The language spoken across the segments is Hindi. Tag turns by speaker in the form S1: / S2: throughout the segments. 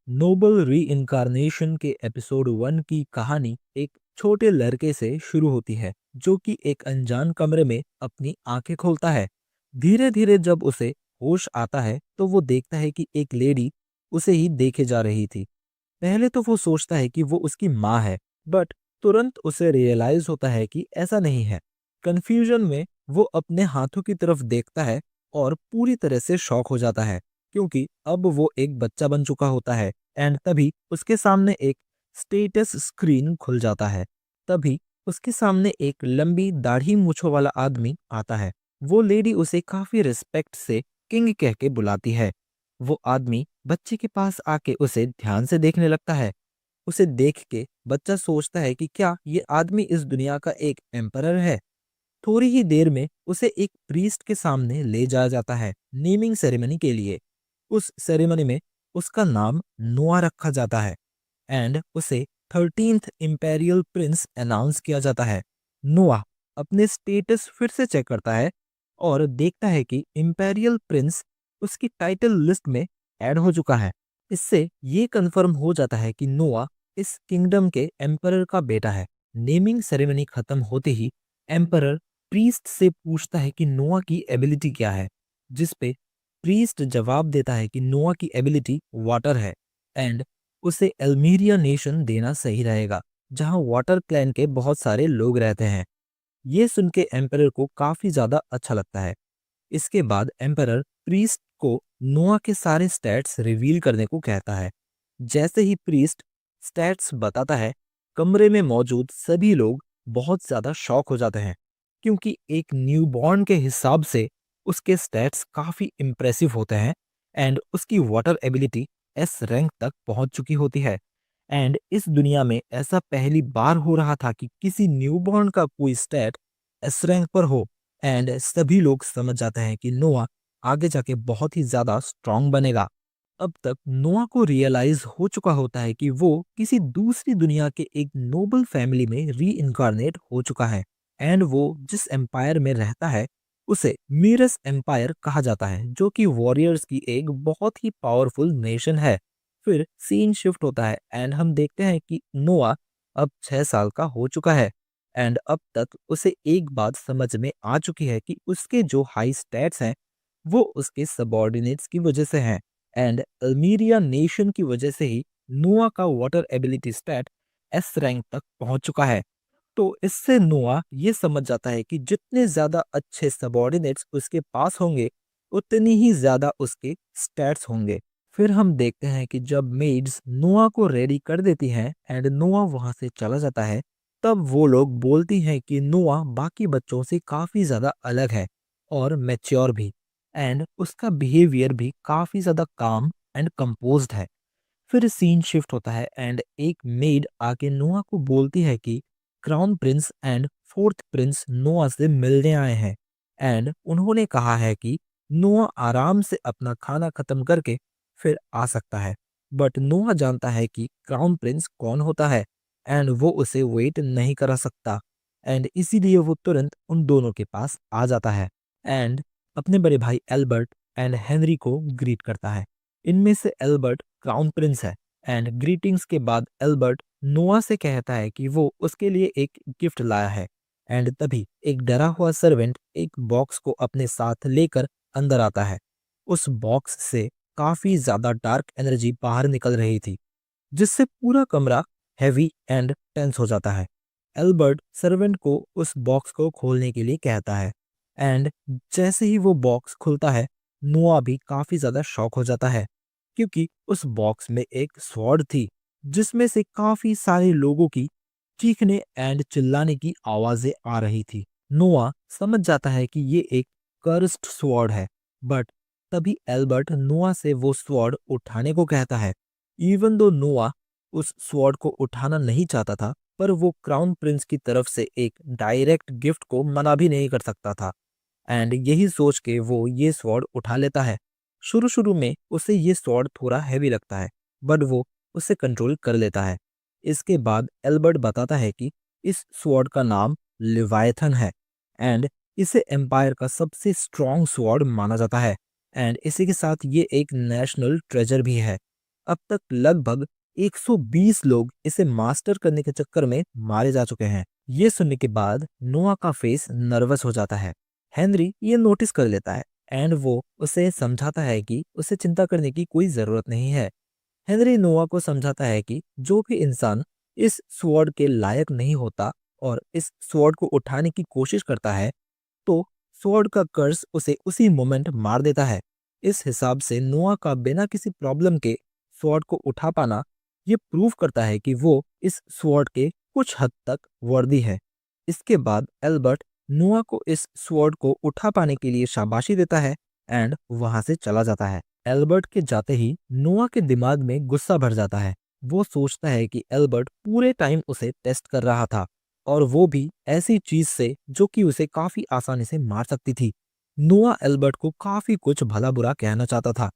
S1: नोबल री के एपिसोड 1 की कहानी एक छोटे लड़के से शुरू होती है जो कि एक अनजान कमरे में अपनी आंखें खोलता है। धीरे धीरे जब उसे होश आता है तो वो देखता है कि एक लेडी उसे ही देखे जा रही थी। पहले तो वो सोचता है कि वो उसकी माँ है, बट तुरंत उसे रियलाइज होता है कि ऐसा नहीं है। कंफ्यूजन में वो अपने हाथों की तरफ देखता है और पूरी तरह से शॉक हो जाता है, क्योंकि अब वो एक बच्चा बन चुका होता है। एंड तभी उसके सामने एक स्टेटस स्क्रीन खुल जाता है। तभी उसके सामने एक लंबी दाढ़ी मूंछों वाला आदमी आता है। वो लेडी उसे काफी रिस्पेक्ट से किंग कह के बुलाती है। वो आदमी बच्चे के पास आके उसे ध्यान से देखने लगता है। उसे देख के बच्चा सोचता है कि क्या ये आदमी इस दुनिया का एक एम्परर है। थोड़ी ही देर में उसे एक प्रीस्ट के सामने ले जाया जाता है नेमिंग सेरेमनी के लिए। उस सेरेमनी में उसका नाम नोआ रखा जाता है एंड उसे 13th इंपेरियल प्रिंस अनाउंस किया जाता है। नोआ अपने स्टेटस फिर से चेक करता है और देखता है कि इंपेरियल प्रिंस उसकी टाइटल लिस्ट में ऐड हो चुका है। इससे ये कंफर्म हो जाता है कि नोआ इस किंगडम के एम्परर का बेटा है। नेमिंग सेरेमनी खत्म होते ही एम्परर प्रीस्ट से पूछता है कि नोआ की एबिलिटी क्या है, जिस पे प्रीस्ट जवाब देता है कि नोआ की एबिलिटी वाटर है एंड उसे एल्मीरिया नेशन देना सही रहेगा, जहां वाटर क्लैन के बहुत सारे लोग रहते हैं। ये सुन के एम्परर को काफी ज्यादा अच्छा लगता है। इसके बाद एम्परर प्रीस्ट को नोआ के सारे स्टैट्स रिवील करने को कहता है। जैसे ही प्रीस्ट स्टैट्स बताता है, कमरे में मौजूद सभी लोग बहुत ज्यादा शॉक हो जाते हैं, क्योंकि एक न्यूबॉर्न के हिसाब से उसके स्टैट्स काफी इम्प्रेसिव होते हैं एंड उसकी वाटर एबिलिटी एस रैंक तक पहुंच चुकी होती है। एंड इस दुनिया में ऐसा पहली बार हो रहा था कि किसी न्यूबॉर्न का कोई स्टैट एस रैंक पर हो। एंड सभी लोग समझ जाते हैं कि नोआ आगे जाके बहुत ही ज्यादा स्ट्रांग बनेगा। अब तक नोआ को रियलाइज हो चुका होता है कि वो किसी दूसरी दुनिया के एक नोबल फैमिली में री इनकारनेट हो चुका है एंड वो जिस एम्पायर में रहता है उसे मीरस एम्पायर कहा जाता है, जो कि वॉरियर्स की एक बहुत ही पावरफुल नेशन है। फिर सीन शिफ्ट होता है एंड हम देखते हैं कि नोआ अब 6 साल का हो चुका है एंड अब तक उसे एक बात समझ में आ चुकी है कि उसके जो हाई स्टैट्स हैं वो उसके सबॉर्डिनेट्स की वजह से हैं एंड अल्मीरिया नेशन की वजह से ही नोआ का water ability stat S rank तक पहुंच चुका है। तो इससे नोआ ये समझ जाता है कि जितने ज्यादा अच्छे सबॉर्डिनेट्स उसके पास होंगे उतनी ही ज्यादा उसके स्टैट्स होंगे। फिर हम देखते हैं कि जब मेड्स नोआ को रेडी कर देती हैं एंड नोआ वहां से चला जाता है, तब वो लोग बोलती हैं कि नोआ बाकी बच्चों से काफी ज्यादा अलग है और मैच्योर भी एंड उसका बिहेवियर भी काफी ज्यादा काम एंड कंपोज्ड है। फिर सीन शिफ्ट होता है एंड एक मेड आके नोआ को बोलती है कि crown Prince and fourth Prince नोआ से मिलने आए हैं एंड उन्होंने कहा है कि नोआ आराम से अपना खाना खत्म करके फिर आ सकता है। बट नोआ जानता है कि क्राउन प्रिंस कौन होता है एंड वो उसे वेट नहीं करा सकता एंड इसीलिए वो तुरंत उन दोनों के पास आ जाता है एंड अपने बड़े भाई एल्बर्ट एंड हेनरी को ग्रीट करता है। इनमें से एल्बर्ट क्राउन प्रिंस है एंड ग्रीटिंग्स के बाद एल्बर्ट नोआ से कहता है कि वो उसके लिए एक गिफ्ट लाया है एंड तभी एक डरा हुआ सर्वेंट एक बॉक्स को अपने साथ लेकर अंदर आता है। उस बॉक्स से काफी ज्यादा डार्क एनर्जी बाहर निकल रही थी, जिससे पूरा कमरा हैवी एंड टेंस हो जाता है। एल्बर्ट सर्वेंट को उस बॉक्स को खोलने के लिए कहता है एंड जैसे ही वो बॉक्स खुलता है, नोआ भी काफी ज्यादा शॉक हो जाता है, क्योंकि उस बॉक्स में एक स्वॉर्ड थी जिसमें से काफी सारे लोगों की चीखने एंड चिल्लाने की आवाजें आ रही थी। नोआ समझ जाता है कि ये एक कर्स्ड स्वॉर्ड है, बट तभी एल्बर्ट नोआ से वो स्वॉर्ड उठाने को कहता है। इवन दो नोआ उस स्वॉर्ड को उठाना नहीं चाहता था, पर वो क्राउन प्रिंस की तरफ से एक डायरेक्ट गिफ्ट को मना भी नहीं कर सकता था एंड यही सोच के वो ये स्वॉर्ड उठा लेता है। शुरू शुरू में उसे ये स्वॉर्ड थोड़ा हैवी लगता है, बट वो उसे कंट्रोल कर लेता है। इसके बाद एल्बर्ट बताता है कि इस स्वॉर्ड का नाम लिवायथन है एंड इसे एम्पायर का सबसे स्ट्रॉन्ग स्वॉर्ड माना जाता है एंड इसी के साथ ये एक नेशनल ट्रेजर भी है। अब तक लगभग 120 लोग इसे मास्टर करने के चक्कर में मारे जा चुके हैं। ये सुनने के बाद नोआ का फेस नर्वस हो जाता है। हेनरी ये नोटिस कर लेता है एंड वो उसे समझाता है कि उसे चिंता करने की कोई जरूरत नहीं है। हेनरी नोआ को समझाता है कि जो भी इंसान इस स्वॉर्ड के लायक नहीं होता और इस स्वॉर्ड को उठाने की कोशिश करता है, तो स्वॉर्ड का कर्स उसे उसी मोमेंट मार देता है। इस हिसाब से नोआ का बिना किसी प्रॉब्लम के स्वॉर्ड को उठा पाना ये प्रूव करता है कि वो इस स्वॉर्ड के कुछ हद तक वर्दी है। इसके बाद एल्बर्ट नोआ को इस स्वॉर्ड को उठा पाने के लिए शाबाशी देता है एंड वहां से चला जाता है। एल्बर्ट के जाते ही नोआ के दिमाग में गुस्सा भर जाता है। वो सोचता है कि एल्बर्ट पूरे टाइम उसे टेस्ट कर रहा था और वो भी ऐसी चीज से जो कि उसे काफी आसानी से मार सकती थी। नोआ एल्बर्ट को काफी कुछ भला बुरा कहना चाहता था,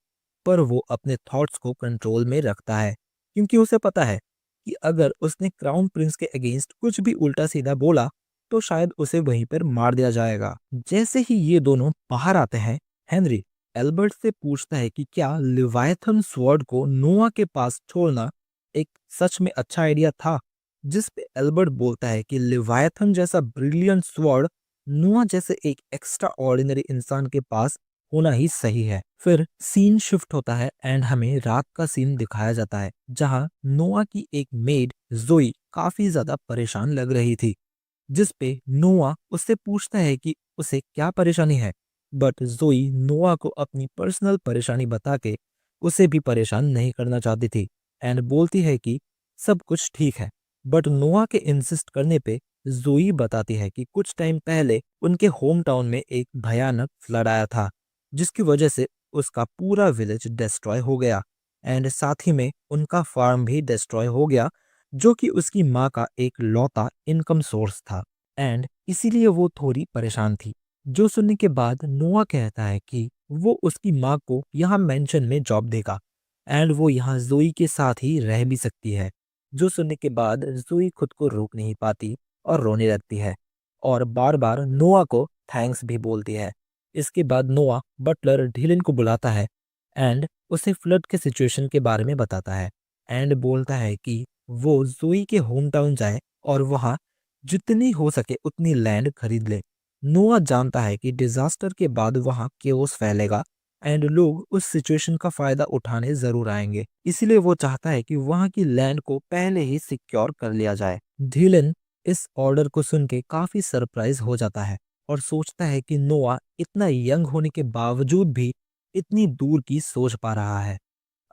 S1: पर वो अपने थॉट्स को कंट्रोल में रखता है क्योंकि उसे पता है कि अगर उसने क्राउन प्रिंस के अगेंस्ट कुछ भी उल्टा सीधा बोला तो शायद उसे वहीं पर मार दिया जाएगा। जैसे ही ये दोनों बाहर आते हैं, हेनरी एल्बर्ट से पूछता है कि क्या लिवायथन स्वॉर्ड को नोआ के पास छोड़ना एक सच में अच्छा आइडिया था, जिस पे एल्बर्ट बोलता है कि लिवायथन जैसा ब्रिलियंट स्वॉर्ड नोआ जैसे एक एक्स्ट्रा ऑर्डिनरी इंसान के पास होना ही सही है। फिर सीन शिफ्ट होता है एंड हमें रात का सीन दिखाया जाता है जहां नोआ की एक मेड जोई काफी ज्यादा परेशान लग रही थी, जिस पे नोआ उससे पूछता है कि उसे क्या परेशानी है, बट जोई नोआ को अपनी पर्सनल परेशानी बता के उसे भी परेशान नहीं करना चाहती थी एंड बोलती है कि सब कुछ ठीक है। बट नोआ के इंसिस्ट करने पे जोई बताती है कि कुछ टाइम पहले उनके होम टाउन में एक भयानक फ्लड आया था, जिसकी वजह से उसका पूरा विलेज डिस्ट्रॉय हो गया एंड साथ ही में उनका फार्म भी डिस्ट्रॉय हो गया, जो कि उसकी माँ का एक लौता इनकम सोर्स था एंड इसीलिए वो थोड़ी परेशान थी। जो सुनने के बाद नोआ कहता है कि वो उसकी माँ को यहाँ मेंशन में जॉब देगा एंड वो यहाँ जोई के साथ ही रह भी सकती है। जो सुनने के बाद जोई खुद को रोक नहीं पाती और रोने लगती है और बार बार नोआ को थैंक्स भी बोलती है। इसके बाद नोआ बटलर ढीलन को बुलाता है एंड उसे फ्लड के सिचुएशन के बारे में बताता है एंड बोलता है कि वो जोई के होम टाउन जाए और वहाँ जितनी हो सके उतनी लैंड खरीद ले। नोआ जानता है कि डिजास्टर के बाद वहाँ केओस फैलेगा एंड लोग उस सिचुएशन का फायदा उठाने जरूर आएंगे, इसीलिए वो चाहता है कि वहाँ की लैंड को पहले ही सिक्योर कर लिया जाए। धीलन इस ऑर्डर को सुन के काफी सरप्राइज हो जाता है और सोचता है कि नोआ इतना यंग होने के बावजूद भी इतनी दूर की सोच पा रहा है।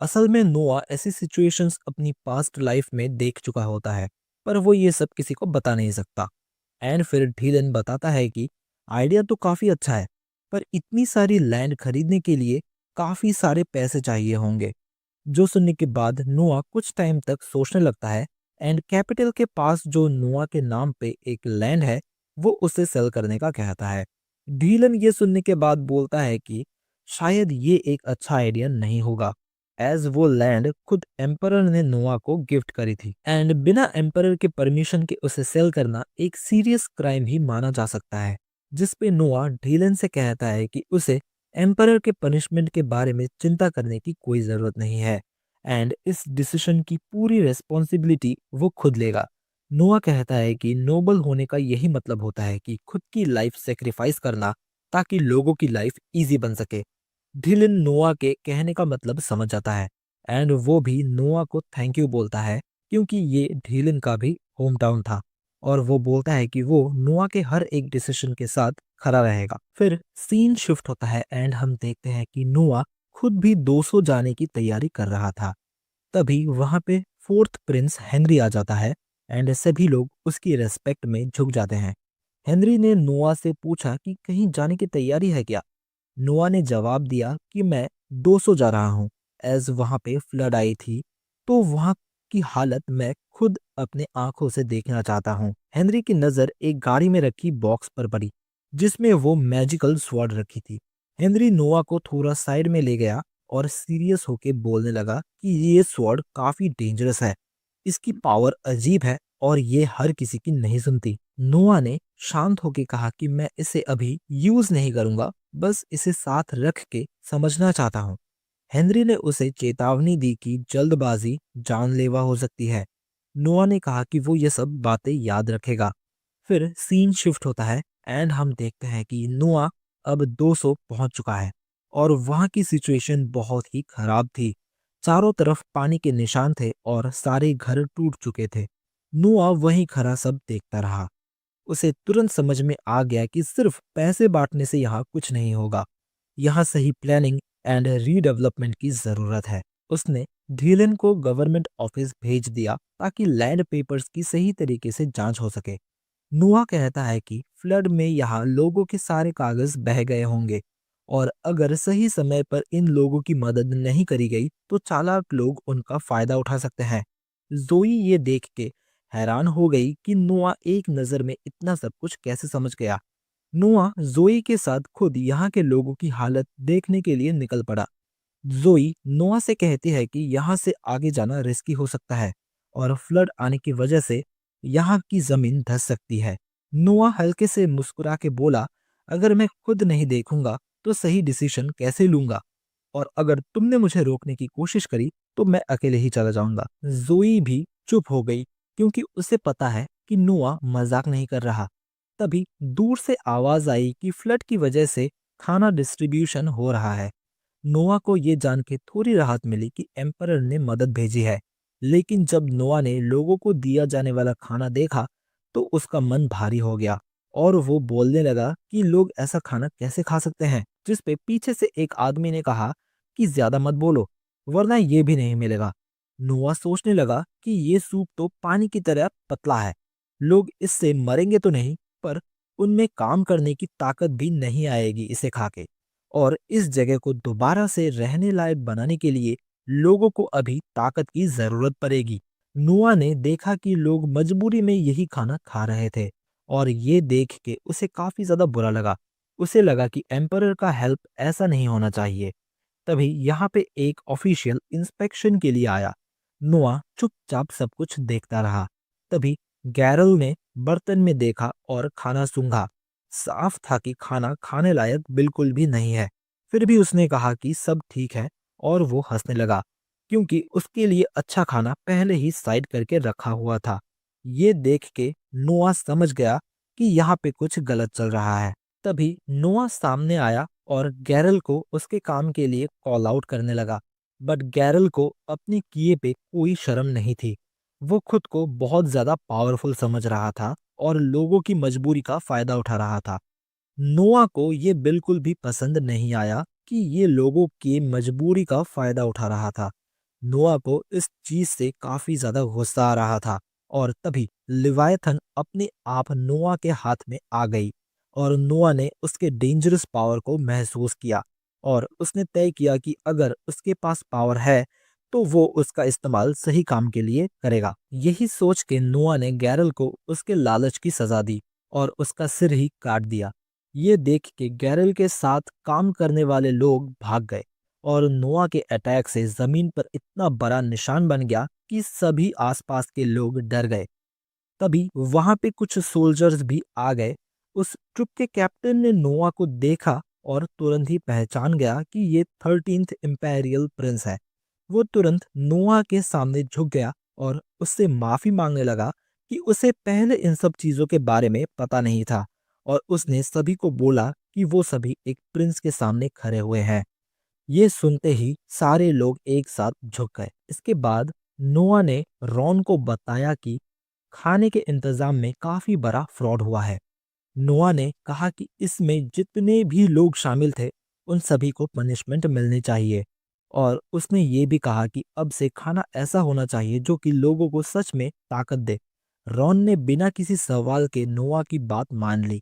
S1: असल में नोआ ऐसी सिचुएशंस अपनी पास्ट लाइफ में देख चुका होता है, पर वो ये सब किसी को बता नहीं सकता। एंड फिर ढीलन बताता है कि आइडिया तो काफी अच्छा है, पर इतनी सारी लैंड खरीदने के लिए काफी सारे पैसे चाहिए होंगे। जो सुनने के बाद नोआ कुछ टाइम तक सोचने लगता है एंड कैपिटल के पास जो नोआ के नाम पे एक लैंड है वो उसे सेल करने का कहता है। डीलन ये सुनने के बाद बोलता है कि शायद ये एक अच्छा आइडिया नहीं होगा, एज वो लैंड खुद एम्परर ने नोआ को गिफ्ट करी थी एंड बिना एम्परर के परमिशन के उसे सेल करना एक सीरियस क्राइम ही माना जा सकता है। जिसपे नोआ डीलन से कहता है कि उसे एम्परर के पनिशमेंट के बारे में चिंता करने की कोई जरूरत नहीं है एंड इस डिसीजन की पूरी रेस्पॉन्सिबिलिटी वो खुद लेगा। नोआ कहता है कि नोबल होने का यही मतलब होता है कि खुद की लाइफ सेक्रीफाइस करना ताकि लोगों की लाइफ इजी बन सके। ढिलिन नोआ के कहने का मतलब समझ जाता है एंड वो भी नोआ को थैंक यू बोलता है क्योंकि ये ढिलिन का भी होम टाउन था और वो बोलता है कि वो नोआ के हर एक डिसीजन के साथ खड़ा रहेगा। फिर सीन शिफ्ट होता है एंड हम देखते हैं कि नोआ खुद भी 200 जाने की तैयारी कर रहा था। तभी वहां पे फोर्थ प्रिंस हेनरी आ जाता है एंड सभी लोग उसकी रेस्पेक्ट में झुक जाते हैं। हेनरी ने नोआ से पूछा कि कहीं जाने की तैयारी है क्या। नोआ ने जवाब दिया कि मैं 200 जा रहा हूँ, एज वहां पे फ्लड आई थी तो वहां की हालत मैं खुद अपने आंखों से देखना चाहता हूँ। हेनरी की नजर एक गाड़ी में रखी बॉक्स पर पड़ी जिसमें वो मैजिकल स्वॉर्ड रखी थी। हेनरी नोआ को थोड़ा साइड में ले गया और सीरियस होके बोलने लगा कि ये स्वॉर्ड काफी डेंजरस है, इसकी पावर अजीब है और ये हर किसी की नहीं सुनती। नोआ ने शांत होके कहा कि मैं इसे अभी यूज नहीं करूंगा, बस इसे साथ रख के समझना चाहता हूँ। हेनरी ने उसे चेतावनी दी कि जल्दबाजी जानलेवा हो सकती है। नोआ ने कहा कि वो ये सब बातें याद रखेगा। फिर सीन शिफ्ट होता है एंड हम देखते हैं कि नोआ अब 200 पहुंच चुका है और वहां की सिचुएशन बहुत ही खराब थी। चारों तरफ पानी के निशान थे और सारे घर टूट चुके थे। नोआ वहीं खड़ा सब देखता रहा। उसे तुरंत समझ में आ गया कि सिर्फ पैसे बांटने से यहाँ कुछ नहीं होगा। यहाँ सही प्लानिंग एंड रीडेवलपमेंट की जरूरत है। उसने धीलन को गवर्नमेंट ऑफिस भेज दिया ताकि लैंड पेपर्स की सही तरीके से जांच हो सके। नुआ कहता है कि फ्लड में यहाँ लोगों के सारे कागज बह गए होंगे और अगर सही समय पर इन लोगों की मदद नहीं करी गई तो चालाक लोग उनका फायदा उठा सकते हैं। जोई ये देख के हैरान हो गई कि नुआ एक नजर में इतना सब कुछ कैसे समझ गया। नुआ जोई के साथ खुद यहाँ के लोगों की हालत देखने के लिए निकल पड़ा। जोई नोआ से कहती है कि यहाँ से आगे जाना रिस्की हो सकता है और फ्लड आने की वजह से यहाँ की जमीन धंस सकती है। नोआ हल्के से मुस्कुरा के बोला, अगर मैं खुद नहीं देखूंगा तो सही डिसीजन कैसे लूंगा, और अगर तुमने मुझे रोकने की कोशिश करी तो मैं अकेले ही चला जाऊंगा। जोई भी चुप हो गई क्योंकि उसे पता है कि नोआ मजाक नहीं कर रहा। तभी दूर से आवाज आई कि फ्लड की वजह से खाना डिस्ट्रीब्यूशन हो रहा है। नोआ को ये जान के थोड़ी राहत मिली कि एम्परर ने मदद भेजी है। लेकिन जब नोआ ने लोगों को दिया जाने वाला खाना देखा तो उसका मन भारी हो गया और वो बोलने लगा कि लोग ऐसा खाना कैसे खा सकते हैं। जिस पे पीछे से एक आदमी ने कहा कि ज्यादा मत बोलो वरना ये भी नहीं मिलेगा। नोआ सोचने लगा कि ये सूप तो पानी की तरह पतला है, लोग इससे मरेंगे तो नहीं पर उनमें काम करने की ताकत भी नहीं आएगी इसे खा के, और इस जगह को दोबारा से रहने लायक बनाने के लिए लोगों को अभी ताकत की जरूरत पड़ेगी। नुआ ने देखा कि लोग मजबूरी में यही खाना खा रहे थे और ये देख के उसे काफी ज्यादा बुरा लगा। उसे लगा कि एम्परर का हेल्प ऐसा नहीं होना चाहिए। तभी यहाँ पे एक ऑफिशियल इंस्पेक्शन के लिए आया। नुआ चुपचाप सब कुछ देखता रहा। तभी गैरल ने बर्तन में देखा और खाना सूंघा। साफ था कि खाना खाने लायक बिल्कुल भी नहीं है। फिर भी उसने कहा कि सब ठीक है और वो हंसने लगा क्योंकि उसके लिए अच्छा खाना पहले ही साइड करके रखा हुआ था। ये देख के नोआ समझ गया कि यहाँ पे कुछ गलत चल रहा है। तभी नोआ सामने आया और गैरल को उसके काम के लिए कॉल आउट करने लगा। बट गैरल को अपने किए पे कोई शर्म नहीं थी। वो खुद को बहुत ज्यादा पावरफुल समझ रहा था और लोगों की मजबूरी का फायदा उठा रहा था। नोआ को ये बिल्कुल भी पसंद नहीं आया कि ये लोगों की मजबूरी का फायदा उठा रहा था। नोआ को इस चीज से काफी ज्यादा गुस्सा आ रहा था और तभी लिवायथन अपने आप नोआ के हाथ में आ गई और नोआ ने उसके डेंजरस पावर को महसूस किया और उसने तय किया कि अगर उसके पास पावर है तो वो उसका इस्तेमाल सही काम के लिए करेगा। यही सोच के नोआ ने गैरल को उसके लालच की सजा दी और उसका सिर ही काट दिया। ये देख के गैरल के साथ काम करने वाले लोग भाग गए और नोआ के अटैक से जमीन पर इतना बड़ा निशान बन गया कि सभी आसपास के लोग डर गए। तभी वहां पे कुछ सोल्जर्स भी आ गए। उस ट्रुप के कैप्टन ने नोआ को देखा और तुरंत ही पहचान गया कि ये 13th इंपेरियल प्रिंस है। वो तुरंत नोआ के सामने झुक गया और उससे माफी मांगने लगा कि उसे पहले इन सब चीजों के बारे में पता नहीं था और उसने सभी को बोला कि वो सभी एक प्रिंस के सामने खड़े हुए हैं। ये सुनते ही सारे लोग एक साथ झुक गए। इसके बाद नोआ ने रॉन को बताया कि खाने के इंतजाम में काफी बड़ा फ्रॉड हुआ है। नोआ ने कहा कि इसमें जितने भी लोग शामिल थे उन सभी को पनिशमेंट मिलनी चाहिए और उसने ये भी कहा कि अब से खाना ऐसा होना चाहिए जो कि लोगों को सच में ताकत दे। रॉन ने बिना किसी सवाल के नोआ की बात मान ली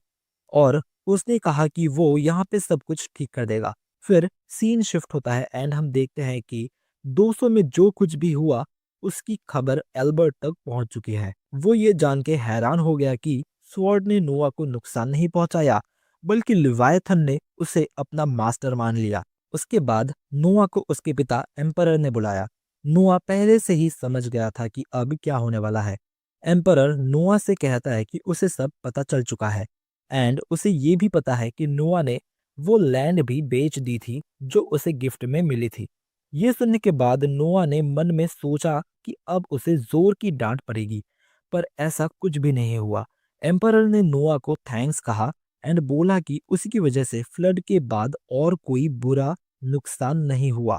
S1: और उसने कहा कि वो यहाँ पे सब कुछ ठीक कर देगा। फिर सीन शिफ्ट होता है एंड हम देखते हैं कि 200 में जो कुछ भी हुआ उसकी खबर एल्बर्ट तक पहुंच चुकी है। वो ये जान के हैरान हो गया कि स्वॉर्ड ने नोआ को नुकसान नहीं पहुंचाया बल्कि लिवायथन ने उसे अपना मास्टर मान लिया। उसके बाद नोआ को उसके पिता एम्परर ने बुलाया। नोआ पहले से ही समझ गया था कि अब क्या होने वाला है। एम्परर नोआ से कहता है कि उसे सब पता चल चुका है एंड उसे ये भी पता है कि नोआ ने वो लैंड भी बेच दी थी जो उसे गिफ्ट में मिली थी। ये सुनने के बाद नोआ ने मन में सोचा कि अब उसे जोर की डांट पड़ेगी, पर ऐसा कुछ भी नहीं हुआ। एम्परर ने नोआ को थैंक्स कहा एंड बोला कि उसी की वजह से फ्लड के बाद और कोई बुरा नुकसान नहीं हुआ।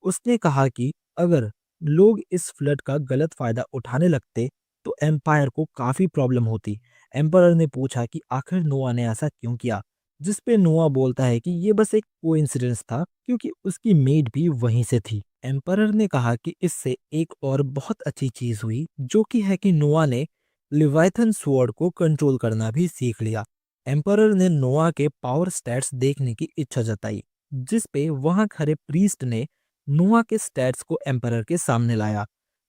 S1: उसने कहा कि अगर लोग इस फ्लड का गलत फायदा उठाने लगते तो एम्पायर को काफी प्रॉब्लम होती। एम्पायर ने पूछा कि आखिर नोआ ने ऐसा क्यों किया, जिस पे नोआ बोलता है कि ये बस एक कोइंसिडेंस था क्योंकि उसकी मेड भी वहीं से थी। एम्पायर ने कहा कि इससे एक और बहुत अच्छी चीज हुई, जो कि है कि नोआ ने लिवाइथन स्वॉर्ड को कंट्रोल करना भी सीख लिया। एम्पायर ने नोआ के पावर स्टैट्स देखने की इच्छा जताई, जिस पे वहां खड़े प्रीस्ट ने नोआ के स्टैट्स को एम्परर के सामने लाया।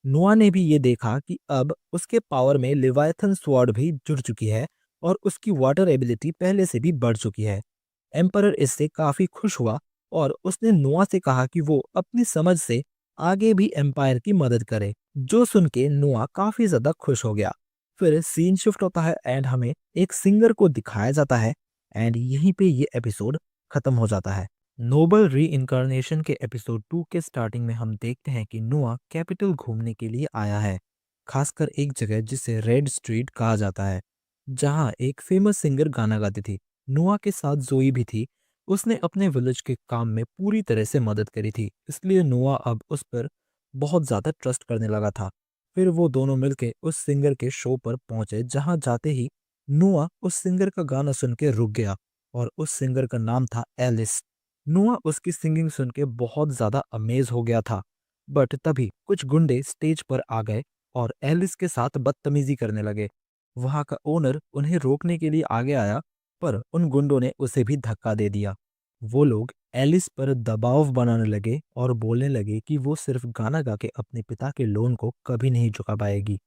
S1: नोआ ने भी ये देखा कि अब उसके पावर में लिवायथन स्वॉर्ड भी जुड़ चुकी है और उसकी वाटर एबिलिटी पहले से भी बढ़ चुकी है। एम्परर इससे काफी खुश हुआ और उसने नोआ से कहा कि वो अपनी समझ से आगे भी एम्पायर की मदद करे, जो सुन के नोआ काफी ज्यादा खुश हो गया। फिर सीन शिफ्ट होता है एंड हमें एक सिंगर को दिखाया जाता है एंड यहीं पे ये एपिसोड खत्म हो जाता है। नोबल री इनकारनेशन के एपिसोड 2 के स्टार्टिंग में हम देखते हैं कि नोआ कैपिटल घूमने के लिए आया है, खासकर एक जगह जिसे रेड स्ट्रीट कहा जाता है, जहां एक फेमस सिंगर गाना गाती थी। नोआ के साथ जोई भी थी। उसने अपने विलेज के काम में पूरी तरह से मदद करी थी, इसलिए नोआ अब उस पर बहुत ज्यादा ट्रस्ट करने लगा था। फिर वो दोनों मिलके उस सिंगर के शो पर पहुंचे, जहां जाते ही नोआ उस सिंगर का गाना सुन के रुक गया और उस सिंगर का नाम था एलिस। नोआ उसकी सिंगिंग सुन के बहुत ज्यादा अमेज हो गया था, बट तभी कुछ गुंडे स्टेज पर आ गए और एलिस के साथ बदतमीजी करने लगे। वहां का ओनर उन्हें रोकने के लिए आगे आया, पर उन गुंडों ने उसे भी धक्का दे दिया। वो लोग एलिस पर दबाव बनाने लगे और बोलने लगे कि वो सिर्फ गाना गा के अपने पिता के लोन को कभी नहीं चुका पाएगी।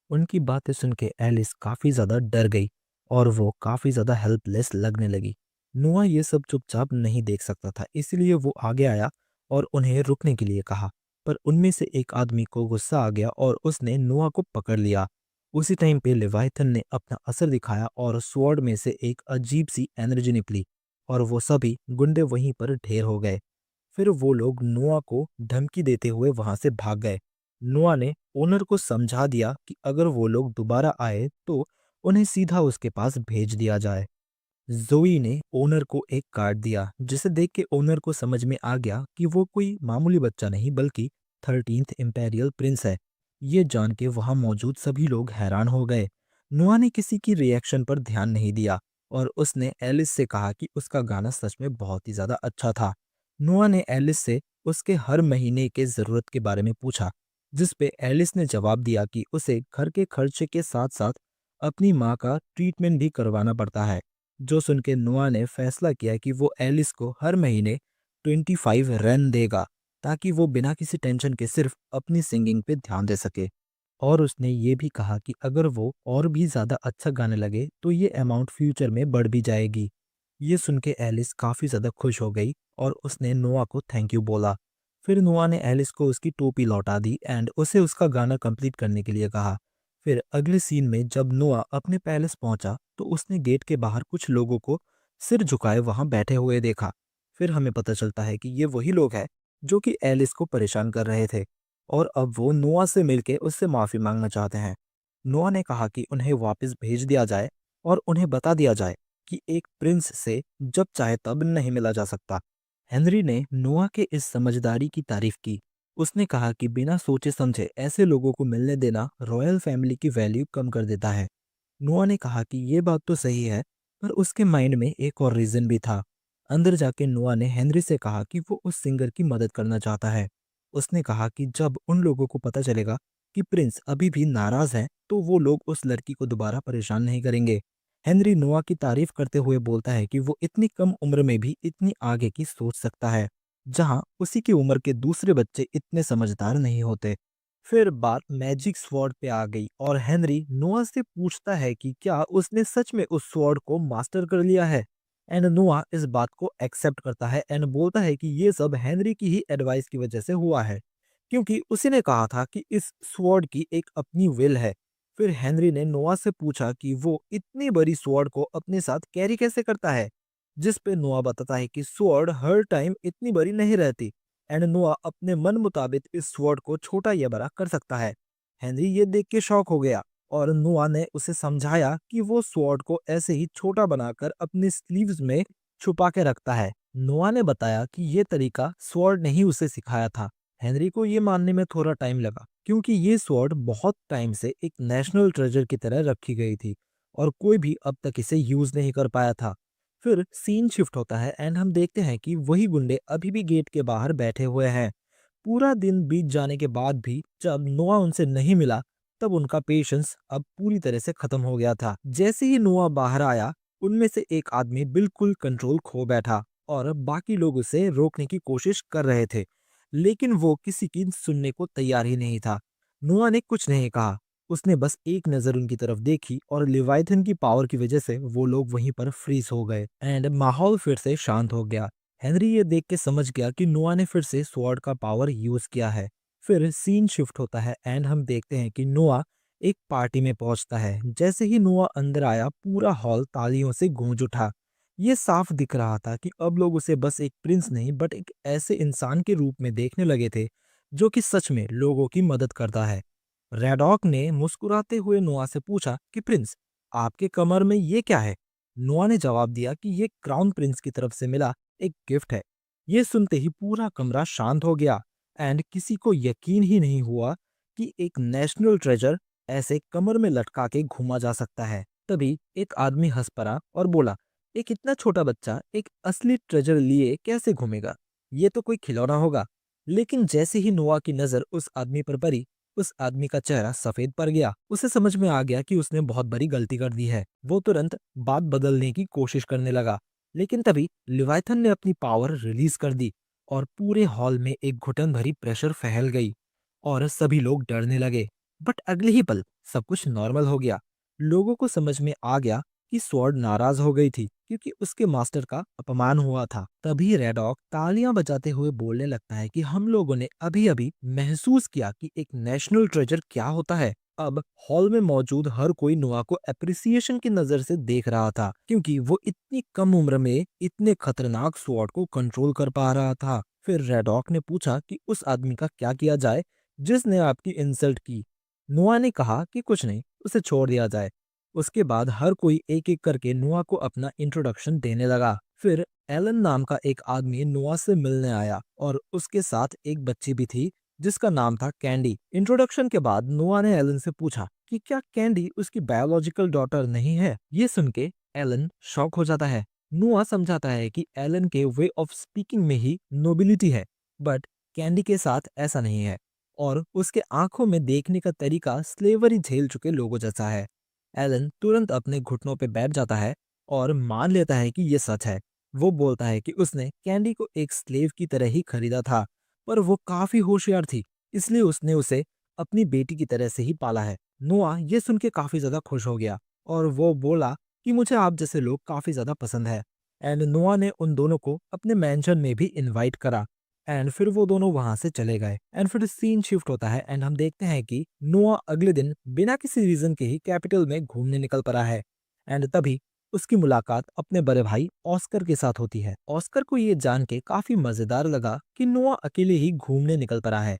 S1: उनकी बातें सुन के एलिस काफी ज्यादा डर गई और वो काफी ज्यादा हेल्पलेस लगने लगी। नोआ ये सब चुपचाप नहीं देख सकता था, इसलिए वो आगे आया और उन्हें रुकने के लिए कहा, पर उनमें से एक आदमी को गुस्सा आ गया और उसने नोआ को पकड़ लिया। उसी टाइम पे लेवाइथन ने अपना असर दिखाया और स्वॉर्ड में से एक अजीब सी एनर्जी निकली और वो सभी गुंडे वहीं पर ढेर हो गए। फिर वो लोग नोआ को धमकी देते हुए वहां से भाग गए। नोआ ने ओनर को समझा दिया कि अगर वो लोग दोबारा आए तो उन्हें सीधा उसके पास भेज दिया जाए। जोई ने ओनर को एक कार्ड दिया, जिसे देख के ओनर को समझ में आ गया कि वो कोई मामूली बच्चा नहीं बल्कि 13th इंपेरियल प्रिंस है। ये जान के वहां मौजूद सभी लोग हैरान हो गए। नोआ ने किसी की रिएक्शन पर ध्यान नहीं दिया और उसने एलिस से कहा कि उसका गाना सच में बहुत ही ज्यादा अच्छा था। नोआ ने एलिस से उसके हर महीने के जरूरत के बारे में पूछा, जिस पे एलिस ने जवाब दिया कि उसे घर के खर्चे के साथ साथ अपनी माँ का ट्रीटमेंट भी करवाना पड़ता है। जो सुन के नोआ ने फैसला किया कि वो एलिस को हर महीने 25 रन देगा, ताकि वो बिना किसी टेंशन के सिर्फ अपनी सिंगिंग पे ध्यान दे सके। और उसने ये भी कहा कि अगर वो और भी ज्यादा अच्छा गाने लगे तो ये अमाउंट फ्यूचर में बढ़ भी जाएगी। ये सुन के एलिस काफी ज्यादा खुश हो गई और उसने नोआ को थैंक यू बोला। फिर नोआ ने एलिस को उसकी टोपी लौटा दी एंड उसे उसका गाना कंप्लीट करने के लिए कहा। फिर अगले सीन में जब नोआ अपने पैलेस पहुंचा तो उसने गेट के बाहर कुछ लोगों को सिर झुकाए वहां बैठे हुए देखा। फिर हमें पता चलता है कि ये वही लोग हैं जो कि एलिस को परेशान कर रहे थे और अब वो नोआ से मिलके उससे माफी मांगना चाहते हैं। नोआ ने कहा कि उन्हें वापस भेज दिया जाए और उन्हें बता दिया जाए कि एक प्रिंस से जब चाहे तब नहीं मिला जा सकता। हेनरी ने नोआ के इस समझदारी की तारीफ की। उसने कहा कि बिना सोचे समझे ऐसे लोगों को मिलने देना रॉयल फैमिली की वैल्यू कम कर देता है। नोआ ने कहा कि ये बात तो सही है, पर उसके माइंड में एक और रीजन भी था। अंदर जाके नोआ ने हेनरी से कहा कि वो उस सिंगर की मदद करना चाहता है। उसने कहा कि जब उन लोगों को पता चलेगा कि प्रिंस अभी भी नाराज है तो वो लोग उस लड़की को दोबारा परेशान नहीं करेंगे। हेनरी नोआ की तारीफ करते हुए बोलता है कि वो इतनी कम उम्र में भी इतनी आगे की सोच सकता है, जहां उसी की उम्र के दूसरे बच्चे इतने समझदार नहीं होते। फिर बात मैजिक स्वॉर्ड पे आ गई और हेनरी नोआ से पूछता है कि क्या उसने सच में उस स्वॉर्ड को मास्टर कर लिया है। एंड नोआ इस बात को एक्सेप्ट करता है एंड बोलता है कि ये सब हेनरी की ही एडवाइस की वजह से हुआ है, क्योंकि उसी ने कहा था कि इस स्वॉर्ड की एक अपनी विल है। फिर हेनरी ने नोआ से पूछा कि वो इतनी बड़ी स्वॉर्ड को अपने साथ कैरी कैसे करता है, जिस पे नोआ बताता है कि स्वॉर्ड हर टाइम इतनी बड़ी नहीं रहती एंड नोआ अपने मन मुताबिक इस स्वॉर्ड को छोटा या बड़ा कर सकता है। हेनरी ये देख के शॉक हो गया और नोआ ने उसे समझाया कि वो स्वॉर्ड को ऐसे ही छोटा बनाकर अपनी स्लीव्स में छुपा के रखता है। नोआ ने बताया कि ये तरीका स्वॉर्ड ने ही उसे सिखाया था। हेनरी को ये मानने में थोड़ा टाइम लगा क्योंकि ये स्वॉर्ड बहुत टाइम से एक नेशनल ट्रेजर की तरह रखी गई थी और कोई भी अब तक इसे यूज नहीं कर पाया था। फिर सीन शिफ्ट होता है एंड हम देखते हैं कि वही गुंडे अभी भी गेट के बाहर बैठे हुए हैं। पूरा दिन बीत जाने के बाद भी जब नोआ उनसे नहीं मिला तब उनका पेशेंस अब पूरी तरह से खत्म हो गया था। जैसे ही नोआ बाहर आया उनमें से एक आदमी बिल्कुल कंट्रोल खो बैठा और बाकी लोग उसे रोकने की कोशिश कर रहे थे, लेकिन वो किसी की सुनने को तैयार ही नहीं था। नोआ ने कुछ नहीं कहा, उसने बस एक नजर उनकी तरफ देखी और लिवाइथन की पावर की वजह से वो लोग वहीं पर फ्रीज हो गए एंड माहौल फिर से शांत हो गया। हेनरी ये देख के समझ गया कि नोआ ने फिर से स्वॉर्ड का पावर यूज किया है। फिर सीन शिफ्ट होता है एंड हम देखते हैं कि नोआ एक पार्टी में पहुंचता है। जैसे ही नोआ अंदर आया पूरा हॉल तालियों से गूंज उठा। ये साफ दिख रहा था कि अब लोग उसे बस एक प्रिंस नहीं बट एक ऐसे इंसान के रूप में देखने लगे थे जो कि सच में लोगों की मदद करता है। रेडॉक ने मुस्कुराते हुए नोआ से पूछा कि प्रिंस, आपके कमर में ये क्या है? नोआ ने जवाब दिया कि ये क्राउन प्रिंस की तरफ से मिला एक गिफ्ट है। ये सुनते ही पूरा कमरा शांत हो गया एंड किसी को यकीन ही नहीं हुआ कि एक नेशनल ट्रेजर ऐसे कमर में लटका के घूमा जा सकता है। तभी एक आदमी हंस पड़ा और बोला, एक इतना छोटा बच्चा एक असली ट्रेजर लिए कैसे घूमेगा? ये तो कोई खिलौना होगा। लेकिन जैसे ही नोआ की नजर उस आदमी पर पड़ी, उस आदमी का चेहरा सफेद पड़ गया। उसे समझ में आ गया कि उसने बहुत बड़ी गलती कर दी है। वो तुरंत बात बदलने की कोशिश करने लगा, लेकिन तभी लिवाइथन ने अपनी पावर रिलीज कर दी और पूरे हॉल में एक घुटन भरी प्रेशर फैल गई और सभी लोग डरने लगे। बट अगले ही पल सब कुछ नॉर्मल हो गया। लोगों को समझ में आ गया कि स्वॉर्ड नाराज हो गई थी क्योंकि उसके मास्टर का अपमान हुआ था। तभी रेडॉक तालियां बजाते हुए बोलने लगता है कि हम लोगों ने अभी अभी महसूस किया कि एक नेशनल ट्रेजर क्या होता है। अब हॉल में मौजूद हर कोई नोआ को एप्रिसिएशन की नजर से देख रहा था क्योंकि वो इतनी कम उम्र में इतने खतरनाक स्वॉर्ड को कंट्रोल कर पा रहा था। फिर रेडॉक ने पूछा कि उस आदमी का क्या किया जाए जिसने आपकी इंसल्ट की। नोआ ने कहा कि कुछ नहीं, उसे छोड़ दिया जाए। उसके बाद हर कोई एक एक करके नोआ को अपना इंट्रोडक्शन देने लगा। फिर एलन नाम का एक आदमी नोआ से मिलने आया और उसके साथ एक बच्ची भी थी जिसका नाम था कैंडी। इंट्रोडक्शन के बाद नोआ ने एलन से पूछा कि क्या कैंडी उसकी बायोलॉजिकल डॉटर नहीं है। ये सुन के एलन शॉक हो जाता है। नोआ समझाता है कि एलन के वे ऑफ स्पीकिंग में ही नोबिलिटी है, बट कैंडी के साथ ऐसा नहीं है और उसके आंखों में देखने का तरीका स्लेवरी झेल चुके लोगों जैसा है। एलन तुरंत अपने घुटनों पे बैठ जाता है और मान लेता है कि ये सच है। वो बोलता है कि उसने कैंडी को एक स्लेव की तरह ही खरीदा था, पर वो काफी होशियार थी, इसलिए उसने उसे अपनी बेटी की तरह से ही पाला है। नोआ ये सुन के काफी ज्यादा खुश हो गया और वो बोला कि मुझे आप जैसे लोग काफी ज्यादा पसंद है। एंड नोआ ने उन दोनों को अपने मैंशन में भी इनवाइट करा एंड फिर वो दोनों वहां से चले गए। एंड फिर सीन शिफ्ट होता है एंड हम देखते हैं कि नोआ अगले दिन बिना किसी रीजन के ही कैपिटल में घूमने निकल पड़ा है। एंड तभी उसकी मुलाकात अपने बड़े भाई ऑस्कर के साथ होती है। ऑस्कर को ये जान के काफी मजेदार लगा कि नोआ अकेले ही घूमने निकल पड़ा है,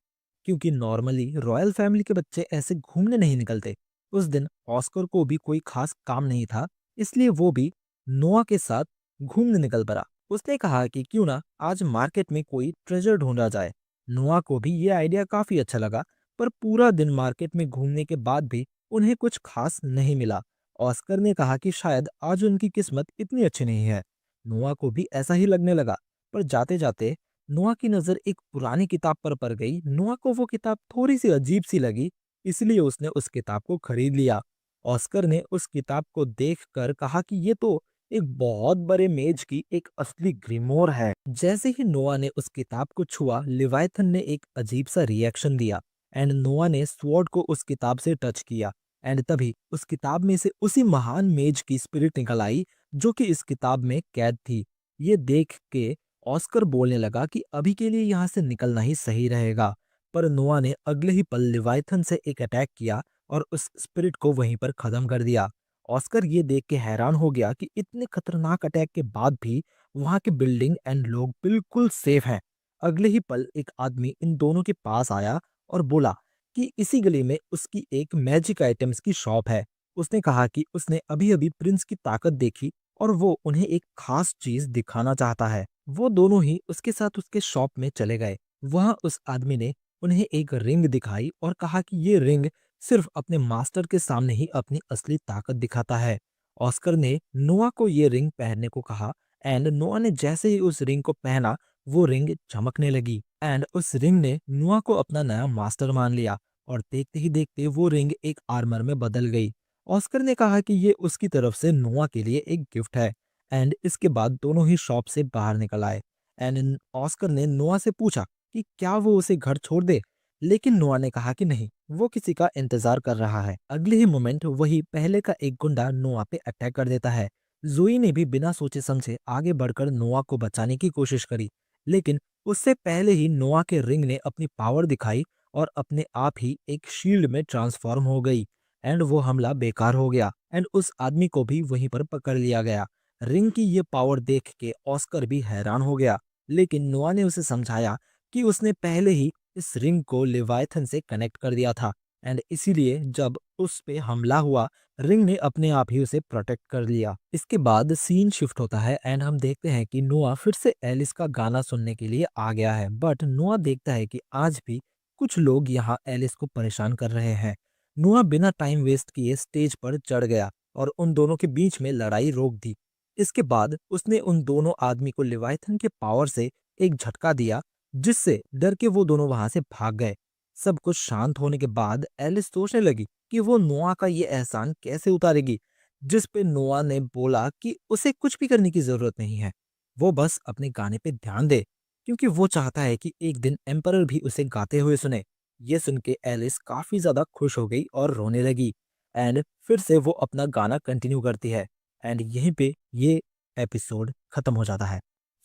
S1: क्योंकि नॉर्मली रॉयल फैमिली के बच्चे ऐसे घूमने नहीं निकलते। उस दिन ऑस्कर को भी कोई खास काम नहीं था, इसलिए वो भी नोआ के साथ घूमने निकल पड़ा। उसने कहा कि क्यों ना आज मार्केट में कोई ट्रेजर ढूंढा जाए। नोआ को भी ये आइडिया काफी अच्छा लगा, पर पूरा दिन मार्केट में घूमने के बाद भी उन्हें कुछ खास नहीं मिला। ऑस्कर ने कहा कि शायद आज उनकी किस्मत इतनी अच्छी नहीं है। नोआ को भी ऐसा ही लगने लगा, पर जाते जाते नोआ की नजर एक पुरानी किताब पर पड़ गई। नोआ को वो किताब थोड़ी सी अजीब सी लगी, इसलिए उसने उस किताब को खरीद लिया। ऑस्कर ने उस किताब को देखकर कहा कि ये तो एक बहुत बड़े मेज की एक असली ग्रीमोर है। जैसे ही नोआ ने उस किताब को छुआ, लिवाइथन ने एक अजीब सा रिएक्शन दिया एंड नोआ ने स्वॉर्ड को उस किताब से टच किया एंड तभी उस किताब में से उसी महान मेज की स्पिरिट निकल आई जो कि इस किताब में कैद थी। ये देख के ऑस्कर बोलने लगा कि अभी के लिए यहाँ से निकलना ही सही रहेगा, पर नोआ ने अगले ही पल लिवाइथन से एक अटैक किया और उस स्पिरिट को वहीं पर खत्म कर दिया। ऑस्कर ये देख के हैरान हो गया कि इतने खतरनाक अटैक के बाद भी वहां के बिल्डिंग एंड लोग बिल्कुल सेफ हैं। अगले ही पल एक आदमी इन दोनों के पास आया और बोला कि इसी गली में उसकी एक मैजिक आइटम्स की शॉप है। उसने कहा कि उसने अभी अभी प्रिंस की ताकत देखी और वो उन्हें एक खास चीज दिखाना चाहता है। वो दोनों ही उसके साथ उसके शॉप में चले गए। वहां उस आदमी ने उन्हें एक रिंग दिखाई और कहा कि ये रिंग सिर्फ अपने मास्टर के सामने ही अपनी असली ताकत दिखाता है। ऑस्कर ने नोआ को ये रिंग पहनने को कहा एंड नोआ ने जैसे ही उस रिंग को पहना वो रिंग चमकने लगी एंड उस रिंग ने नोआ को अपना नया मास्टर मान लिया और देखते ही देखते वो रिंग एक आर्मर में बदल गई। ऑस्कर ने कहा कि ये उसकी तरफ से नोआ के लिए एक गिफ्ट है एंड इसके बाद दोनों ही शॉप से बाहर निकल आए एंड ऑस्कर ने नोआ से पूछा कि क्या वो उसे घर छोड़ दे, लेकिन नोआ ने कहा कि नहीं, वो किसी का इंतजार कर रहा है। अगले ही मोमेंट वही पहले का एक गुंडा नोआ पे अटैक कर देता है। जोई ने भी बिना सोचे समझे आगे बढ़कर नोआ को बचाने की कोशिश करी, लेकिन उससे पहले ही नोआ के रिंग ने अपनी पावर दिखाई और अपने आप ही एक शील्ड में ट्रांसफॉर्म हो गई एंड वो हमला बेकार हो गया एंड उस आदमी को भी वहीं पर पकड़ लिया गया। रिंग की ये पावर देख के ऑस्कर भी हैरान हो गया, लेकिन नोआ ने उसे समझाया कि उसने पहले ही इस रिंग को लेवायथन से कनेक्ट कर दिया था एंड इसीलिए जब उस पे हमला हुआ रिंग ने अपने आप ही उसे प्रोटेक्ट कर लिया। इसके बाद सीन शिफ्ट होता है एंड हम देखते हैं कि नोआ फिर से एलिस का गाना सुनने के लिए आ गया है, बट नोआ देखता है कि आज भी कुछ लोग यहाँ एलिस को परेशान कर रहे हैं। नोआ बिना टाइम वेस्ट किए स्टेज पर चढ़ गया और उन दोनों के बीच में लड़ाई रोक दी। इसके बाद उसने उन दोनों आदमी को लेवायथन के पावर से एक झटका दिया, जिससे डर के वो दोनों वहां से भाग गए। सब कुछ शांत होने के बाद एलिस सोचने लगी कि वो नोआ का ये एहसान कैसे उतारेगी, जिस पे नोआ ने बोला कि उसे कुछ भी करने की जरूरत नहीं है, वो बस अपने गाने पे ध्यान दे, क्योंकि वो चाहता है कि एक दिन एम्परर भी उसे गाते हुए सुने। ये सुन के एलिस काफी ज्यादा खुश हो गई और रोने लगी एंड फिर से वो अपना गाना कंटिन्यू करती है एंड यहीं पे ये एपिसोड खत्म हो जाता है।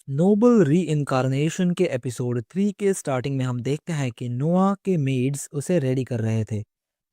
S1: नोबल री इनकारनेशन के एपिसोड 3 के स्टार्टिंग में हम देखते हैं कि नोआ के मेड्स उसे रेडी कर रहे थे।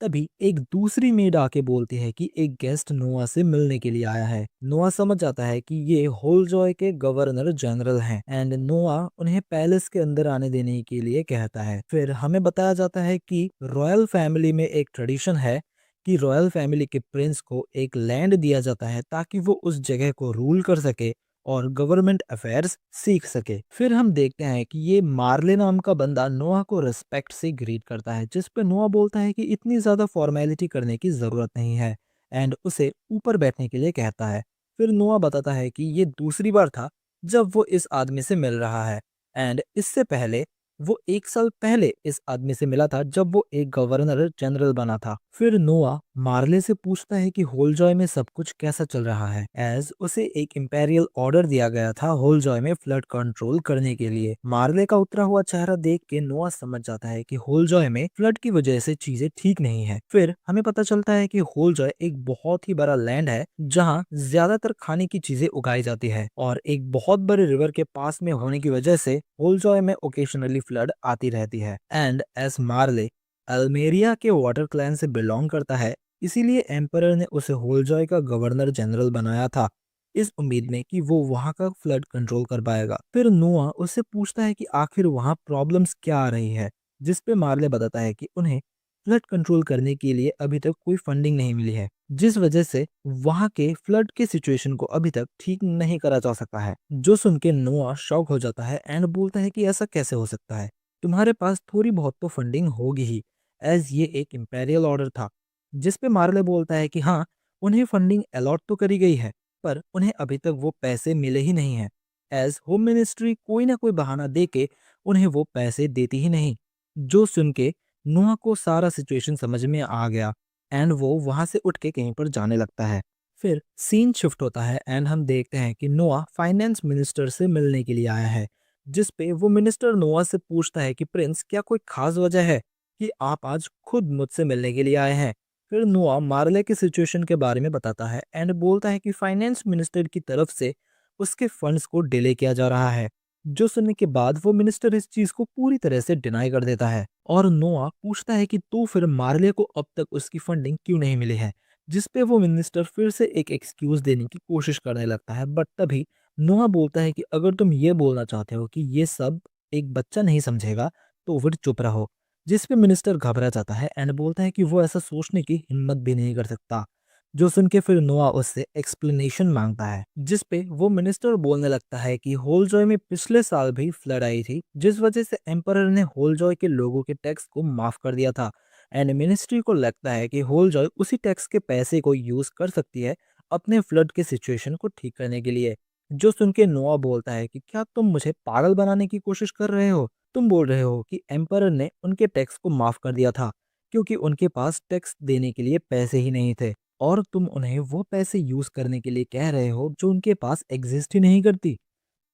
S1: तभी एक दूसरी मेड आके बोलती है कि एक गेस्ट नोआ से मिलने के लिए आया है। नोआ समझ जाता है कि ये होलजॉय के गवर्नर जनरल हैं एंड नोआ उन्हें पैलेस के अंदर आने देने के लिए कहता है। फिर हमें बताया जाता है कि रॉयल फैमिली में एक ट्रेडिशन है कि रॉयल फैमिली के प्रिंस को एक लैंड दिया जाता है ताकि वो उस जगह को रूल कर सके और गवर्नमेंट अफेयर्स सीख सके। फिर हम देखते हैं कि ये मार्ले नाम का बंदा नोआ को रिस्पेक्ट से ग्रीट करता है, जिस पे नोआ बोलता है कि इतनी ज्यादा फॉर्मेलिटी करने की जरूरत नहीं है एंड उसे ऊपर बैठने के लिए कहता है। फिर नोआ बताता है कि ये दूसरी बार था जब वो इस आदमी से मिल रहा है एंड इससे पहले वो 1 साल पहले इस आदमी से मिला था जब वो एक गवर्नर जनरल बना था। फिर नोआ मार्ले से पूछता है कि होलजॉय में सब कुछ कैसा चल रहा है, एज उसे एक इंपेरियल ऑर्डर दिया गया था होलजॉय में फ्लड कंट्रोल करने के लिए। मार्ले का उतरा हुआ चेहरा देख के नोआ समझ जाता है कि होलजॉय में फ्लड की वजह से चीजें ठीक नहीं है। फिर हमें पता चलता है कि होलजॉय एक बहुत ही बड़ा लैंड है जहाँ ज्यादातर खाने की चीजें उगाई जाती है और एक बहुत बड़े रिवर के पास में होने की वजह से होलजॉय में ओकेशनली फ्लड आती रहती है एंड एस मार्ले अल्मेरिया के वाटर क्लैन से बिलोंग करता है, इसीलिए एम्परर ने उसे होलजॉय का गवर्नर जनरल बनाया था, इस उम्मीद में कि वो वहां का फ्लड कंट्रोल कर पाएगा। फिर नोआ उससे पूछता है कि आखिर वहां प्रॉब्लम्स क्या आ रही है, जिस पे मार्ले बताता है कि उन्हें फ्लड कंट्रोल करने के लिए अभी तक कोई फंडिंग नहीं मिली है, जिस वजह से वहां के फ्लड के सिचुएशन को अभी तक ठीक नहीं करा जा सका है। जो सुन के नोआ शॉक हो जाता है एंड बोलता है कि ऐसा कैसे हो सकता है, तुम्हारे पास थोड़ी बहुत तो फंडिंग होगी ही, एज ये एक इम्पेरियल ऑर्डर था। जिस पे मार्ले बोलता है कि हाँ, उन्हें फंडिंग अलॉट तो करी गई है, पर उन्हें अभी तक वो पैसे मिले ही नहीं हैं, एज होम मिनिस्ट्री कोई ना कोई बहाना दे के उन्हें वो पैसे देती ही नहीं। जो सुन के नोआ को सारा सिचुएशन समझ में आ गया एंड वो वहां से उठ के कहीं पर जाने लगता है। फिर सीन शिफ्ट होता है एंड हम देखते हैं कि नोआ फाइनेंस मिनिस्टर से मिलने के लिए आया है, जिस पे वो मिनिस्टर नोआ से पूछता है कि प्रिंस, क्या कोई खास वजह है कि आप आज खुद मुझसे मिलने के लिए आए हैं। फिर नोआ मार्ले के सिचुएशन के बारे में बताता है एंड बोलता है कि फाइनेंस मिनिस्टर की तरफ से उसके फंड्स को डिले किया जा रहा है। जो सुनने के बाद वो मिनिस्टर इस चीज को पूरी तरह से डिनाई कर देता है और नोआ पूछता है कि तो फिर मार्ले को अब तक उसकी फंडिंग क्यों नहीं मिली है, जिस पे वो मिनिस्टर फिर से एक एक्सक्यूज देने की कोशिश करने लगता है। बट तभी नोआ बोलता है कि अगर तुम ये बोलना चाहते हो कि ये सब एक बच्चा नहीं समझेगा तो फिर चुप रहो। जिस पे मिनिस्टर घबरा जाता है एंड बोलता है कि वो ऐसा सोचने की हिम्मत भी नहीं कर सकता। जो सुन के फिर नोआ उससे एक्सप्लेनेशन मांगता है, जिस पे वो मिनिस्टर बोलने लगता है कि होलजॉय में पिछले साल भी फ्लड आई थी, जिस वजह से एम्परर ने होलजॉय के लोगों के टैक्स को माफ कर दिया था। एंड मिनिस्ट्री को लगता है कि होलजॉय उसी टैक्स के पैसे को यूज कर सकती है अपने फ्लड के सिचुएशन को ठीक करने के लिए। जो सुन के नोआ बोलता है कि क्या तुम मुझे पागल बनाने की कोशिश कर रहे हो? तुम बोल रहे हो कि एम्परर ने उनके टैक्स को माफ कर दिया था क्योंकि उनके पास टैक्स देने के लिए पैसे ही नहीं थे, और तुम उन्हें वो पैसे यूज करने के लिए कह रहे हो जो उनके पास एग्जिस्ट ही नहीं करती।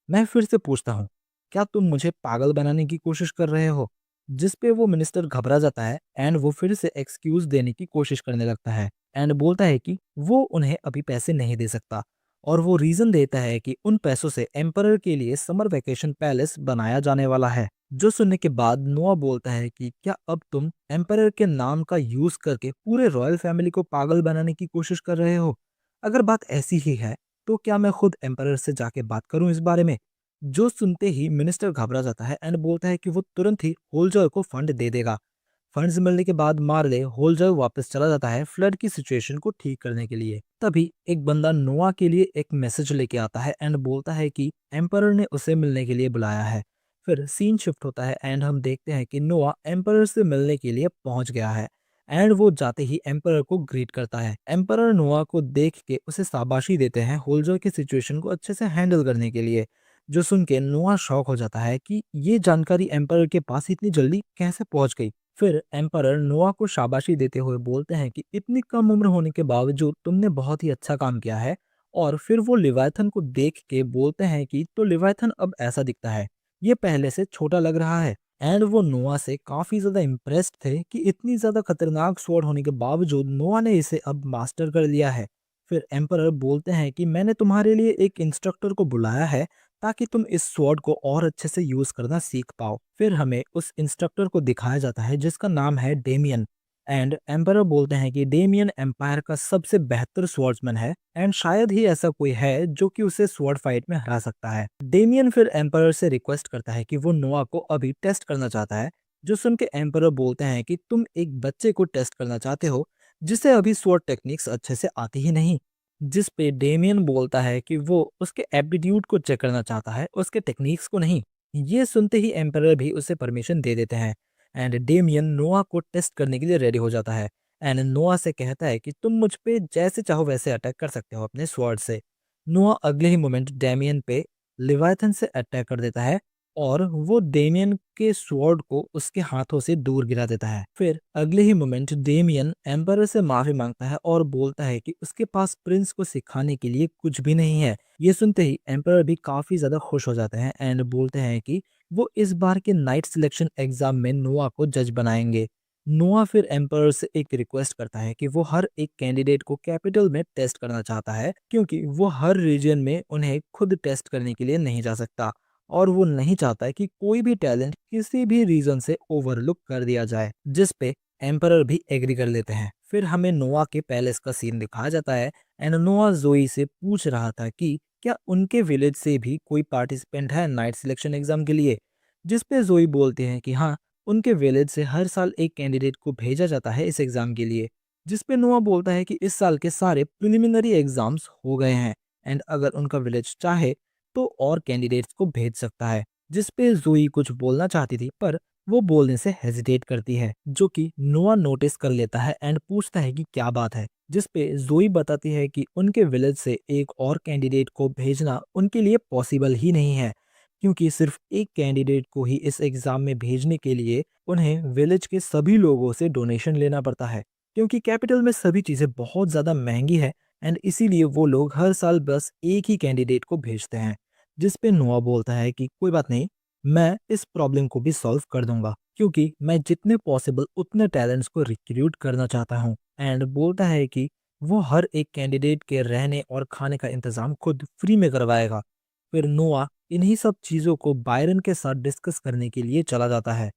S1: मैं फिर से पूछता हूँ, क्या तुम मुझे पागल बनाने की कोशिश कर रहे हो? जिस पे वो मिनिस्टर घबरा जाता है एंड वो फिर से एक्सक्यूज देने की कोशिश करने लगता है एंड बोलता है कि वो उन्हें अभी पैसे नहीं दे सकता, और वो रीजन देता है कि उन पैसों से एम्परर के लिए समर वेकेशन पैलेस बनाया जाने वाला है। जो सुनने के बाद नोआ बोलता है कि क्या अब तुम एम्परर के नाम का यूज करके पूरे रॉयल फैमिली को पागल बनाने की कोशिश कर रहे हो? अगर बात ऐसी ही है तो क्या मैं खुद एम्परर से जाके बात करूं इस बारे में? जो सुनते ही मिनिस्टर घबरा जाता है एंड बोलता है कि वो तुरंत ही होलजॉय को फंड दे देगा। फंड्स मिलने के बाद मार्ले होलजॉय वापस चला जाता है फ्लड की सिचुएशन को ठीक करने के लिए। तभी एक बंदा नोआ के लिए एक मैसेज लेके आता है एंड बोलता है कि एम्परर ने उसे मिलने के लिए बुलाया है। फिर सीन शिफ्ट होता है एंड हम देखते हैं कि नोआ एम्परर से मिलने के लिए पहुंच गया है एंड वो जाते ही एम्परर को ग्रीट करता है। एम्परर नोआ को देख के उसे शाबाशी देते हैं होलजॉय की सिचुएशन को अच्छे से हैंडल करने के लिए। जो सुन के नोआ शॉक हो जाता है कि ये जानकारी एम्परर के पास इतनी जल्दी कैसे पहुंच गई। फिर एम्परर नोआ को शाबाशी देते हुए बोलते हैं कि इतनी कम उम्र होने के बावजूद तुमने बहुत ही अच्छा काम किया है। और फिर वो लिवायथन को देख के बोलते हैं कि तो लिवायथन अब ऐसा दिखता है, ये पहले से छोटा लग रहा है। एंड वो नोआ से काफी ज्यादा इम्प्रेस्ड थे कि इतनी ज्यादा खतरनाक स्वॉर्ड होने के बावजूद नोआ ने इसे अब मास्टर कर लिया है। फिर एम्परर बोलते हैं कि मैंने तुम्हारे लिए एक इंस्ट्रक्टर को बुलाया है ताकि तुम इस स्वॉर्ड को और अच्छे से यूज करना सीख पाओ। फिर हमें उस इंस्ट्रक्टर को दिखाया जाता है जिसका नाम है डेमियन। एंड एम्परर बोलते हैं कि डेमियन एम्पायर का सबसे बेहतर स्वॉर्ड्समैन है एंड शायद ही ऐसा कोई है जो कि उसे स्वॉर्ड फाइट में हरा सकता है। डेमियन फिर एम्परर से रिक्वेस्ट करता है कि वो नोआ को अभी टेस्ट करना चाहता है। जो सुन के एम्परर बोलते हैं कि तुम एक बच्चे को टेस्ट करना चाहते हो जिसे अभी स्वॉर्ड टेक्निक्स अच्छे से आती ही नहीं। जिस पे डेमियन बोलता है कि वो उसके एप्टीट्यूड को चेक करना चाहता है, उसके टेक्निक्स को नहीं। ये सुनते ही एम्परर भी उसे परमिशन दे देते हैं एंड डेमियन नोआ को टेस्ट करने के लिए रेडी हो जाता है एंड नोआ से कहता है कि तुम मुझ पे जैसे चाहो वैसे अटैक कर सकते हो अपने स्वॉर्ड से। नोआ अगले ही मोमेंट डेमियन पे लिवायथन से अटैक कर देता है और वो डेमियन के स्वॉर्ड को उसके हाथों से दूर गिरा देता है। फिर अगले ही मोमेंट डेमियन एम्परर से माफी मांगता है और बोलता है कि उसके पास प्रिंस को सिखाने के लिए कुछ भी नहीं है। ये सुनते ही एम्परर भी काफी ज्यादा खुश हो जाते हैं एंड बोलते हैं कि वो इस बार के नाइट सिलेक्शन एग्जाम में नोआ को जज बनाएंगे। नोआ फिर एम्परर से एक रिक्वेस्ट करता है कि वो हर एक कैंडिडेट को कैपिटल में टेस्ट करना चाहता है क्योंकि वो हर रीजन में उन्हें खुद टेस्ट करने के लिए नहीं जा सकता, और वो नहीं चाहता है कि कोई भी टैलेंट किसी भी रीजन से ओवरलुक कर दिया जाए। जिस पे एम्परर भी एग्री कर लेते हैं। फिर हमें नोआ के पैलेस का सीन दिखाया जाता है एंड नोआ जोई से पूछ रहा था कि क्या उनके विलेज से भी कोई पार्टिसिपेंट है नाइट सिलेक्शन एग्जाम के लिए। जिस पे जोई बोलते हैं कि हाँ, उनके विलेज से हर साल एक कैंडिडेट को भेजा जाता है इस एग्जाम के लिए। जिस पे नोआ बोलता है कि इस साल के सारे प्रिलिमिनरी एग्जाम्स हो गए हैं एंड अगर उनका विलेज चाहे तो और कैंडिडेट्स को भेज सकता है। जिस पे जोई कुछ बोलना चाहती थी पर वो बोलने से हेजिटेट करती है, जो कि नोआ नोटिस कर लेता है एंड पूछता है कि क्या बात है। जिस पे जोई बताती है कि उनके विलेज से एक और कैंडिडेट को भेजना उनके लिए पॉसिबल ही नहीं है क्योंकि सिर्फ एक कैंडिडेट को ही इस एग्जाम में भेजने के लिए उन्हें विलेज के सभी लोगों से डोनेशन लेना पड़ता है क्योंकि कैपिटल में सभी चीजें बहुत ज्यादा महंगी है एंड इसीलिए वो लोग हर साल बस एक ही कैंडिडेट को भेजते हैं। जिस पे नोआ बोलता है कि कोई बात नहीं, मैं इस प्रॉब्लम को भी सॉल्व कर दूंगा क्योंकि मैं जितने पॉसिबल उतने टैलेंट्स को रिक्रूट करना चाहता हूँ। एंड बोलता है कि वो हर एक कैंडिडेट के रहने और खाने का इंतजाम खुद फ्री में करवाएगा। फिर नोआ इन्हीं सब चीज़ों को बायरन के साथ डिस्कस करने के लिए चला जाता है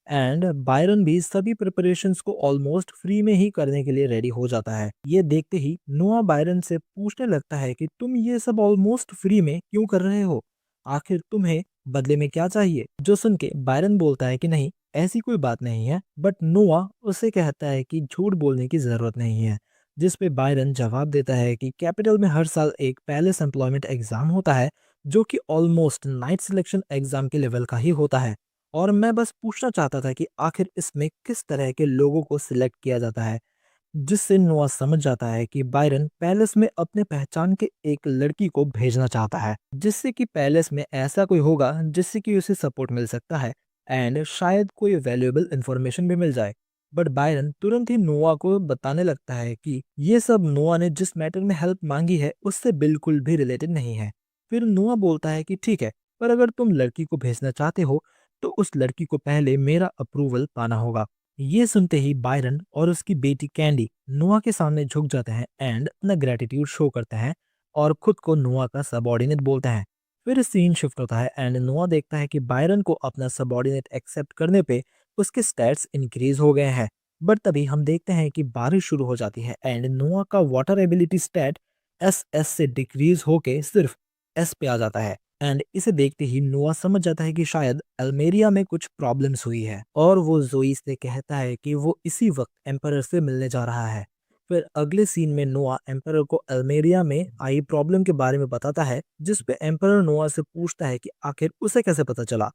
S1: एंड बायरन भी सभी प्रिपरेशंस को ऑलमोस्ट फ्री में ही करने के लिए रेडी हो जाता है। ये देखते ही नोआ बायरन से पूछने लगता है कि तुम ये सब ऑलमोस्ट फ्री में क्यों कर रहे हो? आखिर तुम्हें बदले में क्या चाहिए? जो सुन के बायरन बोलता है कि नहीं, ऐसी कोई बात नहीं है, बट नोआ उसे कहता है कि झूठ बोलने की जरूरत नहीं है। जिस पे बायरन जवाब देता है कि कैपिटल में हर साल एक पैलेस एम्प्लॉयमेंट एग्जाम होता है, जो कि ऑलमोस्ट नाइट सिलेक्शन एग्जाम के लेवल का ही होता है। और मैं बस पूछना चाहता था कि आखिर इसमें किस तरह के लोगों को सिलेक्ट किया जाता है। जिससे नोआ समझ जाता है कि बायरन पैलेस में अपने पहचान के एक लड़की को भेजना चाहता है, जिससे कि पैलेस में ऐसा कोई होगा जिससे कि उसे सपोर्ट मिल सकता है एंड शायद कोई वैल्यूएबल इंफॉर्मेशन भी मिल जाए। बट बायरन तुरंत ही नोआ को बताने लगता है कि ये सब नोआ ने जिस मैटर में हेल्प मांगी है उससे बिल्कुल भी रिलेटेड नहीं है। फिर नोआ बोलता है कि ठीक है, पर अगर तुम लड़की को भेजना चाहते हो तो उस लड़की को पहले मेरा अप्रूवल पाना होगा। ये सुनते ही बायरन और उसकी बेटी कैंडी नोआ के सामने झुक जाते हैं एंड अपना ग्रेटिट्यूड शो करते हैं और खुद को नोआ का सबऑर्डिनेट बोलते हैं। फिर सीन शिफ्ट होता है एंड नोआ देखता है कि बायरन को अपना सबऑर्डिनेट एक्सेप्ट करने पे उसके स्टैट्स इंक्रीज हो गए हैं। बट तभी हम देखते हैं कि बारिश शुरू हो जाती है एंड नोआ का वाटर एबिलिटी स्टैट एस से डिक्रीज होके सिर्फ एस पे आ जाता है। एंड इसे देखते ही नोआ समझ जाता है कि शायद अल्मेरिया में कुछ प्रॉब्लम्स हुई है और वो जोई से कहता है कि वो इसी वक्त एम्परर से मिलने जा रहा है। फिर अगले सीन में नोआ एम्परर को अल्मेरिया में आई प्रॉब्लम के बारे में बताता है, जिस पे एम्परर नोआ से पूछता है कि आखिर उसे कैसे पता चला।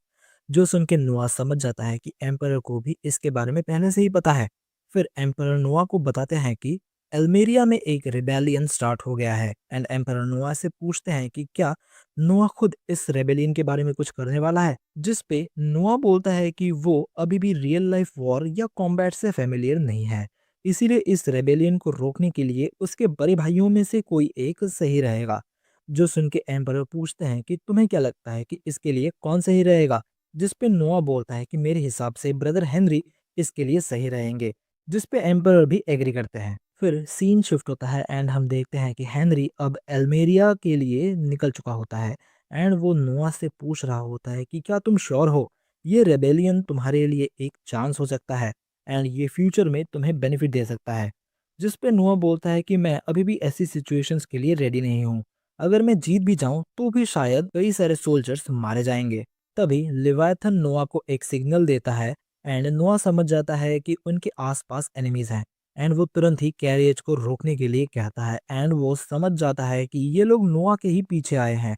S1: जो सुन के नोआ समझ जाता है कि एम्परर को भी इसके बारे में पहले से ही पता है। फिर एम्परर नोआ को बताते हैं कि एल्मेरिया में एक रिबेलियन स्टार्ट हो गया है एंड एम्परर नोआ से पूछते हैं कि क्या नोआ खुद इस रेबेलियन के बारे में कुछ करने वाला है। जिस पे नोआ बोलता है कि वो अभी भी रियल लाइफ वॉर या कॉम्बैट से फेमिलियर नहीं है, इसीलिए इस रेबेलियन को रोकने के लिए उसके बड़े भाइयों में से कोई एक सही रहेगा। जो सुन के एम्परर पूछते हैं कि तुम्हें क्या लगता है कि इसके लिए कौन सही रहेगा। जिस पे नोआ बोलता है कि मेरे हिसाब से ब्रदर हेनरी इसके लिए सही रहेंगे। जिस पे एम्परर भी एग्री करते हैं। फिर सीन शिफ्ट होता है एंड हम देखते हैं कि हेनरी अब एल्मेरिया के लिए निकल चुका होता है एंड वो नोआ से पूछ रहा होता है कि क्या तुम श्योर हो, ये रेबेलियन तुम्हारे लिए एक चांस हो सकता है एंड ये फ्यूचर में तुम्हें बेनिफिट दे सकता है। जिस पे नोआ बोलता है कि मैं अभी भी ऐसी सिचुएशंस के लिए रेडी नहीं हूँ, अगर मैं जीत भी जाऊं तो भी शायद कई सारे सोल्जर्स मारे जाएंगे। तभी लिवायथन नोआ को एक सिग्नल देता है एंड नोआ समझ जाता है कि उनके आसपास एनिमीज हैं एंड वो तुरंत ही कैरियज को रोकने के लिए कहता है एंड वो समझ जाता है कि ये लोग नोआ के ही पीछे आए हैं।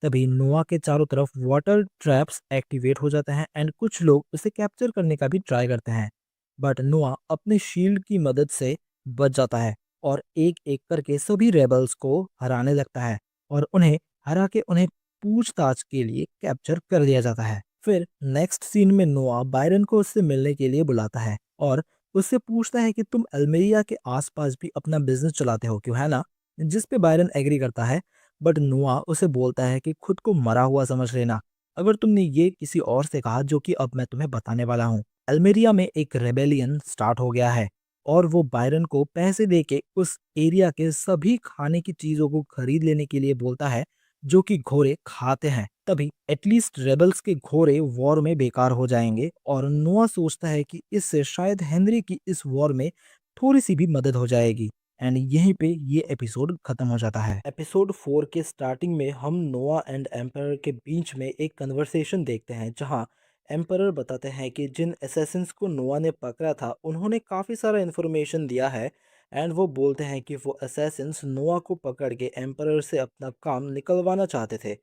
S1: तभी नोआ के चारों तरफ वाटर ट्रैप्स एक्टिवेट हो जाते हैं एंड कुछ लोग उसे कैप्चर करने का भी ट्राई करते हैं। बट नोआ अपने शील्ड की मदद से बच जाता है और एक एक करके सभी रेबल्स को हराने लगता है और उन्हें हरा के उन्हें पूछताछ के लिए कैप्चर कर लिया जाता है। फिर नेक्स्ट सीन में नोआ बायरन को उससे मिलने के लिए बुलाता है और उससे पूछता है कि तुम अल्मेरिया के आसपास भी अपना बिजनेस चलाते हो क्यों, है ना? जिस पे बायरन एग्री करता है। बट नोआ उसे बोलता है कि खुद को मरा हुआ समझ लेना अगर तुमने ये किसी और से कहा, जो कि अब मैं तुम्हें बताने वाला हूँ। अल्मेरिया में एक रेबेलियन स्टार्ट हो गया है और वो बायरन को पैसे देके उस एरिया के सभी खाने की चीजों को खरीद लेने के लिए बोलता है जो कि घोड़े खाते हैं। तभी एटलीस्ट रेबल्स के घोड़े वॉर में बेकार हो जाएंगे और नोआ सोचता है कि इससे शायद हेनरी की इस वॉर में थोड़ी सी भी मदद हो जाएगी। एंड यहीं पे ये एपिसोड खत्म हो जाता है। एपिसोड 4 के स्टार्टिंग में हम नोआ एंड एम्परर के बीच में एक कन्वर्सेशन देखते हैं, जहां एम्परर बताते हैं कि जिन असैसिन्स को नोआ ने पकड़ा था उन्होंने काफ़ी सारा इन्फॉर्मेशन दिया है एंड वो बोलते हैं कि वो असैसिन्स नोआ को पकड़ के एम्परर से अपना काम निकलवाना चाहते थे।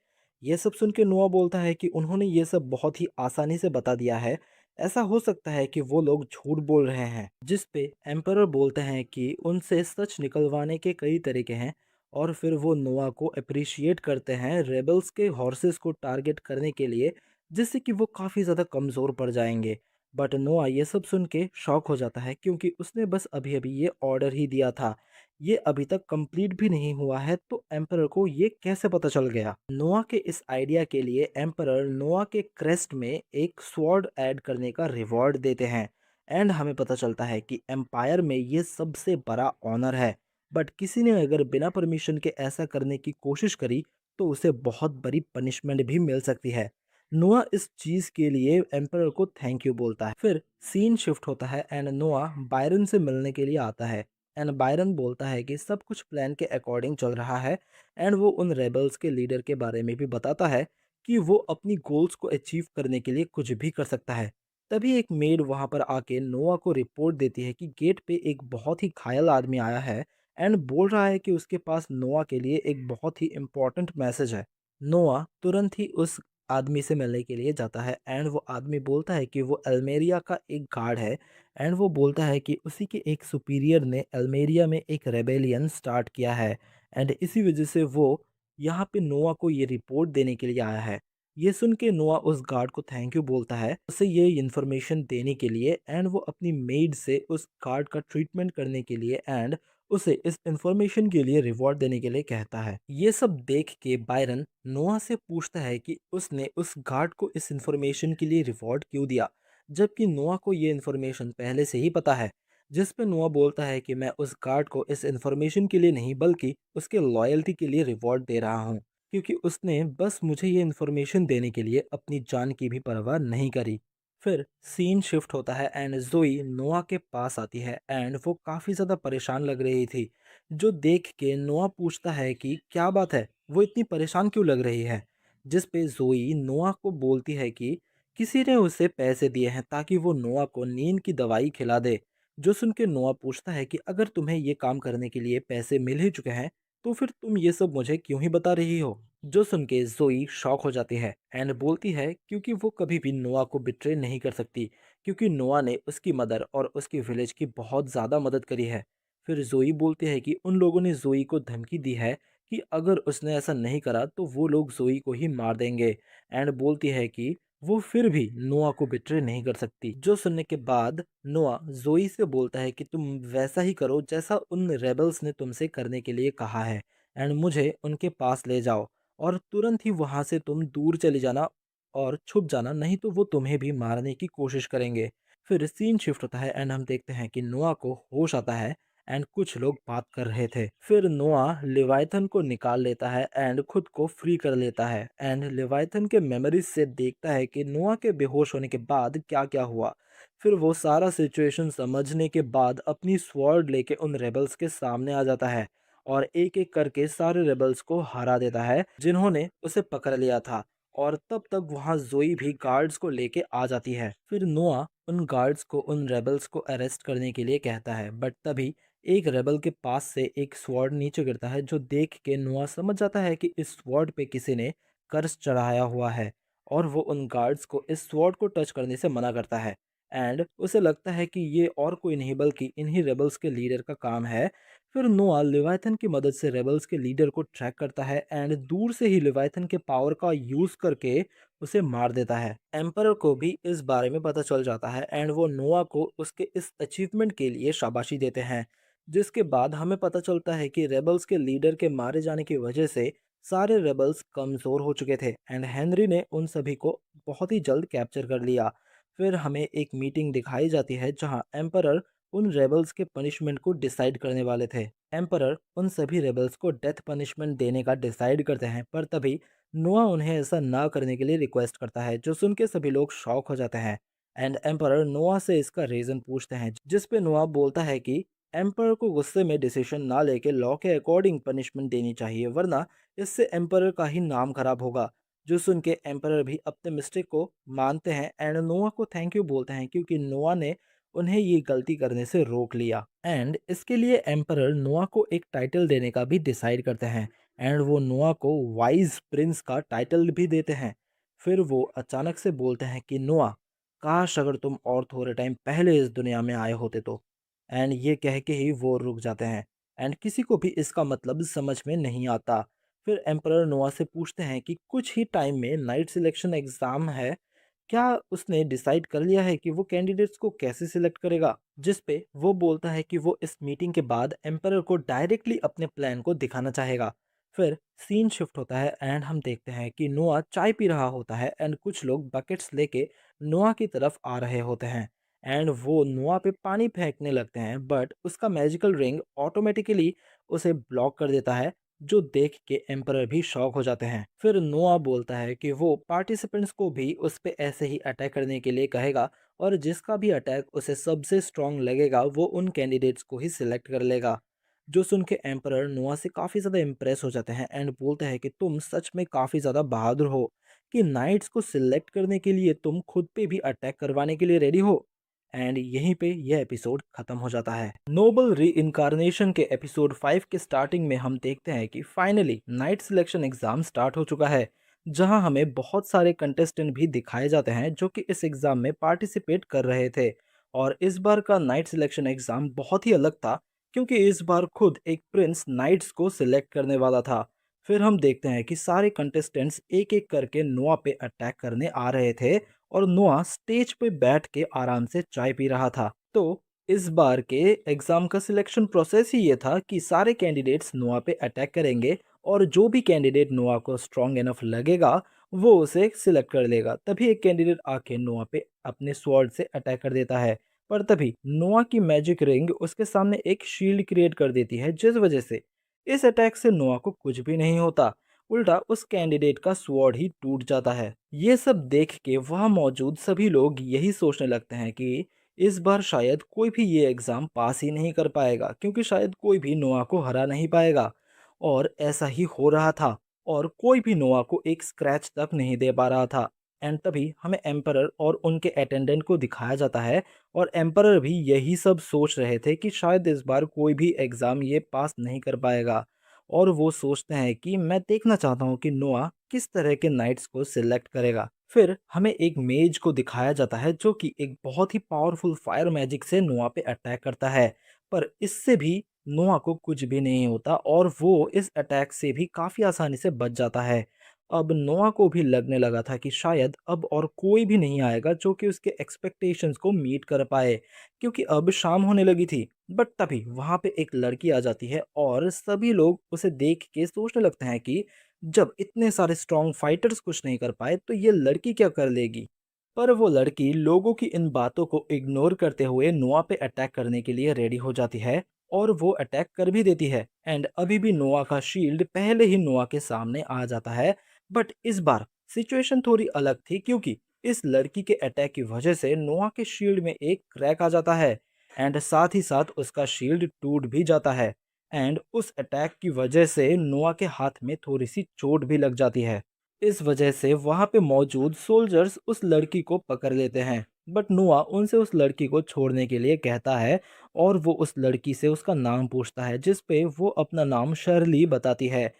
S1: ये सब सुन के नोआ बोलता है कि उन्होंने ये सब बहुत ही आसानी से बता दिया है, ऐसा हो सकता है कि वो लोग झूठ बोल रहे हैं। जिस पे एम्परर बोलते हैं कि उनसे सच निकलवाने के कई तरीके हैं और फिर वो नोआ को अप्रिशिएट करते हैं रेबल्स के हॉर्सेस को टारगेट करने के लिए, जिससे कि वो काफ़ी ज़्यादा कमज़ोर पड़ जाएंगे। बट नोआ ये सब सुन के शॉक हो जाता है क्योंकि उसने बस अभी अभी ये ऑर्डर ही दिया था, ये अभी तक कंप्लीट भी नहीं हुआ है, तो एम्परर को ये कैसे पता चल गया। नोआ के इस आइडिया के लिए एम्परर नोआ के क्रेस्ट में एक स्वॉर्ड ऐड करने का रिवॉर्ड देते हैं एंड हमें पता चलता है कि एम्पायर में ये सबसे बड़ा ऑनर है। बट किसी ने अगर बिना परमिशन के ऐसा करने की कोशिश करी तो उसे बहुत बड़ी पनिशमेंट भी मिल सकती है। नोआ इस चीज के लिए एम्परर को थैंक यू बोलता है। फिर सीन शिफ्ट होता है एंड नोआ बायरन से मिलने के लिए आता है एंड बायरन बोलता है कि सब कुछ प्लान के अकॉर्डिंग चल रहा है एंड वो उन रेबल्स के लीडर के बारे में भी बताता है कि वो अपनी गोल्स को अचीव करने के लिए कुछ भी कर सकता है। तभी एक मेड वहाँ पर आके नोआ को रिपोर्ट देती है कि गेट पे एक बहुत ही घायल आदमी आया है एंड बोल रहा है कि उसके पास नोआ के लिए एक बहुत ही इम्पोर्टेंट मैसेज है। नोआ तुरंत ही उस आदमी से मिलने के लिए जाता है एंड वो आदमी बोलता है कि वो अल्मेरिया का एक गार्ड है एंड वो बोलता है कि उसी के एक सुपीरियर ने अल्मेरिया में एक रेबेलियन स्टार्ट किया है एंड इसी वजह से वो यहाँ पे नोआ को ये रिपोर्ट देने के लिए आया है। ये सुन के नोआ उस गार्ड को थैंक यू बोलता है उसे ये इन्फॉर्मेशन देने के लिए एंड वो अपनी मेड से उस गार्ड का ट्रीटमेंट करने के लिए एंड उसे इस इन्फॉर्मेशन के लिए रिवॉर्ड देने के लिए कहता है। ये सब देख के बायरन नोआ से पूछता है कि उसने उस गार्ड को इस इन्फॉर्मेशन के लिए रिवॉर्ड क्यों दिया, जबकि नोआ को ये इन्फॉर्मेशन पहले से ही पता है। जिस पे नोआ बोलता है कि मैं उस गार्ड को इस इन्फॉर्मेशन के लिए नहीं बल्कि उसके लॉयल्टी के लिए रिवॉर्ड दे रहा हूँ, क्योंकि उसने बस मुझे ये इन्फॉर्मेशन देने के लिए अपनी जान की भी परवाह नहीं करी। फिर सीन शिफ्ट होता है एंड जोई नोआ के पास आती है एंड वो काफ़ी ज़्यादा परेशान लग रही थी, जो देख के नोआ पूछता है कि क्या बात है, वो इतनी परेशान क्यों लग रही है। जिस पे जोई नोआ को बोलती है कि किसी ने उसे पैसे दिए हैं ताकि वो नोआ को नींद की दवाई खिला दे। जो सुन के नोआ पूछता है कि अगर तुम्हें ये काम करने के लिए पैसे मिल ही चुके हैं तो फिर तुम ये सब मुझे क्यों ही बता रही हो। जो सुन के जोई शॉक हो जाती है एंड बोलती है क्योंकि वो कभी भी नोआ को बिट्रे नहीं कर सकती, क्योंकि नोआ ने उसकी मदर और उसकी विलेज की बहुत ज़्यादा मदद करी है। फिर जोई बोलती है कि उन लोगों ने जोई को धमकी दी है कि अगर उसने ऐसा नहीं करा तो वो लोग जोई को ही मार देंगे एंड बोलती है कि वो फिर भी नोआ को बिट्रे नहीं कर सकती। जो सुनने के बाद नोआ जोई से बोलता है कि तुम वैसा ही करो जैसा उन रेबल्स ने तुमसे करने के लिए कहा है एंड मुझे उनके पास ले जाओ और तुरंत ही वहां से तुम दूर चले जाना और छुप जाना, नहीं तो वो तुम्हें भी मारने की कोशिश करेंगे। फिर सीन शिफ्ट होता है एंड हम देखते हैं कि नोआ को होश आता है एंड कुछ लोग बात कर रहे थे। फिर नोआ लिवाइथन को निकाल लेता है एंड खुद को फ्री कर लेता है एंड लिवाइथन के मेमोरीज से देखता है कि नोआ के बेहोश होने के बाद क्या क्या हुआ। फिर वो सारा सिचुएशन समझने के बाद अपनी स्वॉर्ड लेके उन रेबल्स के सामने आ जाता है और एक एक करके सारे रेबल्स को हरा देता है जिन्होंने उसे पकड़ लिया था। और तब तक वहां जोई भी गार्ड्स को लेके आ जाती है। फिर नोआ उन गार्ड्स को उन रेबल्स को अरेस्ट करने के लिए कहता है, बट तभी एक रेबल के पास से एक स्वॉर्ड नीचे गिरता है, जो देख के नोआ समझ जाता है कि इस स्वॉर्ड पे किसी ने कर्स चढ़ाया हुआ है और वो उन गार्ड्स को इस स्वॉर्ड को टच करने से मना करता है एंड उसे लगता है कि ये और कोई नहीं बल्कि इन्हीं रेबल्स के लीडर का काम है। फिर नोआ लिवाइथन की मदद से रेबल्स के लीडर को ट्रैक करता है एंड दूर से ही लिवाइथन के पावर का यूज करके उसे मार देता है। एम्परर को भी इस बारे में पता चल जाता है एंड वो नोआ को उसके इस अचीवमेंट के लिए शाबाशी देते हैं। जिसके बाद हमें पता चलता है कि रेबल्स के लीडर के मारे जाने की वजह से सारे रेबल्स कमज़ोर हो चुके थे एंड हेनरी ने उन सभी को बहुत ही जल्द कैप्चर कर लिया। फिर हमें एक मीटिंग दिखाई जाती है जहां एम्परर उन रेबल्स के पनिशमेंट को डिसाइड करने वाले थे। एम्परर उन सभी रेबल्स को डेथ पनिशमेंट देने का डिसाइड करते हैं, पर तभी नोआ उन्हें ऐसा ना करने के लिए रिक्वेस्ट करता है, जो सुन के सभी लोग शॉक हो जाते हैं एंड एम्परर नोआ से इसका रीज़न पूछते हैं, जिस पे नोआ बोलता है कि एम्परर को गुस्से में डिसीजन ना लेके लॉ के अकॉर्डिंग पनिशमेंट देनी चाहिए, वरना इससे एम्परर का ही नाम खराब होगा। जो सुन के एम्परर भी अपने मिस्टेक को मानते हैं एंड नोआ को थैंक यू बोलते हैं, क्योंकि नोआ ने उन्हें ये गलती करने से रोक लिया एंड इसके लिए एम्परर नोआ को एक टाइटल देने का भी डिसाइड करते हैं एंड वो नोआ को वाइज प्रिंस का टाइटल भी देते हैं। फिर वो अचानक से बोलते हैं कि नोआ, काश अगर तुम और थोड़े टाइम पहले इस दुनिया में आए होते तो। एंड ये कह के ही वो रुक जाते हैं एंड किसी को भी इसका मतलब समझ में नहीं आता। फिर एम्परर नोआ से पूछते हैं कि कुछ ही टाइम में नाइट सिलेक्शन एग्जाम है, क्या उसने डिसाइड कर लिया है कि वो कैंडिडेट्स को कैसे सिलेक्ट करेगा। जिस पे वो बोलता है कि वो इस मीटिंग के बाद एम्परर को डायरेक्टली अपने प्लान को दिखाना चाहेगा। फिर सीन शिफ्ट होता है एंड हम देखते हैं कि नोआ चाय पी रहा होता है एंड कुछ लोग बकेट्स लेके नोआ की तरफ आ रहे होते हैं एंड वो नोआ पे पानी फेंकने लगते हैं, बट उसका मैजिकल रिंग ऑटोमेटिकली उसे ब्लॉक कर देता है, जो देख के एम्परर भी शॉक हो जाते हैं। फिर नोआ बोलता है कि वो पार्टिसिपेंट्स को भी उस पे ऐसे ही अटैक करने के लिए कहेगा और जिसका भी अटैक उसे सबसे स्ट्रांग लगेगा वो उन कैंडिडेट्स को ही सिलेक्ट कर लेगा। जो सुन के एम्परर नोआ से काफ़ी ज़्यादा इम्प्रेस हो जाते हैं एंड बोलते हैं कि तुम सच में काफ़ी ज़्यादा बहादुर हो, कि नाइट्स को सिलेक्ट करने के लिए तुम खुद पे भी अटैक करवाने के लिए रेडी हो। एंड यहीं पे यह एपिसोड खत्म हो जाता है। नोबल री इनकारनेशन के एपिसोड 5 के स्टार्टिंग में हम देखते हैं कि finally night selection exam start हो चुका है, जहां हमें बहुत सारे कंटेस्टेंट भी दिखाए जाते हैं जो कि इस एग्जाम में पार्टिसिपेट कर रहे थे। और इस बार का नाइट सिलेक्शन एग्जाम बहुत ही अलग था, क्योंकि इस बार खुद एक प्रिंस नाइट्स को सिलेक्ट करने वाला था। फिर हम देखते हैं कि सारे कंटेस्टेंट्स एक एक करके नोआ पे अटैक करने आ रहे थे, और नोआ स्टेज पे बैठ के आराम से चाय पी रहा था। तो इस बार के एग्जाम का सिलेक्शन प्रोसेस ही ये था कि सारे कैंडिडेट्स नोआ पे अटैक करेंगे, और जो भी कैंडिडेट नोआ को स्ट्रांग इनफ लगेगा वो उसे सिलेक्ट कर लेगा। तभी एक कैंडिडेट आके नोआ पे अपने स्वॉर्ड से अटैक कर देता है, पर तभी नोआ की मैजिक रिंग उसके सामने एक शील्ड क्रिएट कर देती है, जिस वजह से इस अटैक से नोआ को कुछ भी नहीं होता। उल्टा उस कैंडिडेट का स्वॉर्ड ही टूट जाता है। ये सब देख के वहाँ मौजूद सभी लोग यही सोचने लगते हैं कि इस बार शायद कोई भी ये एग्ज़ाम पास ही नहीं कर पाएगा, क्योंकि शायद कोई भी नोआ को हरा नहीं पाएगा। और ऐसा ही हो रहा था, और कोई भी नोआ को एक स्क्रैच तक नहीं दे पा रहा था। एंड तभी हमें एम्परर और उनके अटेंडेंट को दिखाया जाता है, और एम्परर भी यही सब सोच रहे थे कि शायद इस बार कोई भी एग्ज़ाम ये पास नहीं कर पाएगा। और वो सोचते हैं कि मैं देखना चाहता हूँ कि नोआ किस तरह के नाइट्स को सिलेक्ट करेगा। फिर हमें एक मेज को दिखाया जाता है जो कि एक बहुत ही पावरफुल फायर मैजिक से नोआ पे अटैक करता है, पर इससे भी नोआ को कुछ भी नहीं होता, और वो इस अटैक से भी काफ़ी आसानी से बच जाता है। अब नोआ को भी लगने लगा था कि शायद अब और कोई भी नहीं आएगा जो कि उसके एक्सपेक्टेशंस को मीट कर पाए, क्योंकि अब शाम होने लगी थी। बट तभी वहाँ पे एक लड़की आ जाती है, और सभी लोग उसे देख के सोचने लगते हैं कि जब इतने सारे स्ट्रॉन्ग फाइटर्स कुछ नहीं कर पाए तो ये लड़की क्या कर लेगी। पर वो लड़की लोगों की इन बातों को इग्नोर करते हुए नोआ पे अटैक करने के लिए रेडी हो जाती है, और वो अटैक कर भी देती है। एंड अभी भी नोआ का शील्ड पहले ही नोआ के सामने आ जाता है। बट इस बार सिचुएशन थोड़ी अलग थी, क्योंकि इस लड़की के अटैक की वजह से नोआ के शील्ड में एक क्रैक आ जाता है, एंड साथ ही साथ उसका शील्ड टूट भी जाता है। एंड उस अटैक की वजह से नोआ के हाथ में थोड़ी सी चोट भी लग जाती है। इस वजह से वहां पे मौजूद सोल्जर्स उस लड़की को पकड़ लेते हैं, बट नोआ उनसे उस लड़की को छोड़ने के लिए कहता है, और वो उस लड़की से उसका नाम पूछता है, जिस पे वो अपना नाम शर्ली बताती है।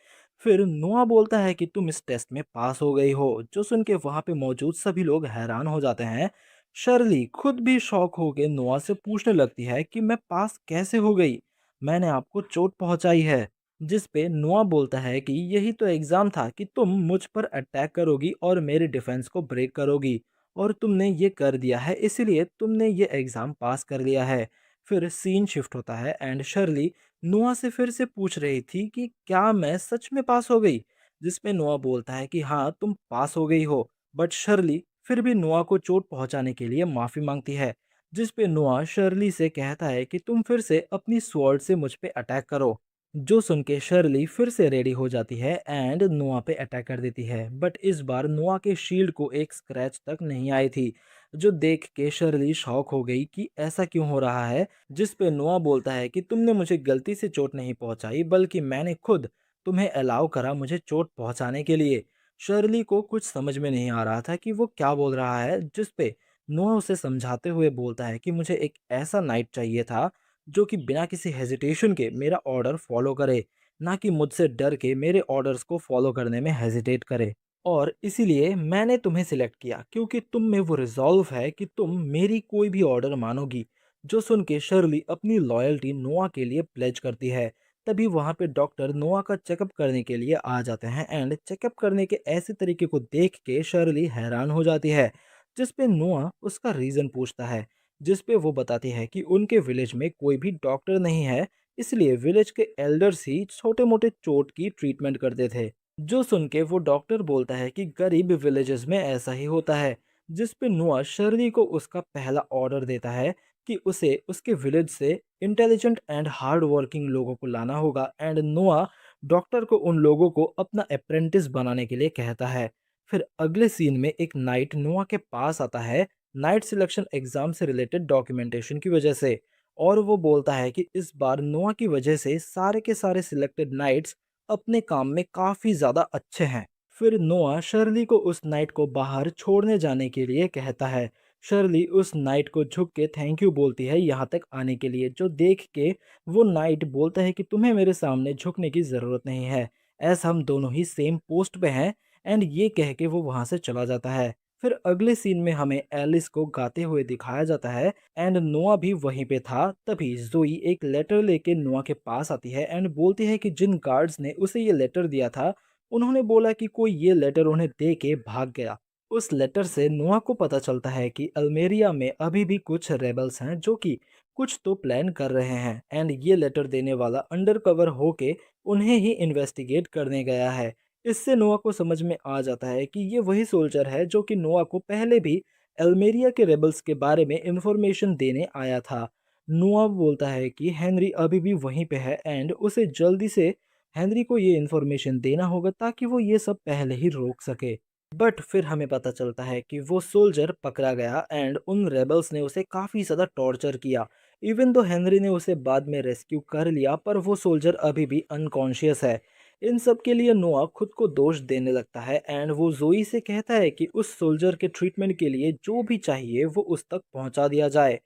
S1: फिर नोआ बोलता है कि तुम इस टेस्ट में पास हो गई हो, जो सुन के वहां पे मौजूद सभी लोग हैरान हो जाते हैं। शर्ली खुद भी शॉक होकर नोआ से पूछने लगती है कि मैं पास कैसे हो गई, मैंने आपको चोट पहुंचाई है। जिस पे नोआ बोलता है कि यही तो एग्जाम था कि तुम मुझ पर अटैक करोगी और मेरे डिफेंस को ब्रेक करोगी, और तुमने ये कर दिया है, इसीलिए तुमने ये एग्जाम पास कर लिया है। फिर सीन शिफ्ट होता है, एंड शर्ली नोआ से फिर से पूछ रही थी कि क्या मैं सच में पास हो गई, जिसमें नोआ बोलता है कि हाँ तुम पास हो गई हो। बट शर्ली फिर भी नोआ को चोट पहुंचाने के लिए माफी मांगती है, जिस पे नोआ शर्ली से कहता है कि तुम फिर से अपनी स्वॉर्ड से मुझ पे अटैक करो। जो सुन के शर्ली फिर से रेडी हो जाती है, एंड नोआ पे अटैक कर देती है। बट इस बार नोआ के शील्ड को एक स्क्रैच तक नहीं आई थी, जो देख के शर्ली शॉक हो गई कि ऐसा क्यों हो रहा है। जिस पे नोआ बोलता है कि तुमने मुझे गलती से चोट नहीं पहुंचाई, बल्कि मैंने खुद तुम्हें अलाउ करा मुझे चोट पहुंचाने के लिए। शर्ली को कुछ समझ में नहीं आ रहा था कि वो क्या बोल रहा है, जिस पे नोआ उसे समझाते हुए बोलता है कि मुझे एक ऐसा नाइट चाहिए था जो कि बिना किसी हेजिटेशन के मेरा ऑर्डर फॉलो करे, ना कि मुझसे डर के मेरे ऑर्डर्स को फॉलो करने में हेजिटेट करे। और इसीलिए मैंने तुम्हें सिलेक्ट किया, क्योंकि तुम में वो रिजॉल्व है कि तुम मेरी कोई भी ऑर्डर मानोगी। जो सुन के शर्ली अपनी लॉयल्टी नोआ के लिए प्लेज करती है। तभी वहां पे डॉक्टर नोआ का चेकअप करने के लिए आ जाते हैं, एंड चेकअप करने के ऐसे तरीके को देख के शर्ली हैरान हो जाती है, जिस पे नोआ उसका रीजन पूछता है। जिस पे वो बताती है कि उनके विलेज में कोई भी डॉक्टर नहीं है, इसलिए विलेज के एल्डर्स ही छोटे मोटे चोट की ट्रीटमेंट करते थे। जो सुन के वो डॉक्टर बोलता है कि गरीब विलेजेस में ऐसा ही होता है। जिस पे नुआ शर्ली को उसका पहला ऑर्डर देता है कि उसे उसके विलेज से इंटेलिजेंट एंड हार्ड वर्किंग लोगों को लाना होगा, एंड नुआ डॉक्टर को उन लोगों को अपना अप्रेंटिस बनाने के लिए कहता है। फिर अगले सीन में एक नाइट नुआ के पास आता है, नाइट सिलेक्शन एग्जाम से रिलेटेड डॉक्यूमेंटेशन की वजह से। और वो बोलता है कि इस बार नोआ की वजह से सारे के सारे सिलेक्टेड नाइट्स अपने काम में काफ़ी ज़्यादा अच्छे हैं। फिर नोआ शर्ली को उस नाइट को बाहर छोड़ने जाने के लिए कहता है। शर्ली उस नाइट को झुक के थैंक यू बोलती है यहाँ तक आने के लिए, जो देख के वो नाइट बोलता है कि तुम्हें मेरे सामने झुकने की ज़रूरत नहीं है, ऐसा हम दोनों ही सेम पोस्ट पे हैं। एंड ये कह के वो वहाँ से चला जाता है। फिर अगले सीन में हमें एलिस को गाते हुए दिखाया जाता है एंड नोआ भी वहीं पे था। तभी जोई एक लेटर लेके नोआ के पास आती है एंड बोलती है कि जिन गार्ड्स ने उसे ये लेटर दिया था उन्होंने बोला कि कोई ये लेटर उन्हें दे के भाग गया। उस लेटर से नोआ को पता चलता है कि अल्मेरिया में अभी भी कुछ रेबल्स हैं जो कि कुछ तो प्लान कर रहे हैं एंड ये लेटर देने वाला अंडरकवर होके उन्हें ही इन्वेस्टिगेट करने गया है। इससे नोआ को समझ में आ जाता है कि ये वही सोल्जर है जो कि नोआ को पहले भी अल्मेरिया के रेबल्स के बारे में इंफॉर्मेशन देने आया था। नोआ बोलता है कि हेनरी अभी भी वहीं पे है एंड उसे जल्दी से हेनरी को ये इन्फॉर्मेशन देना होगा ताकि वो ये सब पहले ही रोक सके। बट फिर हमें पता चलता है कि वो सोल्जर पकड़ा गया एंड उन रेबल्स ने उसे काफ़ी ज़्यादा टॉर्चर किया। इवन दो हेनरी ने उसे बाद में रेस्क्यू कर लिया पर वो सोल्जर अभी भी अनकॉन्शियस है। इन सब के लिए नोआ खुद को दोष देने लगता है एंड वो जोई से कहता है कि उस सोल्जर के ट्रीटमेंट के लिए जो भी चाहिए वो उस तक पहुंचा दिया जाए।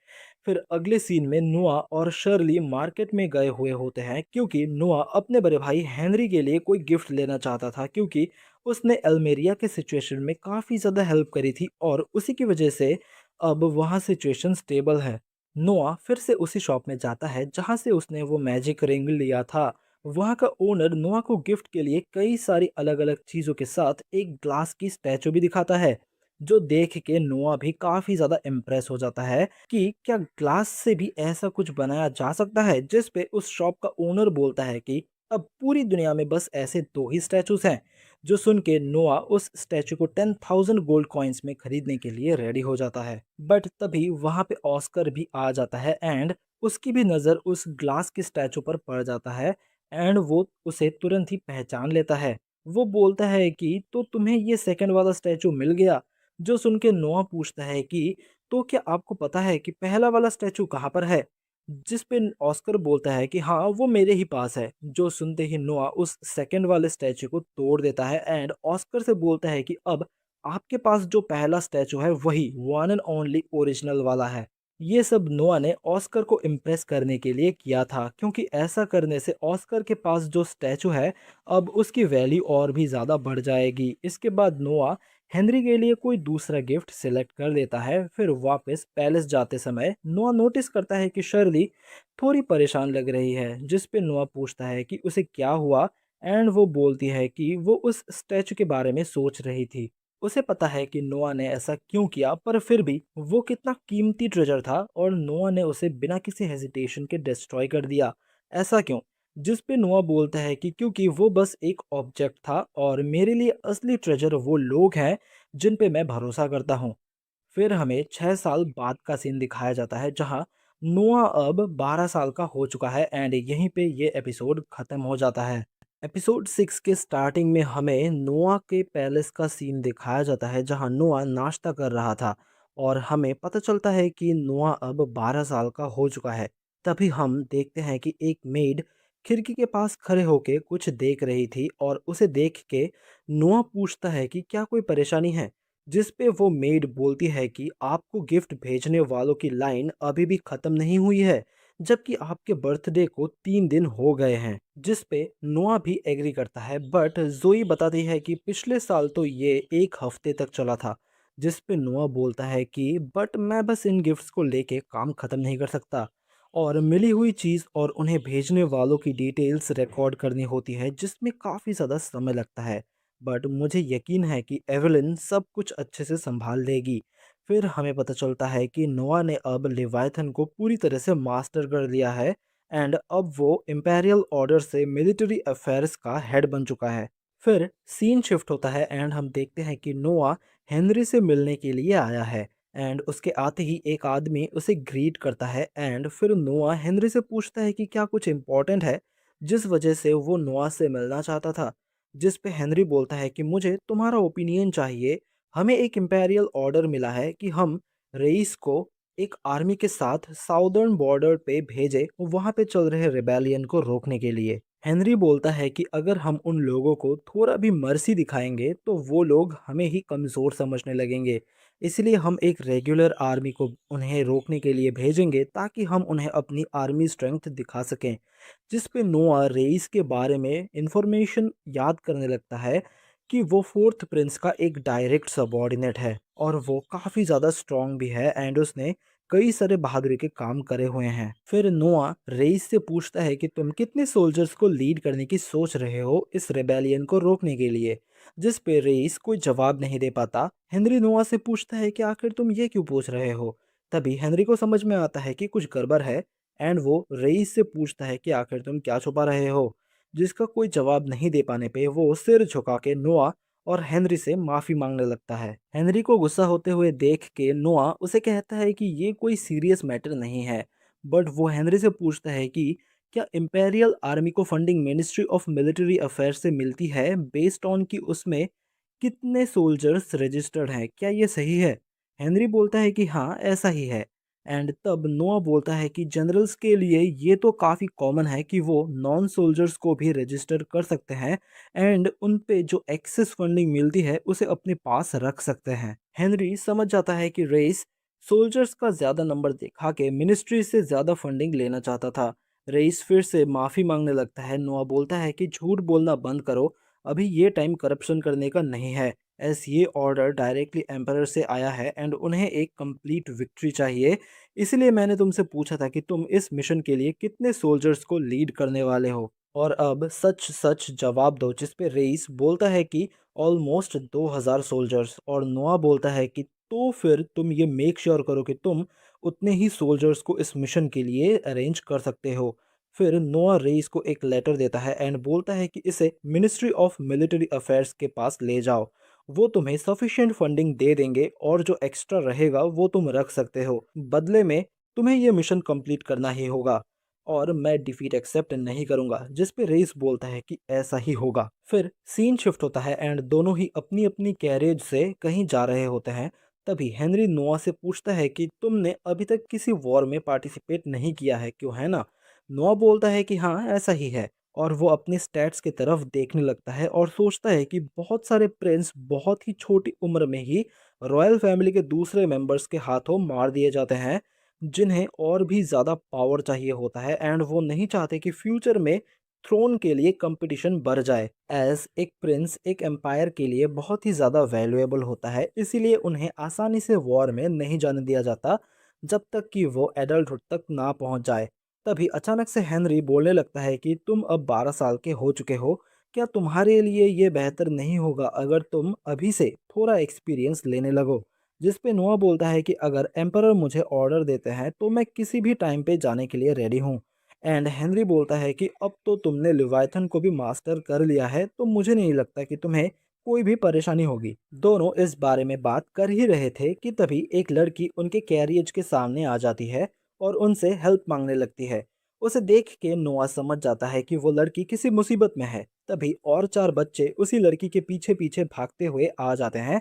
S1: फिर अगले सीन में नोआ और शर्ली मार्केट में गए हुए होते हैं क्योंकि नोआ अपने बड़े भाई हेनरी के लिए कोई गिफ्ट लेना चाहता था, क्योंकि उसने अल्मेरिया के सिचुएशन में काफ़ी ज़्यादा हेल्प करी थी और उसी की वजह से अब वहाँ सिचुएशन स्टेबल है। नोआ फिर से उसी शॉप में जाता है जहाँ से उसने वो मैजिक रिंग लिया था। वहाँ का ओनर नोआ को गिफ्ट के लिए कई सारी अलग अलग चीज़ों के साथ एक ग्लास की स्टैचू भी दिखाता है, जो देख के नोआ भी काफ़ी ज़्यादा इम्प्रेस हो जाता है कि क्या ग्लास से भी ऐसा कुछ बनाया जा सकता है। जिस पे उस शॉप का ओनर बोलता है कि अब पूरी दुनिया में बस ऐसे दो ही स्टैचूज हैं। जो सुन के नोआ उस स्टैचू को 10,000 गोल्ड कॉइन्स में खरीदने के लिए रेडी हो जाता है। बट तभी वहाँ पे ऑस्कर भी आ जाता है एंड उसकी भी नज़र उस ग्लास की स्टैचू पर पड़ जाता है एंड वो उसे तुरंत ही पहचान लेता है। वो बोलता है कि तो तुम्हें ये सेकंड वाला स्टैचू मिल गया। जो सुन के नोआ पूछता है कि तो क्या आपको पता है कि पहला वाला स्टैचू कहाँ पर है? जिस पे ऑस्कर बोलता है कि हाँ वो मेरे ही पास है। जो सुनते ही नोआ उस सेकंड वाले स्टैचू को तोड़ देता है एंड ऑस्कर से बोलता है कि अब आपके पास जो पहला स्टैचू है वही वन एंड ओनली ओरिजिनल वाला है। ये सब नोआ ने ऑस्कर को इम्प्रेस करने के लिए किया था, क्योंकि ऐसा करने से ऑस्कर के पास जो स्टैचू है अब उसकी वैल्यू और भी ज़्यादा बढ़ जाएगी। इसके बाद नोआ हेनरी के लिए कोई दूसरा गिफ्ट सिलेक्ट कर लेता है। फिर वापस पैलेस जाते समय नोआ नोटिस करता है कि शर्ली थोड़ी परेशान लग रही है, जिस पे नोआ पूछता है कि उसे क्या हुआ एंड वो बोलती है कि वो उस स्टैचू के बारे में सोच रही थी। उसे पता है कि नोआ ने ऐसा क्यों किया, पर फिर भी वो कितना कीमती ट्रेजर था और नोआ ने उसे बिना किसी हेजिटेशन के डिस्ट्रॉय कर दिया। ऐसा क्यों? जिस पे नोआ बोलता है कि क्योंकि वो बस एक ऑब्जेक्ट था और मेरे लिए असली ट्रेजर वो लोग हैं जिन पे मैं भरोसा करता हूँ। फिर हमें 6 साल बाद का सीन दिखाया जाता है जहाँ नोआ अब 12 साल का हो चुका है एंड यहीं पे ये एपिसोड खत्म हो जाता है। एपिसोड 6 के स्टार्टिंग में हमें नोआ के पैलेस का सीन दिखाया जाता है जहाँ नोआ नाश्ता कर रहा था और हमें पता चलता है कि नोआ अब 12 साल का हो चुका है। तभी हम देखते हैं कि एक मेड खिड़की के पास खड़े होके कुछ देख रही थी और उसे देख के नोआ पूछता है कि क्या कोई परेशानी है। जिस पे वो मेड बोलती है कि आपको गिफ्ट भेजने वालों की लाइन अभी भी ख़त्म नहीं हुई है, जबकि आपके बर्थडे को 3 दिन हो गए हैं। जिस पे नोआ भी एग्री करता है, बट जोई बताती है कि पिछले साल तो ये 1 हफ्ते तक चला था। जिस पे नोआ बोलता है कि बट मैं बस इन गिफ्ट्स को लेके काम ख़त्म नहीं कर सकता और मिली हुई चीज़ और उन्हें भेजने वालों की डिटेल्स रिकॉर्ड करनी होती है, जिसमें काफ़ी ज़्यादा समय लगता है। बट मुझे यकीन है कि एवेलिन सब कुछ अच्छे से संभाल लेगी। फिर हमें पता चलता है कि नोआ ने अब लेवायथन को पूरी तरह से मास्टर कर लिया है एंड अब वो इम्पेरियल ऑर्डर से मिलिट्री अफेयर्स का हेड बन चुका है। फिर सीन शिफ्ट होता है एंड हम देखते हैं कि नोआ हेनरी से मिलने के लिए आया है एंड उसके आते ही एक आदमी उसे ग्रीट करता है एंड फिर नोआ हेनरी से पूछता है कि क्या कुछ इम्पोर्टेंट है जिस वजह से वो नोआ से मिलना चाहता था। जिस पे हेनरी बोलता है कि मुझे तुम्हारा ओपिनियन चाहिए। हमें एक इम्पेरियल ऑर्डर मिला है कि हम रईस को एक आर्मी के साथ साउदर्न बॉर्डर पे भेजे वहां पे चल रहे रिबेलियन को रोकने के लिए। हेनरी बोलता है कि अगर हम उन लोगों को थोड़ा भी मर्सी दिखाएंगे तो वो लोग हमें ही कमज़ोर समझने लगेंगे। इसलिए हम एक रेगुलर आर्मी को उन्हें रोकने के लिए भेजेंगे ताकि हम उन्हें अपनी आर्मी स्ट्रेंथ दिखा सकें। जिस पे नोआ रेइस के बारे में इंफॉर्मेशन याद करने लगता है कि वो फोर्थ प्रिंस का एक डायरेक्ट सबॉर्डिनेट है और वो काफ़ी ज़्यादा स्ट्रांग भी है एंड उसने कई सारे बहादुरी के काम करे हुए हैं। फिर नोआ रेइस से पूछता है कि तुम कितने सोल्जर्स को लीड करने की सोच रहे हो इस रेबेलियन को रोकने के लिए। जिस पे रेइस कोई जवाब नहीं दे पाता। हेनरी नोआ से पूछता है कि आखिर तुम ये क्यों पूछ रहे हो। तभी हेनरी को समझ में आता है कि कुछ गड़बड़ है एंड वो रईस से पूछता है कि आखिर तुम क्या छुपा रहे हो। जिसका कोई जवाब नहीं दे पाने पे वो सिर झुका के नोआ और हेनरी से माफी मांगने लगता है। हेनरी को गुस्सा होते हुए देख के नोआ उसे कहता है कि ये कोई सीरियस मैटर नहीं है। बट वो हेनरी से पूछता है कि क्या इंपेरियल आर्मी को funding ministry of military affairs से मिलती है बेस्ड ऑन कि उसमें कितने सोल्जर्स रजिस्टर्ड हैं, क्या ये सही है? हेनरी बोलता है कि हाँ ऐसा ही है। एंड तब नोआ बोलता है कि जनरल्स के लिए ये तो काफ़ी कॉमन है कि वो नॉन सोल्जर्स को भी रजिस्टर कर सकते हैं एंड उन पे जो एक्सेस फंडिंग मिलती है उसे अपने पास रख सकते हैं। हेनरी समझ जाता है कि रेस सोल्जर्स का ज़्यादा नंबर दिखा के मिनिस्ट्री से ज़्यादा फंडिंग लेना चाहता था। रेस फिर से माफ़ी मांगने लगता है। नोआ बोलता है कि झूठ बोलना बंद करो, अभी ये टाइम करप्शन करने का नहीं है। एस ये ऑर्डर डायरेक्टली एम्परर से आया है एंड उन्हें एक कंप्लीट विक्ट्री चाहिए। इसलिए मैंने तुमसे पूछा था कि तुम इस मिशन के लिए कितने सोल्जर्स को लीड करने वाले हो और अब सच सच जवाब दो। जिस पे रेइस बोलता है कि ऑलमोस्ट 2000 सोल्जर्स और नोआ बोलता है कि तो फिर तुम ये मेक श्योर करो कि तुम उतने ही सोल्जर्स को इस मिशन के लिए अरेंज कर सकते हो। फिर नोआ रेइस को एक लेटर देता है एंड बोलता है कि इसे मिनिस्ट्री ऑफ मिलिट्री अफेयर्स के पास ले जाओ, वो तुम्हें सफिशिएंट फंडिंग दे देंगे और जो एक्स्ट्रा रहेगा वो तुम रख सकते हो। बदले में तुम्हें ये मिशन कंप्लीट करना ही होगा और मैं डिफीट एक्सेप्ट नहीं करूंगा। जिस पे रेस बोलता है कि ऐसा ही होगा। फिर सीन शिफ्ट होता है एंड दोनों ही अपनी अपनी कैरेज से कहीं जा रहे होते हैं। तभी हेनरी नोआ से पूछता है कि तुमने अभी तक किसी वॉर में पार्टिसिपेट नहीं किया है, क्यों है ना? नोआ बोलता है कि हाँ ऐसा ही है और वो अपने स्टैट्स की तरफ देखने लगता है और सोचता है कि बहुत सारे प्रिंस बहुत ही छोटी उम्र में ही रॉयल फैमिली के दूसरे मेंबर्स के हाथों मार दिए जाते हैं, जिन्हें और भी ज़्यादा पावर चाहिए होता है एंड वो नहीं चाहते कि फ्यूचर में थ्रोन के लिए कंपटीशन बढ़ जाए। एज एक प्रिंस एक एम्पायर के लिए बहुत ही ज़्यादा वैल्यूएबल होता है, इसीलिए उन्हें आसानी से वॉर में नहीं जाने दिया जाता जब तक कि वो एडल्टहुड तक ना पहुंच जाए। तभी अचानक से हेनरी बोलने लगता है कि तुम अब 12 साल के हो चुके हो, क्या तुम्हारे लिए ये बेहतर नहीं होगा अगर तुम अभी से थोड़ा एक्सपीरियंस लेने लगो? जिस पे नोआ बोलता है कि अगर एम्परर मुझे ऑर्डर देते हैं तो मैं किसी भी टाइम पे जाने के लिए रेडी हूँ। एंड हेनरी बोलता है कि अब तो तुमने लिवाइथन को भी मास्टर कर लिया है तो मुझे नहीं लगता कि तुम्हें कोई भी परेशानी होगी। दोनों इस बारे में बात कर ही रहे थे कि तभी एक लड़की उनके कैरियज के सामने आ जाती है और उनसे हेल्प मांगने लगती है। उसे देख के नोआ समझ जाता है कि वो लड़की किसी मुसीबत में है। तभी और चार बच्चे उसी लड़की के पीछे पीछे भागते हुए आ जाते हैं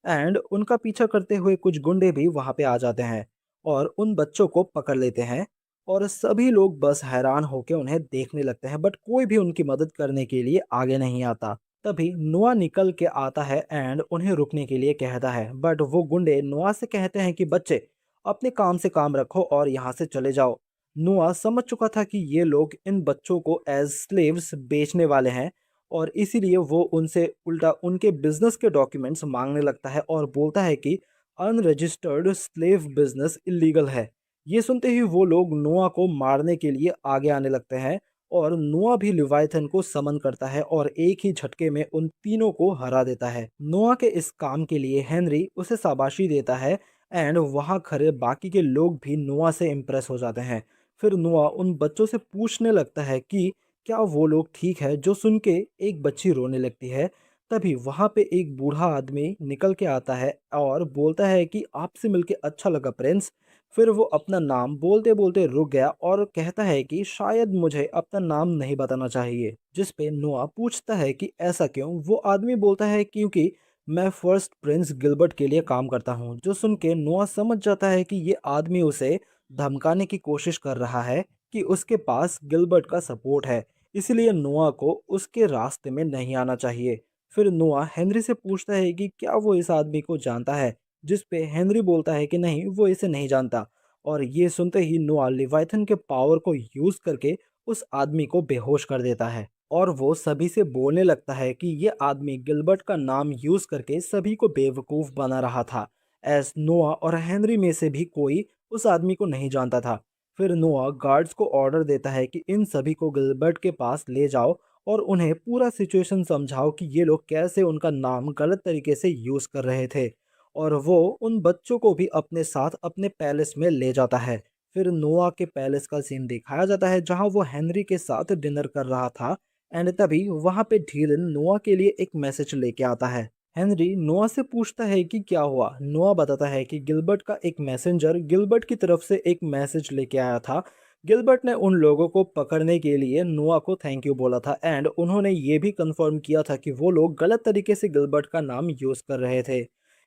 S1: एंड उनका पीछा करते हुए कुछ गुंडे भी वहां पे आ जाते हैं और उन बच्चों को पकड़ लेते हैं और सभी लोग बस हैरान होकर उन्हें देखने लगते हैं बट कोई भी उनकी मदद करने के लिए आगे नहीं आता। तभी नोआ निकल के आता है एंड उन्हें रुकने के लिए कहता है बट वो गुंडे नोआ से कहते हैं कि बच्चे अपने काम से काम रखो और यहाँ से चले जाओ। नोआ समझ चुका था कि ये लोग इन बच्चों को एज स्लेव्स बेचने वाले हैं और इसीलिए वो उनसे उल्टा उनके बिजनेस के डॉक्यूमेंट्स मांगने लगता है और बोलता है कि अनरजिस्टर्ड स्लेव बिजनेस इलीगल है। ये सुनते ही वो लोग नोआ को मारने के लिए आगे आने लगते हैं और नोआ भी लिवाइथन को समन करता है और एक ही झटके में उन तीनों को हरा देता है। नोआ के इस काम के लिए हेनरी उसे शाबाशी देता है एंड वहाँ खड़े बाकी के लोग भी नोआ से इम्प्रेस हो जाते हैं। फिर नोआ उन बच्चों से पूछने लगता है कि क्या वो लोग ठीक है, जो सुन के एक बच्ची रोने लगती है। तभी वहाँ पे एक बूढ़ा आदमी निकल के आता है और बोलता है कि आपसे मिलके अच्छा लगा प्रिंस। फिर वो अपना नाम बोलते बोलते रुक गया और कहता है कि शायद मुझे अपना नाम नहीं बताना चाहिए। जिस पे नोआ पूछता है कि ऐसा क्यों। वो आदमी बोलता है क्योंकि मैं फर्स्ट प्रिंस गिलबर्ट के लिए काम करता हूँ। जो सुन के नोआ समझ जाता है कि ये आदमी उसे धमकाने की कोशिश कर रहा है कि उसके पास गिलबर्ट का सपोर्ट है, इसलिए नोआ को उसके रास्ते में नहीं आना चाहिए। फिर नोआ हेनरी से पूछता है कि क्या वो इस आदमी को जानता है, जिस पे हेनरी बोलता है कि नहीं, वो इसे नहीं जानता। और ये सुनते ही नोआ लिवाइथन के पावर को यूज करके उस आदमी को बेहोश कर देता है और वो सभी से बोलने लगता है कि ये आदमी गिलबर्ट का नाम यूज करके सभी को बेवकूफ बना रहा था। एस नोआ और हेनरी में से भी कोई उस आदमी को नहीं जानता था। फिर नोआ गार्ड्स को ऑर्डर देता है कि इन सभी को गिलबर्ट के पास ले जाओ और उन्हें पूरा सिचुएशन समझाओ कि ये लोग कैसे उनका नाम गलत तरीके से यूज कर रहे थे। और वो उन बच्चों को भी अपने साथ अपने पैलेस में ले जाता है। फिर नोआ के पैलेस का सीन दिखाया जाता है जहां वो हेनरी के साथ डिनर कर रहा था। एंड तभी वहां पे ढीलन नोआ के लिए एक मैसेज लेके आता है। हेनरी नोआ से पूछता है कि क्या हुआ। नोआ बताता है कि गिलबर्ट का एक मैसेंजर गिलबर्ट की तरफ से एक मैसेज लेके आया था। गिलबर्ट ने उन लोगों को पकड़ने के लिए नोआ को थैंक यू बोला था एंड उन्होंने ये भी कंफर्म किया था कि वो लोग गलत तरीके से गिलबर्ट का नाम यूज कर रहे थे।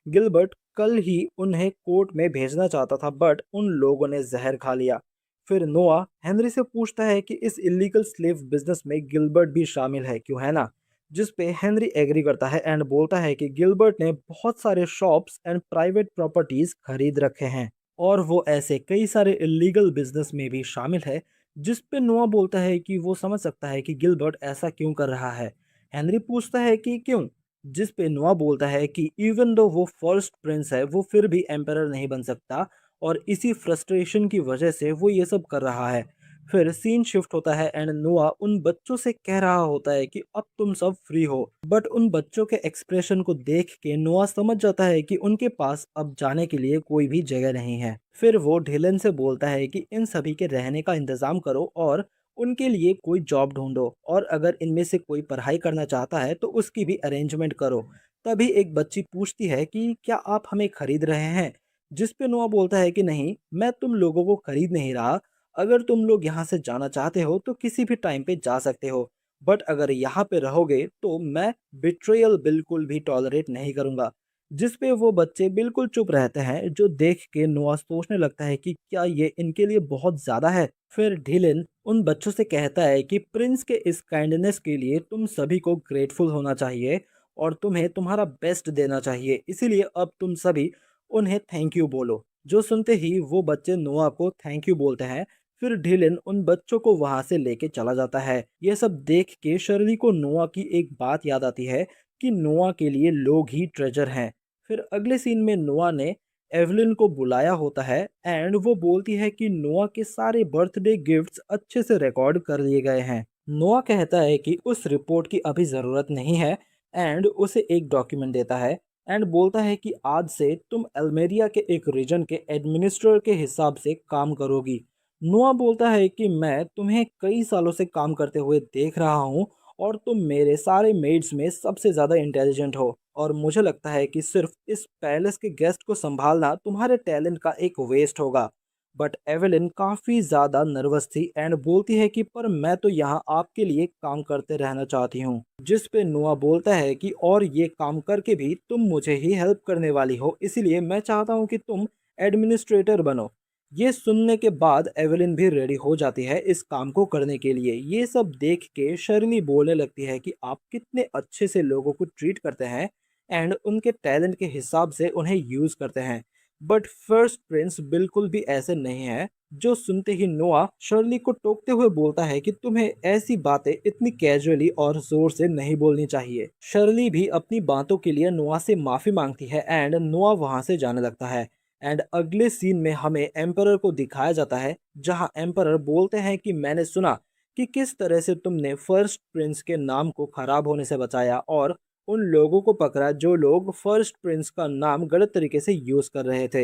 S1: गिलबर्ट कल ही उन्हें कोर्ट में भेजना चाहता था बट उन लोगों ने जहर खा लिया। फिर नोआ हेनरी से पूछता है कि इस इलीगल स्लेव बिजनेस में गिलबर्ट भी शामिल है, क्यों है ना। जिस पे हेनरी एग्री करता है एंड बोलता है कि गिलबर्ट ने बहुत सारे शॉप्स एंड प्राइवेट प्रॉपर्टीज खरीद रखे हैं और वो ऐसे कई सारे इलीगल बिजनेस में भी शामिल है। जिस पे नोआ बोलता है कि वो समझ सकता है कि गिलबर्ट ऐसा क्यों कर रहा है। हेनरी पूछता है कि क्यों। जिस पे नोआ बोलता है कि इवन दो वो फर्स्ट प्रिंस है, वो फिर भी एम्परर नहीं बन सकता और इसी फ्रस्ट्रेशन की वजह से वो ये सब कर रहा है। फिर सीन शिफ्ट होता है एंड नोआ उन बच्चों से कह रहा होता है कि अब तुम सब फ्री हो। बट उन बच्चों के एक्सप्रेशन को देख के नोआ समझ जाता है कि उनके पास अब जाने के लिए कोई भी जगह नहीं है। फिर वो ढिलन से बोलता है कि इन सभी के रहने का इंतजाम करो और उनके लिए कोई जॉब ढूंढो और अगर इनमें से कोई पढ़ाई करना चाहता है तो उसकी भी अरेंजमेंट करो। तभी एक बच्ची पूछती है कि क्या आप हमें खरीद रहे हैं। जिस पे नोआ बोलता है कि नहीं, मैं तुम लोगों को खरीद नहीं रहा। अगर तुम लोग यहाँ से जाना चाहते हो तो किसी भी टाइम पे जा सकते हो, बट अगर यहाँ पे रहोगे तो मैं बिट्रेयल बिल्कुल भी टॉलरेट नहीं करूँगा। जिस पे वो बच्चे बिल्कुल चुप रहते हैं, जो देख के नोआ सोचने लगता है कि क्या ये इनके लिए बहुत ज़्यादा है। फिर ढिलन उन बच्चों से कहता है कि प्रिंस के इस काइंडनेस के लिए तुम सभी को ग्रेटफुल होना चाहिए और तुम्हें तुम्हारा बेस्ट देना चाहिए, इसीलिए अब तुम सभी उन्हें थैंक यू बोलो। जो सुनते ही वो बच्चे नोआ को थैंक यू बोलते हैं। फिर ढिलन उन बच्चों को वहां से लेके चला जाता है। ये सब देख के शर्ली को नोआ की एक बात याद आती है कि नोआ के लिए लोग ही ट्रेजर हैं। फिर अगले सीन में नोआ ने एवलिन को बुलाया होता है एंड वो बोलती है कि नोआ के सारे बर्थडे गिफ्ट्स अच्छे से रिकॉर्ड कर लिए गए हैं। नोआ कहता है कि उस रिपोर्ट की अभी ज़रूरत नहीं है एंड उसे एक डॉक्यूमेंट देता है एंड बोलता है कि आज से तुम अल्मेरिया के एक रीजन के एडमिनिस्ट्रेटर के हिसाब से काम करोगी। नोआ बोलता है कि मैं तुम्हें कई सालों से काम करते हुए देख रहा हूँ और तुम मेरे सारे मेड्स में सबसे ज़्यादा इंटेलिजेंट हो और मुझे लगता है कि सिर्फ इस पैलेस के गेस्ट को संभालना तुम्हारे टैलेंट का एक वेस्ट होगा। बट एवेलिन काफ़ी ज़्यादा नर्वस थी एंड बोलती है कि पर मैं तो यहाँ आपके लिए काम करते रहना चाहती हूँ। जिस पे नोआ बोलता है कि और ये काम करके भी तुम मुझे ही हेल्प करने वाली हो, इसीलिए मैं चाहता हूँ कि तुम एडमिनिस्ट्रेटर बनो। ये सुनने के बाद एवेलिन भी रेडी हो जाती है इस काम को करने के लिए। ये सब देख के शर्ली बोलने लगती है कि आप कितने अच्छे से लोगों को ट्रीट करते हैं एंड उनके टैलेंट के हिसाब से उन्हें यूज़ करते हैं। बट फर्स्ट प्रिंस बिल्कुल भी ऐसे नहीं है। जो सुनते ही नोआ शर्ली को टोकते हुए बोलता है कि तुम्हें ऐसी बातें इतनी कैजुअली और जोर से नहीं बोलनी चाहिए। शर्ली भी अपनी बातों के लिए नोआ से माफी मांगती है एंड नोआ वहां से जाने लगता है। एंड अगले सीन में हमें एम्परर को दिखाया जाता है जहां एम्परर बोलते हैं कि मैंने सुना कि किस तरह से तुमने फर्स्ट प्रिंस के नाम को खराब होने से बचाया और उन लोगों को पकड़ा जो लोग फर्स्ट प्रिंस का नाम गलत तरीके से यूज कर रहे थे।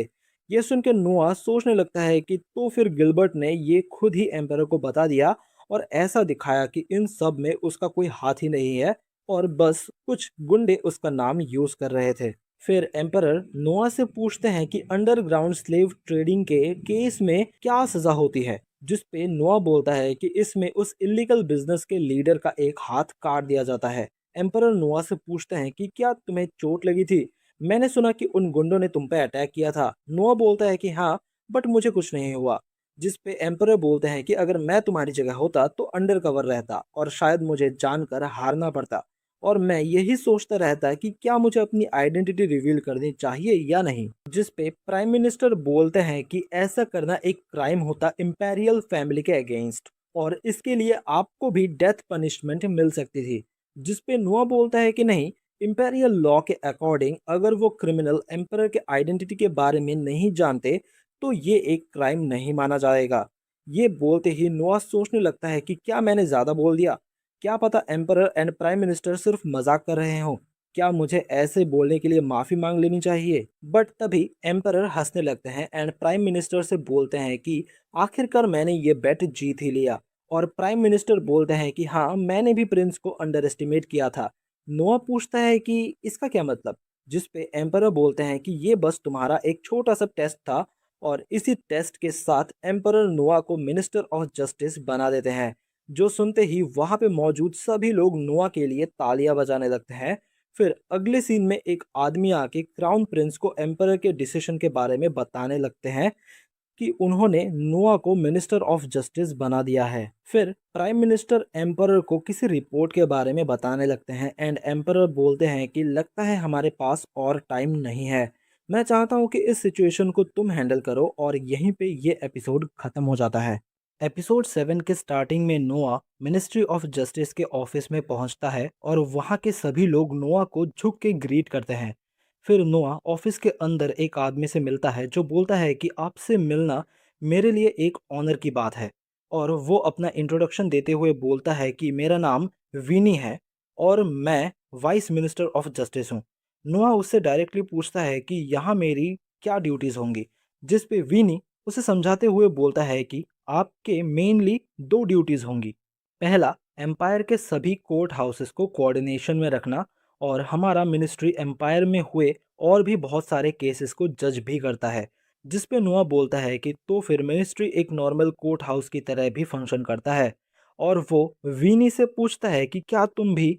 S1: ये सुनकर नोआ सोचने लगता है कि तो फिर गिलबर्ट ने ये खुद ही एम्परर को बता दिया और ऐसा दिखाया कि इन सब में उसका कोई हाथ ही नहीं है और बस कुछ गुंडे उसका नाम यूज कर रहे थे। फिर एम्परर नोआ से पूछते हैं कि अंडरग्राउंड स्लेव ट्रेडिंग के केस में क्या सजा होती है। जिस पे नोआ बोलता है कि इसमें उस इलीगल बिजनेस के लीडर का एक हाथ काट दिया जाता है। एम्परर नोआ से पूछते हैं कि क्या तुम्हें चोट लगी थी? मैंने सुना कि उन गुंडों ने तुम पे अटैक किया था। नोआ बोलता है कि हाँ, बट मुझे कुछ नहीं हुआ। जिस पे एम्परर बोलते हैं कि अगर मैं तुम्हारी जगह होता तो अंडर कवर रहता और शायद मुझे जानकर हारना पड़ता। और मैं यही सोचता रहता कि क्या मुझे अपनी आइडेंटिटी रिवील करनी चाहिए या नहीं। जिस पे प्राइम मिनिस्टर बोलते हैं कि ऐसा करना एक क्राइम होता इंपेरियल फैमिली के अगेंस्ट, और इसके लिए आपको भी डेथ पनिशमेंट मिल सकती थी। जिस पे नुआ बोलता है कि नहीं, इंपेरियल लॉ के अकॉर्डिंग अगर वो क्रिमिनल एम्परर के आइडेंटिटी के बारे में नहीं जानते तो ये एक क्राइम नहीं माना जाएगा। ये बोलते ही नुआ सोचने लगता है कि क्या मैंने ज़्यादा बोल दिया? क्या पता एम्परर एंड प्राइम मिनिस्टर सिर्फ मजाक कर रहे हों। क्या मुझे ऐसे बोलने के लिए माफ़ी मांग लेनी चाहिए? बट तभी एम्परर हंसने लगते हैं एंड प्राइम मिनिस्टर से बोलते हैं कि आखिरकार मैंने ये बेट जीत ही लिया। और प्राइम मिनिस्टर बोलते हैं कि हाँ, मैंने भी प्रिंस को अंडर एस्टिमेट किया था। नोआ पूछता है कि इसका क्या मतलब? जिस पे एम्परर बोलते हैं कि ये बस तुम्हारा एक छोटा सा टेस्ट था। और इसी टेस्ट के साथ एम्परर नोआ को मिनिस्टर ऑफ जस्टिस बना देते हैं। जो सुनते ही वहां पे मौजूद सभी लोग नोआ के लिए तालियां बजाने लगते हैं। फिर अगले सीन में एक आदमी आके क्राउन प्रिंस को एम्परर के डिसीजन के बारे में बताने लगते हैं कि उन्होंने नोआ को मिनिस्टर ऑफ जस्टिस बना दिया है। फिर प्राइम मिनिस्टर एम्परर को किसी रिपोर्ट के बारे में बताने लगते हैं एंड एम्परर बोलते हैं कि लगता है हमारे पास और टाइम नहीं है। मैं चाहता हूँ कि इस सिचुएशन को तुम हैंडल करो, और यहीं पे ये एपिसोड खत्म हो जाता है। एपिसोड 7 के स्टार्टिंग में नोआ मिनिस्ट्री ऑफ जस्टिस के ऑफिस में पहुंचता है और वहां के सभी लोग नोआ को झुक के ग्रीट करते हैं। फिर नोआ ऑफिस के अंदर एक आदमी से मिलता है जो बोलता है कि आपसे मिलना मेरे लिए एक ऑनर की बात है। और वो अपना इंट्रोडक्शन देते हुए बोलता है कि मेरा नाम विनी है और मैं वाइस मिनिस्टर ऑफ जस्टिस हूँ। नोआ उससे डायरेक्टली पूछता है कि यहाँ मेरी क्या ड्यूटीज़ होंगी। जिस पे विनी उसे समझाते हुए बोलता है कि आपके मेनली दो ड्यूटीज़ होंगी। पहला, एम्पायर के सभी कोर्ट हाउसेस को कोऑर्डिनेशन में रखना, और हमारा मिनिस्ट्री एम्पायर में हुए और भी बहुत सारे केसेस को जज भी करता है। जिस पे नोआ बोलता है कि तो फिर मिनिस्ट्री एक नॉर्मल कोर्ट हाउस की तरह भी फंक्शन करता है। और वो वीनी से पूछता है कि क्या तुम भी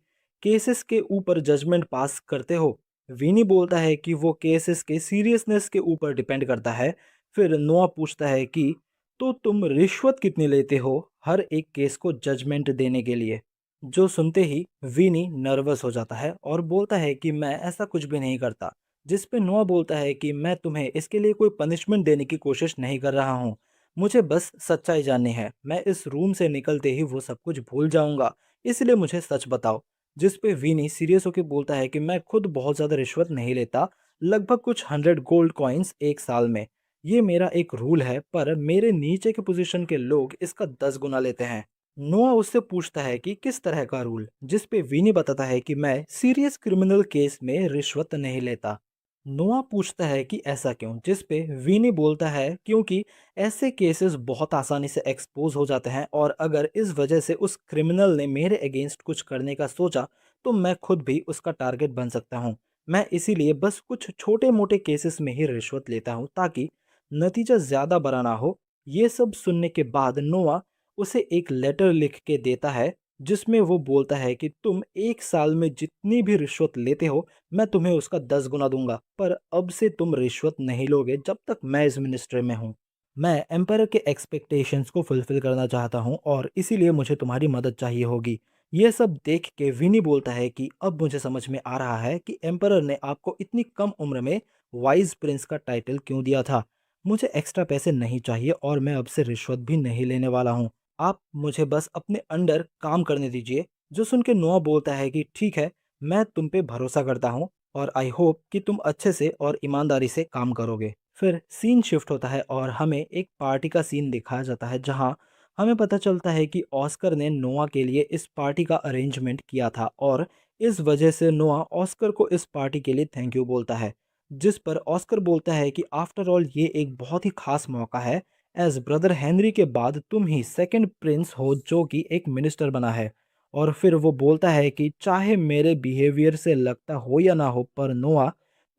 S1: केसेस के ऊपर जजमेंट पास करते हो? वीनी बोलता है कि वो केसेस के सीरियसनेस के ऊपर डिपेंड करता है। फिर नोआ पूछता है कि तो तुम रिश्वत कितनी लेते हो हर एक केस को जजमेंट देने के लिए? जो सुनते ही विनी नर्वस हो जाता है और बोलता है कि मैं ऐसा कुछ भी नहीं करता। जिस पे नोआ बोलता है कि मैं तुम्हें इसके लिए कोई पनिशमेंट देने की कोशिश नहीं कर रहा हूँ, मुझे बस सच्चाई जाननी है। मैं इस रूम से निकलते ही वो सब कुछ भूल जाऊंगा, इसलिए मुझे सच बताओ। जिस पे विनी सीरियस होकर बोलता है कि मैं खुद बहुत ज़्यादा रिश्वत नहीं लेता, लगभग कुछ 100 गोल्ड कॉइन्स एक साल में। ये मेरा एक रूल है, पर मेरे नीचे के पोजीशन के लोग इसका 10 गुना लेते हैं। नोआ उससे पूछता है कि किस तरह का रूल? जिस पे विनी बताता है कि मैं सीरियस क्रिमिनल केस में रिश्वत नहीं लेता। नोआ पूछता है कि ऐसा क्यों? जिस पे विनी बोलता है क्योंकि ऐसे केसेस बहुत आसानी से एक्सपोज हो जाते हैं, और अगर इस वजह से उस क्रिमिनल ने मेरे अगेंस्ट कुछ करने का सोचा तो मैं खुद भी उसका टारगेट बन सकता हूँ। मैं इसीलिए बस कुछ छोटे मोटे केसेस में ही रिश्वत लेता हूँ ताकि नतीजा ज़्यादा बड़ा ना हो। ये सब सुनने के बाद नोआ उसे एक लेटर लिख के देता है जिसमें वो बोलता है कि तुम एक साल में जितनी भी रिश्वत लेते हो मैं तुम्हें उसका 10 गुना दूंगा, पर अब से तुम रिश्वत नहीं लोगे जब तक मैं इस मिनिस्ट्री में हूँ। मैं एम्पायर के एक्सपेक्टेशंस को फुलफिल करना चाहता हूँ और इसीलिए मुझे तुम्हारी मदद चाहिए होगी। ये सब देख के विनी बोलता है कि अब मुझे समझ में आ रहा है कि एम्पायर ने आपको इतनी कम उम्र में वाइज प्रिंस का टाइटल क्यों दिया था। मुझे एक्स्ट्रा पैसे नहीं चाहिए और मैं अब से रिश्वत भी नहीं लेने वाला हूँ। आप मुझे बस अपने अंडर काम करने दीजिए। जो सुन के नोआ बोलता है कि ठीक है, मैं तुम पे भरोसा करता हूँ और आई होप कि तुम अच्छे से और ईमानदारी से काम करोगे। फिर सीन शिफ्ट होता है और हमें एक पार्टी का सीन दिखाया जाता है जहाँ हमें पता चलता है कि ऑस्कर ने नोआ के लिए इस पार्टी का अरेंजमेंट किया था, और इस वजह से नोआ ऑस्कर को इस पार्टी के लिए थैंक यू बोलता है। जिस पर ऑस्कर बोलता है कि आफ्टर ऑल ये एक बहुत ही खास मौका है। एज ब्रदर हेनरी के बाद तुम ही सेकंड प्रिंस हो जो कि एक मिनिस्टर बना है। और फिर वो बोलता है कि चाहे मेरे बिहेवियर से लगता हो या ना हो, पर नोआ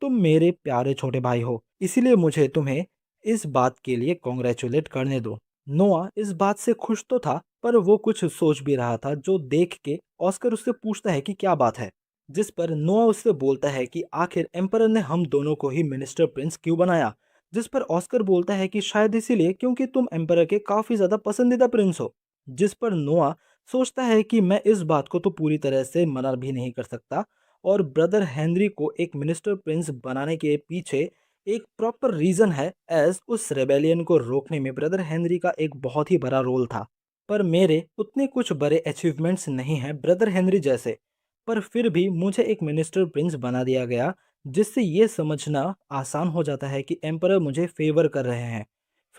S1: तुम मेरे प्यारे छोटे भाई हो, इसीलिए मुझे तुम्हें इस बात के लिए कॉन्ग्रेचुलेट करने दो। नोआ इस बात से खुश तो था, पर वो कुछ सोच भी रहा था, जो देख के ऑस्कर उससे पूछता है कि क्या बात है। जिस पर नोआ उससे बोलता है कि आखिर एम्परर ने हम दोनों को ही मिनिस्टर प्रिंस क्यों बनाया। जिस पर ऑस्कर बोलता है कि शायद इसीलिए क्योंकि तुम एम्परर के काफी ज्यादा पसंदीदा प्रिंस हो। जिस पर नोआ सोचता है कि मैं इस बात को तो पूरी तरह से मना भी नहीं कर सकता, और ब्रदर हेनरी को एक मिनिस्टर प्रिंस बनाने के पीछे एक प्रॉपर रीजन है, एज उस रेबेलियन को रोकने में ब्रदर हेनरी का एक बहुत ही बड़ा रोल था। पर मेरे उतने कुछ बड़े अचीवमेंट्स नहीं हैं ब्रदर हेनरी जैसे, पर फिर भी मुझे एक मिनिस्टर प्रिंस बना दिया गया, जिससे ये समझना आसान हो जाता है कि एम्परर मुझे फेवर कर रहे हैं।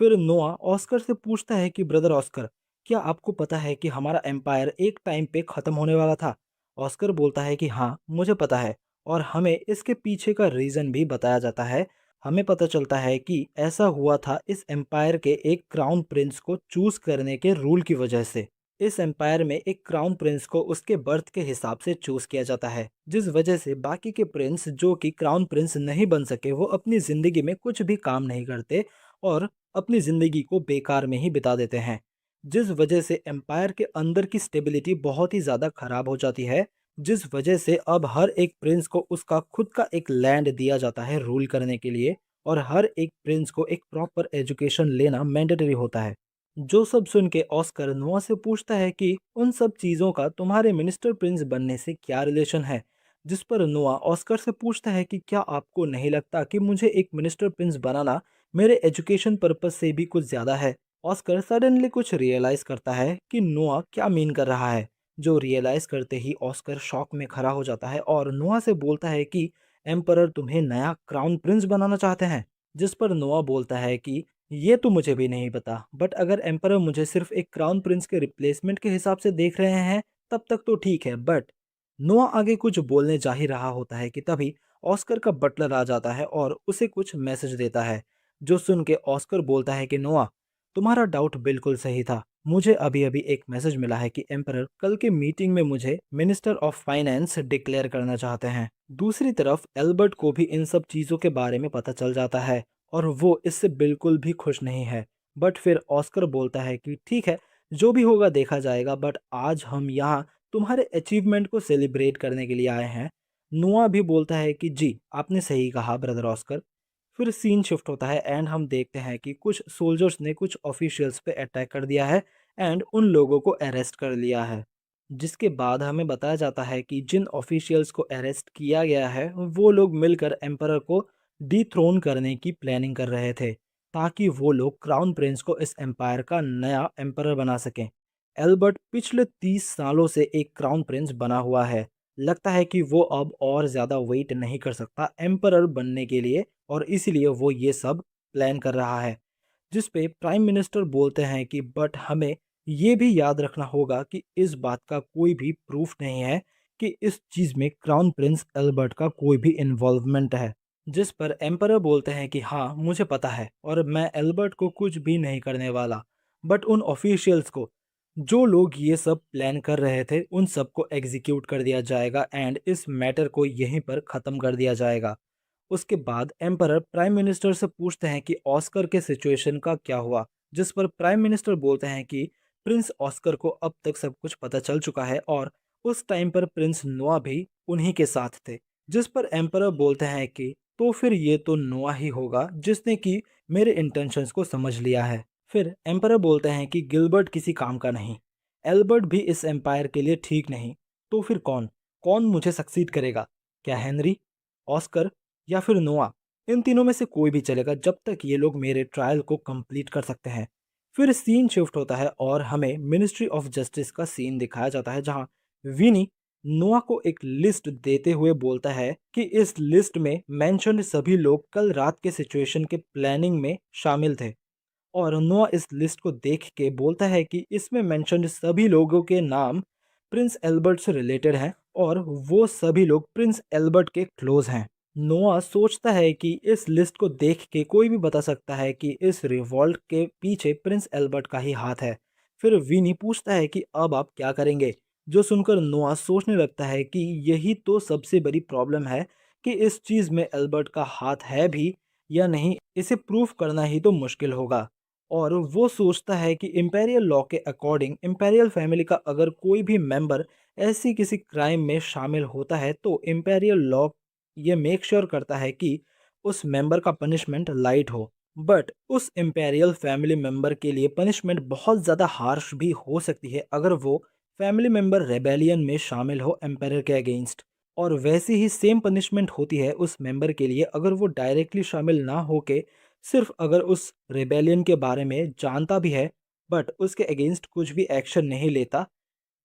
S1: फिर नोआ ऑस्कर से पूछता है कि ब्रदर ऑस्कर, क्या आपको पता है कि हमारा एम्पायर एक टाइम पे खत्म होने वाला था। ऑस्कर बोलता है कि हाँ मुझे पता है, और हमें इसके पीछे का रीज़न भी बताया जाता है। हमें पता चलता है कि ऐसा हुआ था इस एम्पायर के एक क्राउन प्रिंस को चूज करने के रूल की वजह से। इस एम्पायर में एक क्राउन प्रिंस को उसके बर्थ के हिसाब से चूज किया जाता है, जिस वजह से बाकी के प्रिंस जो कि क्राउन प्रिंस नहीं बन सके वो अपनी जिंदगी में कुछ भी काम नहीं करते, और अपनी जिंदगी को बेकार में ही बिता देते हैं। जिस वजह से एम्पायर के अंदर की स्टेबिलिटी बहुत ही ज़्यादा खराब हो जाती है, जिस वजह से अब हर एक प्रिंस को उसका खुद का एक लैंड दिया जाता है रूल करने के लिए, और हर एक प्रिंस को एक प्रॉपर एजुकेशन लेना मैंडेटरी होता है। जो सब सुन के ऑस्कर नोआ से पूछता है कि उन सब चीज़ों का तुम्हारे मिनिस्टर प्रिंस बनने से क्या रिलेशन है। जिस पर नोआ ऑस्कर से पूछता है कि क्या आपको नहीं लगता कि मुझे एक मिनिस्टर प्रिंस बनाना मेरे एजुकेशन पर्पज से भी कुछ ज़्यादा है। ऑस्कर सडनली कुछ रियलाइज़ करता है कि नोआ क्या मीन कर रहा है। जो रियलाइज़ करते ही ऑस्कर शॉक में खड़ा हो जाता है और नोआ से बोलता है कि एम्परर तुम्हें नया क्राउन प्रिंस बनाना चाहते हैं। जिस पर नोआ बोलता है कि ये तो मुझे भी नहीं पता, बट अगर एम्परर मुझे सिर्फ एक क्राउन प्रिंस के रिप्लेसमेंट के हिसाब से देख रहे हैं तब तक तो ठीक है। बट नोआ आगे कुछ बोलने जा ही रहा होता है कि तभी ऑस्कर का बटलर आ जाता है और उसे कुछ मैसेज देता है। जो सुन के ऑस्कर बोलता है कि नोआ, तुम्हारा डाउट बिल्कुल सही था। मुझे अभी अभी एक मैसेज मिला है कि एम्परर कल के मीटिंग में मुझे मिनिस्टर ऑफ फाइनेंस डिक्लेयर करना चाहते हैं। दूसरी तरफ एल्बर्ट को भी इन सब चीज़ों के बारे में पता चल जाता है, और वो इससे बिल्कुल भी खुश नहीं है। बट फिर ऑस्कर बोलता है कि ठीक है, जो भी होगा देखा जाएगा, बट आज हम यहाँ तुम्हारे अचीवमेंट को सेलिब्रेट करने के लिए आए हैं। नोआ भी बोलता है कि जी आपने सही कहा ब्रदर ऑस्कर। फिर सीन शिफ्ट होता है एंड हम देखते हैं कि कुछ सोल्जर्स ने कुछ ऑफिशियल्स पे अटैक कर दिया है एंड उन लोगों को अरेस्ट कर लिया है। जिसके बाद हमें बताया जाता है कि जिन ऑफिशियल्स को अरेस्ट किया गया है वो लोग मिलकर एम्परर को डिथ्रोन करने की प्लानिंग कर रहे थे, ताकि वो लोग क्राउन प्रिंस को इस एम्पायर का नया एम्परर बना सकें। एल्बर्ट पिछले 30 सालों से एक क्राउन प्रिंस बना हुआ है। लगता है कि वो अब और ज़्यादा वेट नहीं कर सकता एम्परर बनने के लिए, और इसीलिए वो ये सब प्लान कर रहा है। जिस पे प्राइम मिनिस्टर बोलते हैं कि बट हमें ये भी याद रखना होगा कि इस बात का कोई भी प्रूफ नहीं है कि इस चीज़ में क्राउन प्रिंस एल्बर्ट का कोई भी इन्वॉल्वमेंट है। जिस पर एम्परर बोलते हैं कि हाँ मुझे पता है, और मैं एल्बर्ट को कुछ भी नहीं करने वाला। बट उन ऑफिशियल्स को, जो लोग ये सब प्लान कर रहे थे, उन सबको एग्जीक्यूट कर दिया जाएगा एंड इस मैटर को यहीं पर ख़त्म कर दिया जाएगा। उसके बाद एम्परर प्राइम मिनिस्टर से पूछते हैं कि ऑस्कर के सिचुएशन का क्या हुआ। जिस पर प्राइम मिनिस्टर बोलते हैं कि प्रिंस ऑस्कर को अब तक सब कुछ पता चल चुका है, और उस टाइम पर प्रिंस नोआ भी उन्हीं के साथ थे। जिस पर एम्परर बोलते हैं कि तो फिर ये तो नोआ ही होगा जिसने कि मेरे इंटेंशंस को समझ लिया है। फिर एम्परर बोलते हैं कि गिलबर्ट किसी काम का नहीं, एल्बर्ट भी इस एम्पायर के लिए ठीक नहीं, तो फिर कौन कौन मुझे सक्सीड करेगा? क्या हेनरी, ऑस्कर, या फिर नोआ? इन तीनों में से कोई भी चलेगा जब तक ये लोग मेरे ट्रायल को कंप्लीट कर सकते हैं। फिर सीन शिफ्ट होता है और हमें मिनिस्ट्री ऑफ जस्टिस का सीन दिखाया जाता है, जहां विनी नोआ को एक लिस्ट देते हुए बोलता है कि इस लिस्ट में मेंशन्ड सभी लोग कल रात के सिचुएशन के प्लानिंग में शामिल थे। और नोआ इस लिस्ट को देख के बोलता है कि इसमें मेंशन्ड सभी लोगों के नाम प्रिंस एल्बर्ट से रिलेटेड हैं, और वो सभी लोग प्रिंस एल्बर्ट के क्लोज हैं। नोआ सोचता है कि इस लिस्ट को देख के कोई भी बता सकता है कि इस रिवॉल्ट के पीछे प्रिंस एल्बर्ट का ही हाथ है। फिर विनी पूछता है कि अब आप क्या करेंगे? जो सुनकर नोआ सोचने लगता है कि यही तो सबसे बड़ी प्रॉब्लम है कि इस चीज़ में एल्बर्ट का हाथ है भी या नहीं, इसे प्रूफ करना ही तो मुश्किल होगा। और वो सोचता है कि इम्पेरियल लॉ के अकॉर्डिंग इम्पेरियल फैमिली का अगर कोई भी मेंबर ऐसी किसी क्राइम में शामिल होता है तो इम्पेरियल लॉ ये मेक श्योर करता है कि उस मेंबर का पनिशमेंट लाइट हो। बट उस इम्पेरियल फैमिली मेंबर के लिए पनिशमेंट बहुत ज़्यादा हार्श भी हो सकती है अगर वो फैमिली मेंबर रेबेलियन में शामिल हो एम्पायर के अगेंस्ट। और वैसी ही सेम पनिशमेंट होती है उस मेंबर के लिए अगर वो डायरेक्टली शामिल ना होके सिर्फ अगर उस रेबेलियन के बारे में जानता भी है बट उसके अगेंस्ट कुछ भी एक्शन नहीं लेता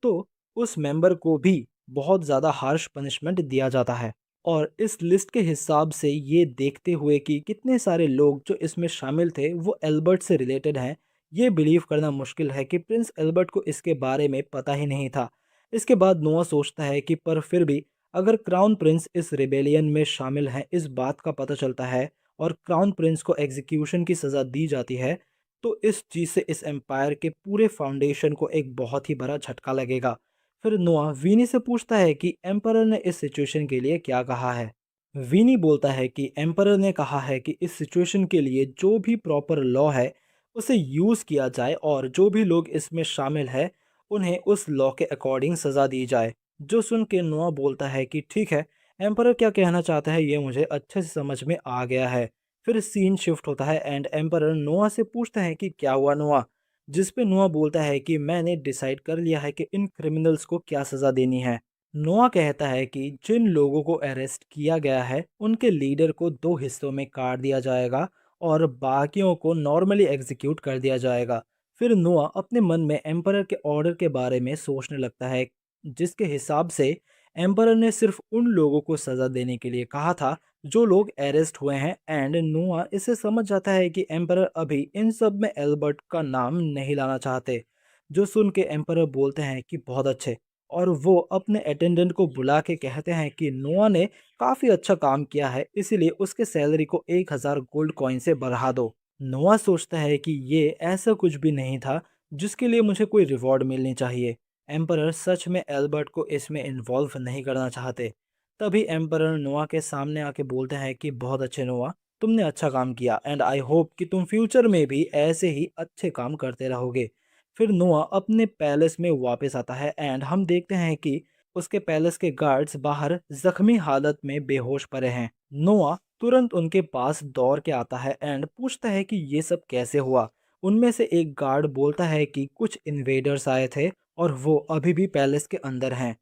S1: तो उस मेंबर को भी बहुत ज़्यादा हार्श पनिशमेंट दिया जाता है। और इस लिस्ट के हिसाब से ये देखते हुए कि कितने सारे लोग जो इसमें शामिल थे वो एल्बर्ट से रिलेटेड हैं, ये बिलीव करना मुश्किल है कि प्रिंस एल्बर्ट को इसके बारे में पता ही नहीं था। इसके बाद नोआ सोचता है कि पर फिर भी अगर क्राउन प्रिंस इस रिबेलियन में शामिल हैं इस बात का पता चलता है और क्राउन प्रिंस को एग्जीक्यूशन की सज़ा दी जाती है तो इस चीज़ से इस एम्पायर के पूरे फाउंडेशन को एक बहुत ही बड़ा झटका लगेगा। फिर नोआ वीनी से पूछता है कि एम्परर ने इस सिचुएशन के लिए क्या कहा है। वीनी बोलता है कि एम्परर ने कहा है कि इस सिचुएशन के लिए जो भी प्रॉपर लॉ है उसे यूज़ किया जाए और जो भी लोग इसमें शामिल है उन्हें उस लॉ के अकॉर्डिंग सज़ा दी जाए। जो सुन के नोआ बोलता है कि ठीक है, एम्परर क्या कहना चाहता है ये मुझे अच्छे से समझ में आ गया है। फिर सीन शिफ्ट होता है एंड एम्परर नोआ से पूछता है कि क्या हुआ नोआ, जिस पे नोआ बोलता है कि मैंने डिसाइड कर लिया है कि इन क्रिमिनल्स को क्या सज़ा देनी है। नोआ कहता है कि जिन लोगों को अरेस्ट किया गया है उनके लीडर को दो हिस्सों में काट दिया जाएगा और बाकियों को नॉर्मली एग्जीक्यूट कर दिया जाएगा। फिर नोआ अपने मन में एम्परर के ऑर्डर के बारे में सोचने लगता है जिसके हिसाब से एम्परर ने सिर्फ उन लोगों को सज़ा देने के लिए कहा था जो लोग अरेस्ट हुए हैं। एंड नोआ इसे समझ जाता है कि एम्परर अभी इन सब में एल्बर्ट का नाम नहीं लाना चाहते। जो सुन के एम्परर बोलते हैं कि बहुत अच्छे और वो अपने अटेंडेंट को बुला के कहते हैं कि नोआ ने काफ़ी अच्छा काम किया है इसीलिए उसके सैलरी को 1000 गोल्ड कॉइन से बढ़ा दो। नोआ सोचता है कि ये ऐसा कुछ भी नहीं था जिसके लिए मुझे कोई रिवॉर्ड मिलनी चाहिए। एम्परर सच में एल्बर्ट को इसमें इन्वॉल्व नहीं करना चाहते। तभी एम्परर नोआ के सामने आके बोलते हैं कि बहुत अच्छे नोआ, तुमने अच्छा काम किया एंड आई होप कि तुम फ्यूचर में भी ऐसे ही अच्छे काम करते रहोगे। फिर नोआ अपने पैलेस में वापस आता है एंड हम देखते हैं कि उसके पैलेस के गार्ड्स बाहर जख्मी हालत में बेहोश पड़े हैं। नोआ तुरंत उनके पास दौड़ के आता है एंड पूछता है कि ये सब कैसे हुआ। उनमें से एक गार्ड बोलता है कि कुछ इन्वेडर्स आए थे और वो अभी भी पैलेस के अंदर हैं।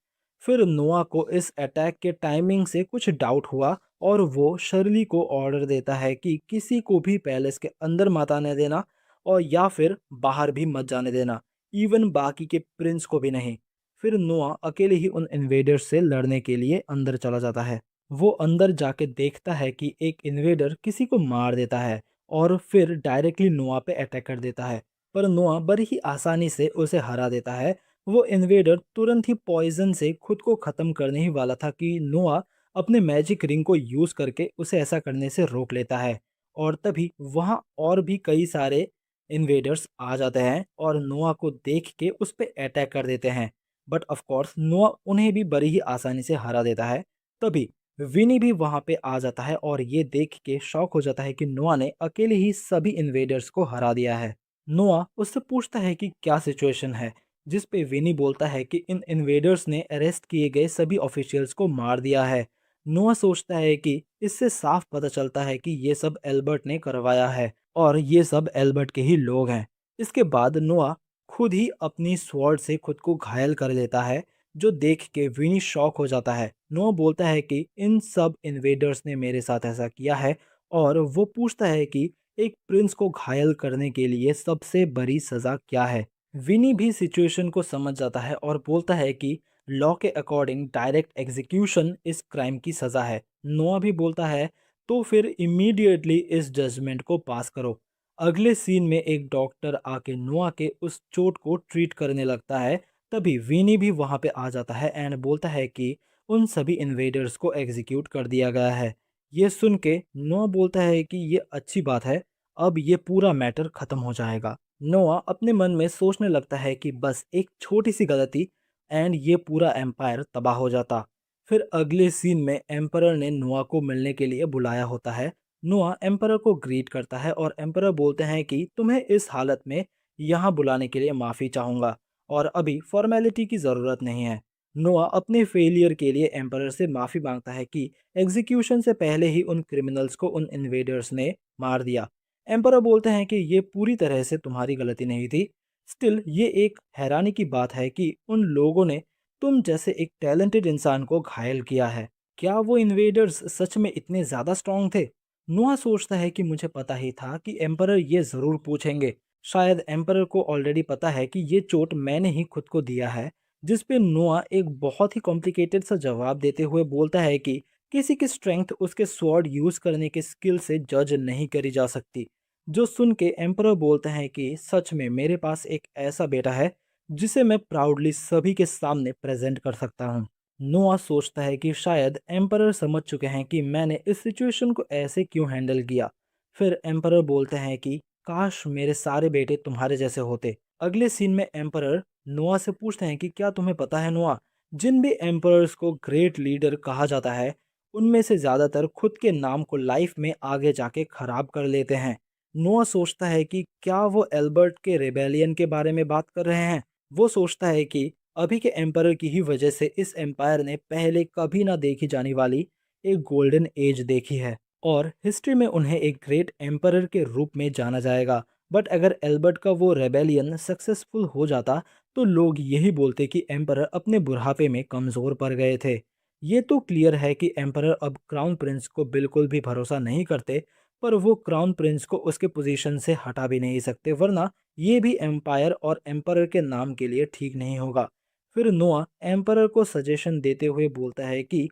S1: फिर नोआ को इस अटैक के टाइमिंग से कुछ डाउट हुआ और वो शर्ली को ऑर्डर देता है कि किसी को भी पैलेस के अंदर मत आने देना और या फिर बाहर भी मत जाने देना, इवन बाकी के प्रिंस को भी नहीं। फिर नोआ अकेले ही उन इन्वेडर्स से लड़ने के लिए अंदर चला जाता है। वो अंदर जाके देखता है कि एक इन्वेडर किसी को मार देता है और फिर डायरेक्टली नोआ पे अटैक कर देता है, पर नोआ बड़ी ही आसानी से उसे हरा देता है। वो इन्वेडर तुरंत ही पॉइजन से खुद को ख़त्म करने ही वाला था कि नोआ अपने मैजिक रिंग को यूज़ करके उसे ऐसा करने से रोक लेता है। और तभी वहाँ और भी कई सारे इन्वेडर्स आ जाते हैं और नोआ को देख के उस पे अटैक कर देते हैं। बट ऑफ कोर्स नोआ उन्हें भी बड़ी ही आसानी से हरा देता है। तभी विनी भी वहाँ पे आ जाता है और ये देख के शॉक हो जाता है कि नोआ ने अकेले ही सभी इन्वेडर्स को हरा दिया है। नोआ उससे पूछता है कि क्या सिचुएशन है, जिस पे विनी बोलता है कि इन इन्वेडर्स ने अरेस्ट किए गए सभी ऑफिशियल्स को मार दिया है। नोआ सोचता है कि इससे साफ पता चलता है कि ये सब एल्बर्ट ने करवाया है और ये सब एल्बर्ट के ही लोग हैं। इसके बाद नोआ खुद ही अपनी स्वॉर्ड से खुद को घायल कर लेता है, जो देख के विनी शॉक हो जाता है। नोआ बोलता है कि इन सब इन्वेडर्स ने मेरे साथ ऐसा किया है और वो पूछता है कि एक प्रिंस को घायल करने के लिए सबसे बड़ी सज़ा क्या है। विनी भी सिचुएशन को समझ जाता है और बोलता है कि लॉ के अकॉर्डिंग डायरेक्ट एग्जीक्यूशन इस क्राइम की सज़ा है। नोआ भी बोलता है तो फिर इमीडिएटली इस जजमेंट को पास करो। अगले सीन में एक डॉक्टर आके नोआ के उस चोट को ट्रीट करने लगता है। तभी विनी भी वहाँ पे आ जाता है एंड बोलता है कि उन सभी इन्वेडर्स को एग्जीक्यूट कर दिया गया है। ये सुन के नोआ बोलता है कि ये अच्छी बात है, अब ये पूरा मैटर खत्म हो जाएगा। नोआ अपने मन में सोचने लगता है कि बस एक छोटी सी गलती एंड ये पूरा एम्पायर तबाह हो जाता। फिर अगले सीन में एम्परर ने नोआ को मिलने के लिए बुलाया होता है। नोआ एम्परर को ग्रीट करता है और एम्परर बोलते हैं कि तुम्हें इस हालत में यहाँ बुलाने के लिए माफ़ी चाहूँगा और अभी फॉर्मेलिटी की ज़रूरत नहीं है। नोआ अपने फेलियर के लिए एम्परर से माफ़ी मांगता है कि एग्जीक्यूशन से पहले ही उन क्रिमिनल्स को उन इन्वेडर्स ने मार दिया। एम्परर बोलते हैं कि ये पूरी तरह से तुम्हारी गलती नहीं थी। स्टिल ये एक हैरानी की बात है कि उन लोगों ने तुम जैसे एक टैलेंटेड इंसान को घायल किया है। क्या वो इन्वेडर्स सच में इतने ज़्यादा स्ट्रांग थे? नोआ सोचता है कि मुझे पता ही था कि एम्परर ये ज़रूर पूछेंगे। शायद एम्परर को ऑलरेडी पता है कि ये चोट मैंने ही खुद को दिया है। जिस पे नोआ एक बहुत ही कॉम्प्लिकेटेड सा जवाब देते हुए बोलता है कि किसी की स्ट्रेंथ उसके स्वॉर्ड यूज़ करने के स्किल से जज नहीं करी जा सकती। जो सुन के एम्परर बोलते हैं कि सच में मेरे पास एक ऐसा बेटा है जिसे मैं प्राउडली सभी के सामने प्रेजेंट कर सकता हूँ। नोआ सोचता है कि शायद एम्परर समझ चुके हैं कि मैंने इस सिचुएशन को ऐसे क्यों हैंडल किया। फिर एम्परर बोलते हैं कि काश मेरे सारे बेटे तुम्हारे जैसे होते। अगले सीन में एम्परर नोआ से पूछते हैं कि क्या तुम्हें पता है नोआ, जिन भी एम्परर्स को ग्रेट लीडर कहा जाता है उनमें से ज़्यादातर खुद के नाम को लाइफ में आगे जाके खराब कर लेते हैं। नोआ सोचता है कि क्या वो एल्बर्ट के रेबेलियन के बारे में बात कर रहे हैं। वो सोचता है कि अभी के एम्पायर की ही वजह से इस एम्पायर ने पहले कभी ना देखी जाने वाली एक गोल्डन एज देखी है और हिस्ट्री में उन्हें एक ग्रेट एम्पायर के रूप में जाना जाएगा। बट अगर एल्बर्ट का वो रेबेलियन सक्सेसफुल हो जाता तो लोग यही बोलते कि एम्पायर अपने बुढ़ापे में कमज़ोर पड़ गए थे। ये तो क्लियर है कि एम्पायर अब क्राउन प्रिंस को बिल्कुल भी भरोसा नहीं करते, पर वो क्राउन प्रिंस को उसके पोजीशन से हटा भी नहीं सकते, वरना ये भी एम्पायर और एम्पायर के नाम के लिए ठीक नहीं होगा। फिर नोआ एम्परर को सजेशन देते हुए बोलता है कि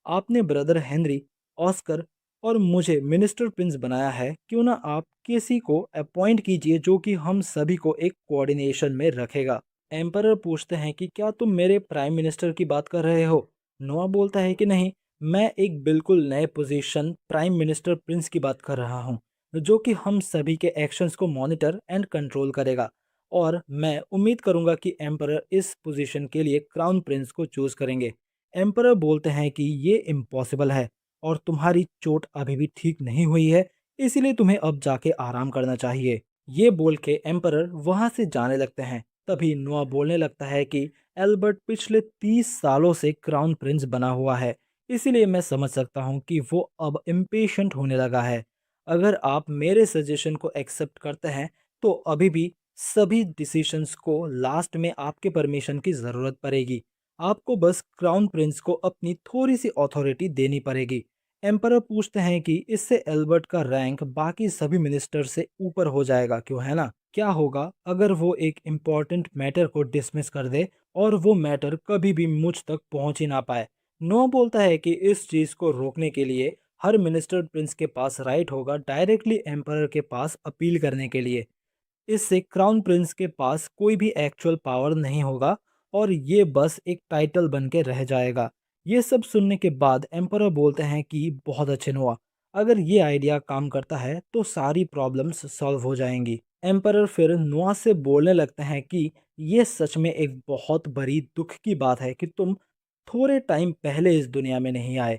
S1: आपने ब्रदर हेनरी, ऑस्कर और मुझे मिनिस्टर प्रिंस बनाया है, क्यों ना आप किसी को अपॉइंट कीजिए जो कि हम सभी को एक कोऑर्डिनेशन में रखेगा। एम्परर पूछते हैं कि क्या तुम मेरे प्राइम मिनिस्टर की बात कर रहे हो? नोआ बोलता है कि नहीं, मैं एक बिल्कुल नए पोजीशन प्राइम मिनिस्टर प्रिंस की बात कर रहा हूँ, जो कि हम सभी के एक्शंस को मॉनिटर एंड कंट्रोल करेगा। और मैं उम्मीद करूंगा कि एम्परर इस पोजीशन के लिए क्राउन प्रिंस को चूज करेंगे। एम्परर बोलते हैं कि ये इम्पॉसिबल है और तुम्हारी चोट अभी भी ठीक नहीं हुई है, इसीलिए तुम्हें अब जाके आराम करना चाहिए। ये बोल के एम्परर वहां से जाने लगते हैं। तभी नोआ बोलने लगता है कि एल्बर्ट पिछले 30 सालों से क्राउन प्रिंस बना हुआ है, इसीलिए मैं समझ सकता हूँ कि वो अब इम्पेशेंट होने लगा है। अगर आप मेरे सजेशन को एक्सेप्ट करते हैं तो अभी भी सभी डिसीशंस को लास्ट में आपके परमिशन की ज़रूरत पड़ेगी। आपको बस क्राउन प्रिंस को अपनी थोड़ी सी अथॉरिटी देनी पड़ेगी। एम्परर पूछते हैं कि इससे एल्बर्ट का रैंक बाकी सभी मिनिस्टर से ऊपर हो जाएगा, क्यों है ना? क्या होगा अगर वो एक इम्पॉर्टेंट मैटर को डिसमिस कर दे और वो मैटर कभी भी मुझ तक पहुंच ही ना पाए? नो बोलता है कि इस चीज़ को रोकने के लिए हर मिनिस्टर प्रिंस के पास राइट होगा डायरेक्टली एम्परर के पास अपील करने के लिए। इससे क्राउन प्रिंस के पास कोई भी एक्चुअल पावर नहीं होगा और ये बस एक टाइटल बन के रह जाएगा। ये सब सुनने के बाद एम्परर बोलते हैं कि बहुत अच्छे नोआ, अगर ये आइडिया काम करता है तो सारी प्रॉब्लम्स सॉल्व हो जाएंगी। एम्परर फिर नोआ से बोलने लगते हैं कि ये सच में एक बहुत बड़ी दुख की बात है कि तुम थोड़े टाइम पहले इस दुनिया में नहीं आए।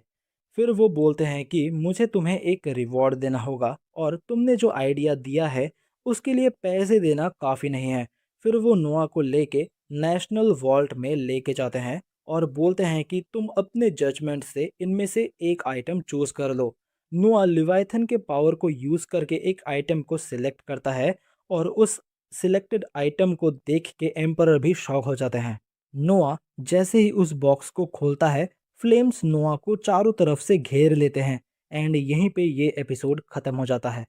S1: फिर वो बोलते हैं कि मुझे तुम्हें एक रिवॉर्ड देना होगा और तुमने जो आइडिया दिया है उसके लिए पैसे देना काफ़ी नहीं है। फिर वो नोआ को लेके नेशनल वॉल्ट में लेके जाते हैं और बोलते हैं कि तुम अपने जजमेंट से इनमें से एक आइटम चूज कर लो। नोआ लिवाइथन के पावर को यूज करके एक आइटम को सिलेक्ट करता है और उस सिलेक्टेड आइटम को देख के एम्परर भी शॉक हो जाते हैं। नोआ जैसे ही उस बॉक्स को खोलता है, फ्लेम्स नोआ को चारों तरफ से घेर लेते हैं एंड यहीं पे ये एपिसोड खत्म हो जाता है।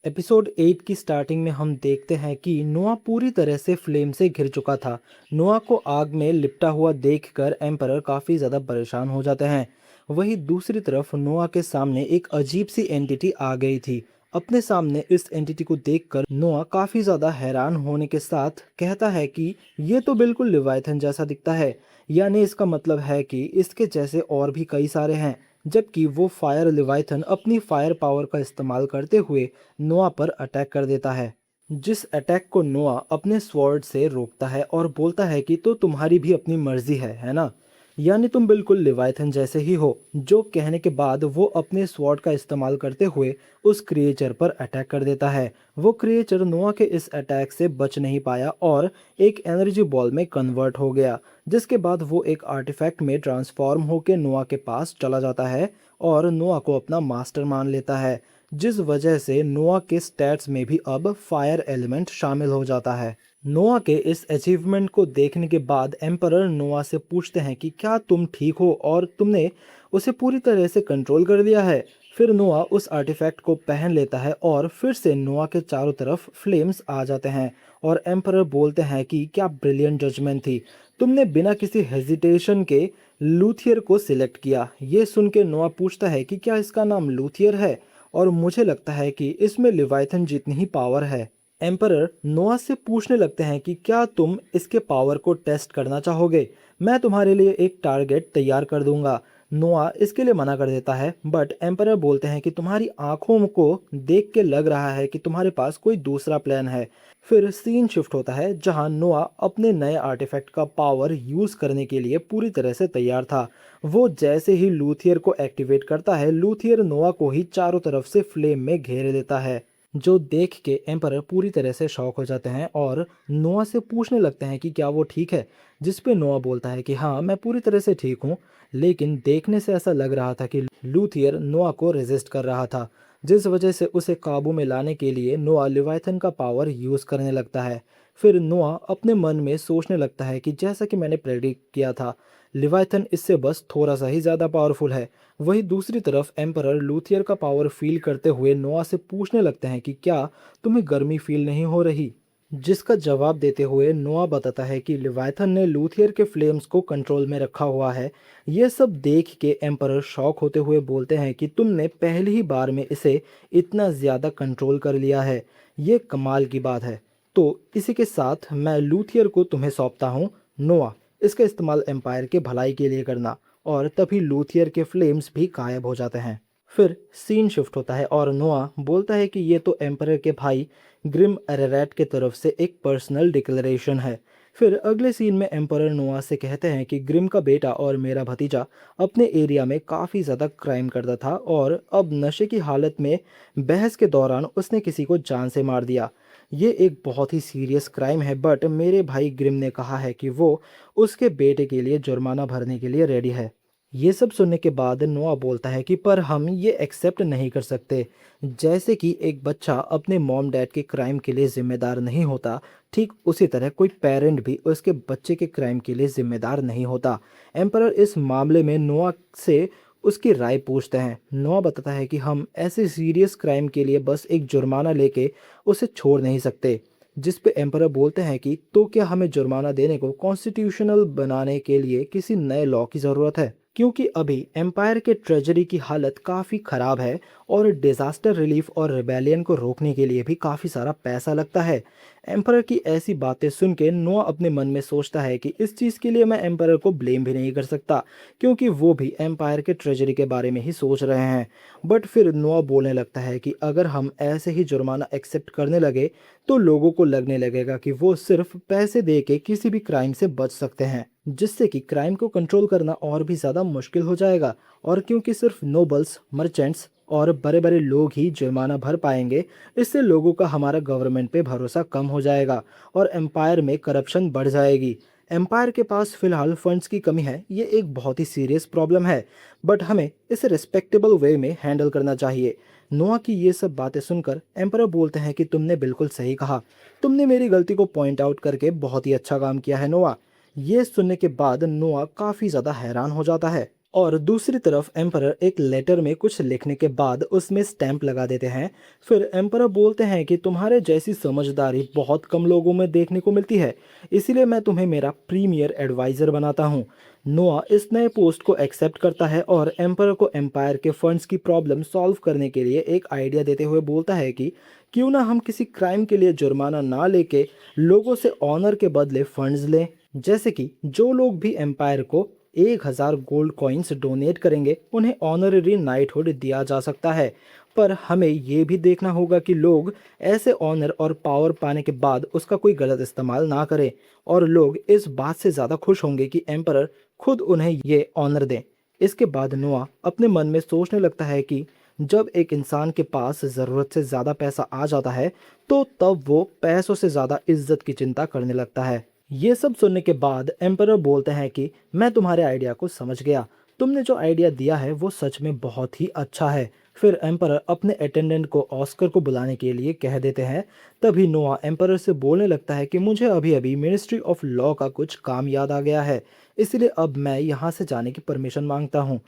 S1: एपिसोड 8 की स्टार्टिंग में हम देखते हैं कि नोआ पूरी तरह से फ्लेम से घिर चुका था। नोआ को आग में लिपटा हुआ देखकर एम्परर काफ़ी ज़्यादा परेशान हो जाते हैं। वहीं दूसरी तरफ नोआ के सामने एक अजीब सी एंटिटी आ गई थी। अपने सामने इस एंटिटी को देखकर नोआ काफ़ी ज़्यादा हैरान होने के साथ कहता है कि ये तो बिल्कुल लिवाइथन जैसा दिखता है, यानी इसका मतलब है कि इसके जैसे और भी कई सारे हैं। जबकि वो फायर लिवाइथन अपनी फायर पावर का इस्तेमाल करते हुए नोआ पर अटैक कर देता है, जिस अटैक को नोआ अपने स्वॉर्ड से रोकता है और बोलता है कि तो तुम्हारी भी अपनी मर्जी है ना?
S2: यानी तुम बिल्कुल लिवायथन जैसे ही हो। जो कहने के बाद वो अपने स्वॉर्ड का इस्तेमाल करते हुए उस क्रिएचर पर अटैक कर देता है। वो क्रिएचर नोआ के इस अटैक से बच नहीं पाया और एक एनर्जी बॉल में कन्वर्ट हो गया, जिसके बाद वो एक आर्टिफैक्ट में ट्रांसफॉर्म होकर नोआ के पास चला जाता है और नोआ को अपना मास्टर मान लेता है, जिस वजह से नोआ के स्टैट्स में भी अब फायर एलिमेंट शामिल हो जाता है। नोआ के इस अचीवमेंट को देखने के बाद एम्परर नोआ से पूछते हैं कि क्या तुम ठीक हो और तुमने उसे पूरी तरह से कंट्रोल कर लिया है। फिर नोआ उस आर्टिफैक्ट को पहन लेता है और फिर से नोआ के चारों तरफ फ्लेम्स आ जाते हैं और एम्परर बोलते हैं कि क्या ब्रिलियंट जजमेंट थी, तुमने बिना किसी हेजिटेशन के लूथियर को सिलेक्ट किया। ये सुन के नोआ पूछता है कि क्या इसका नाम लूथियर है, और मुझे लगता है कि इसमें लिवाइथन जितनी ही पावर है। एम्परर नोआ से पूछने लगते हैं कि क्या तुम इसके पावर को टेस्ट करना चाहोगे, मैं तुम्हारे लिए एक टारगेट तैयार कर दूंगा। नोआ इसके लिए मना कर देता है, बट एम्परर बोलते हैं कि तुम्हारी आंखों को देख के लग रहा है कि तुम्हारे पास कोई दूसरा प्लान है। फिर सीन शिफ्ट होता है जहां नोआ अपने नए आर्टिफैक्ट का पावर यूज करने के लिए पूरी तरह से तैयार था। वो जैसे ही लूथियर को एक्टिवेट करता है, लूथियर नोआ को ही चारों तरफ से फ्लेम में घेर लेता है, जो देख के एम्परर पूरी तरह से शॉक हो जाते हैं और नोआ से पूछने लगते हैं कि क्या वो ठीक है। जिस पे नोआ बोलता है कि हाँ, मैं पूरी तरह से ठीक हूँ, लेकिन देखने से ऐसा लग रहा था कि लूथियर नोआ को रेजिस्ट कर रहा था, जिस वजह से उसे काबू में लाने के लिए नोआ लिवाइथन का पावर यूज करने लगता है। फिर नोआ अपने मन में सोचने लगता है कि जैसा कि मैंने प्रेडिक्ट किया था, लिवाइथन इससे बस थोड़ा सा ही ज़्यादा पावरफुल है। वहीं दूसरी तरफ एम्परर लूथियर का पावर फील करते हुए नोआ से पूछने लगते हैं कि क्या तुम्हें गर्मी फील नहीं हो रही, जिसका जवाब देते हुए नोआ बताता है कि लिवाइथन ने लूथियर के फ्लेम्स को कंट्रोल में रखा हुआ है। ये सब देख के एम्परर शॉक होते हुए बोलते हैं कि तुमने पहली ही बार में इसे इतना ज़्यादा कंट्रोल कर लिया है, ये कमाल की बात है। तो इसी के साथ मैं लूथियर को तुम्हें सौंपता हूँ नोआ, इसका इस्तेमाल एम्पायर के भलाई के लिए करना। और तभी लूथियर के फ्लेम्स भी गायब हो जाते हैं। फिर सीन शिफ्ट होता है और नोआ बोलता है कि ये तो एम्परर के भाई ग्रिम अरेरैट के तरफ से एक पर्सनल डिक्लेरेशन है। फिर अगले सीन में एम्परर नोआ से कहते हैं कि ग्रिम का बेटा और मेरा भतीजा अपने एरिया में काफ़ी ज़्यादा क्राइम करता था और अब नशे की हालत में बहस के दौरान उसने किसी को जान से मार दिया। ये एक बहुत ही सीरियस क्राइम है, बट मेरे भाई ग्रिम ने कहा है कि वो उसके बेटे के लिए जुर्माना भरने के लिए रेडी है। ये सब सुनने के बाद नोआ बोलता है कि पर हम ये एक्सेप्ट नहीं कर सकते। जैसे कि एक बच्चा अपने मॉम डैड के क्राइम के लिए जिम्मेदार नहीं होता, ठीक उसी तरह कोई पेरेंट भी उसके बच्चे के क्राइम के लिए जिम्मेदार नहीं होता। एम्परर इस मामले में नोआ से उसकी राय पूछते हैं। नोआ बताता है कि हम ऐसे सीरियस क्राइम के लिए बस एक जुर्माना लेके उसे छोड़ नहीं सकते। जिस पे एम्परर बोलते हैं कि तो क्या हमें जुर्माना देने को कॉन्स्टिट्यूशनल बनाने के लिए किसी नए लॉ की ज़रूरत है, क्योंकि अभी एम्पायर के ट्रेजरी की हालत काफ़ी ख़राब है और डिज़ास्टर रिलीफ और रिबेलियन को रोकने के लिए भी काफ़ी सारा पैसा लगता है। एम्परर की ऐसी बातें सुन के नोआ अपने मन में सोचता है कि इस चीज़ के लिए मैं एम्परर को ब्लेम भी नहीं कर सकता, क्योंकि वो भी एम्पायर के ट्रेजरी के बारे में ही सोच रहे हैं। बट फिर नोआ बोलने लगता है कि अगर हम ऐसे ही जुर्माना एक्सेप्ट करने लगे तो लोगों को लगने लगेगा कि वो सिर्फ पैसे दे के किसी भी क्राइम से बच सकते हैं, जिससे कि क्राइम को कंट्रोल करना और भी ज़्यादा मुश्किल हो जाएगा। और क्योंकि सिर्फ नोबल्स, मर्चेंट्स और बड़े बड़े लोग ही जुर्माना भर पाएंगे, इससे लोगों का हमारा गवर्नमेंट पे भरोसा कम हो जाएगा और एम्पायर में करप्शन बढ़ जाएगी। एम्पायर के पास फिलहाल फंड्स की कमी है, ये एक बहुत ही सीरियस प्रॉब्लम है, बट हमें इसे रिस्पेक्टेबल वे में हैंडल करना चाहिए। नोआ की ये सब बातें सुनकर एम्परर बोलते हैं कि तुमने बिल्कुल सही कहा, तुमने मेरी गलती को पॉइंट आउट करके बहुत ही अच्छा काम किया है नोआ। ये सुनने के बाद नोआ काफ़ी ज़्यादा हैरान हो जाता है और दूसरी तरफ एम्परर एक लेटर में कुछ लिखने के बाद उसमें स्टैंप लगा देते हैं। फिर एम्परर बोलते हैं कि तुम्हारे जैसी समझदारी बहुत कम लोगों में देखने को मिलती है, इसीलिए मैं तुम्हें मेरा प्रीमियर एडवाइज़र बनाता हूँ। नोआ इस नए पोस्ट को एक्सेप्ट करता है और एम्परर को एम्पायर के फंड्स की प्रॉब्लम सॉल्व करने के लिए एक आइडिया देते हुए बोलता है कि क्यों ना हम किसी क्राइम के लिए जुर्माना ना लेके लोगों से ऑनर के बदले फंड्स लें। जैसे कि जो लोग भी एम्पायर को 1000 गोल्ड कॉइन्स डोनेट करेंगे उन्हें ऑनररी नाइटहुड दिया जा सकता है। पर हमें ये भी देखना होगा कि लोग ऐसे ऑनर और पावर पाने के बाद उसका कोई गलत इस्तेमाल ना करें, और लोग इस बात से ज़्यादा खुश होंगे कि एम्परर खुद उन्हें ये ऑनर दें। इसके बाद नोआ अपने मन में सोचने लगता है कि जब एक इंसान के पास ज़रूरत से ज़्यादा पैसा आ जाता है तो तब वो पैसों से ज़्यादा इज्जत की चिंता करने लगता है। ये सब सुनने के बाद एम्परर बोलते हैं कि मैं तुम्हारे आइडिया को समझ गया, तुमने जो आइडिया दिया है वो सच में बहुत ही अच्छा है। फिर एम्परर अपने अटेंडेंट को ऑस्कर को बुलाने के लिए कह देते हैं। तभी नोआ एम्परर से बोलने लगता है कि मुझे अभी अभी मिनिस्ट्री ऑफ लॉ का कुछ काम याद आ गया है, इसलिए अब मैं यहाँ से जाने की परमिशन मांगता हूँ।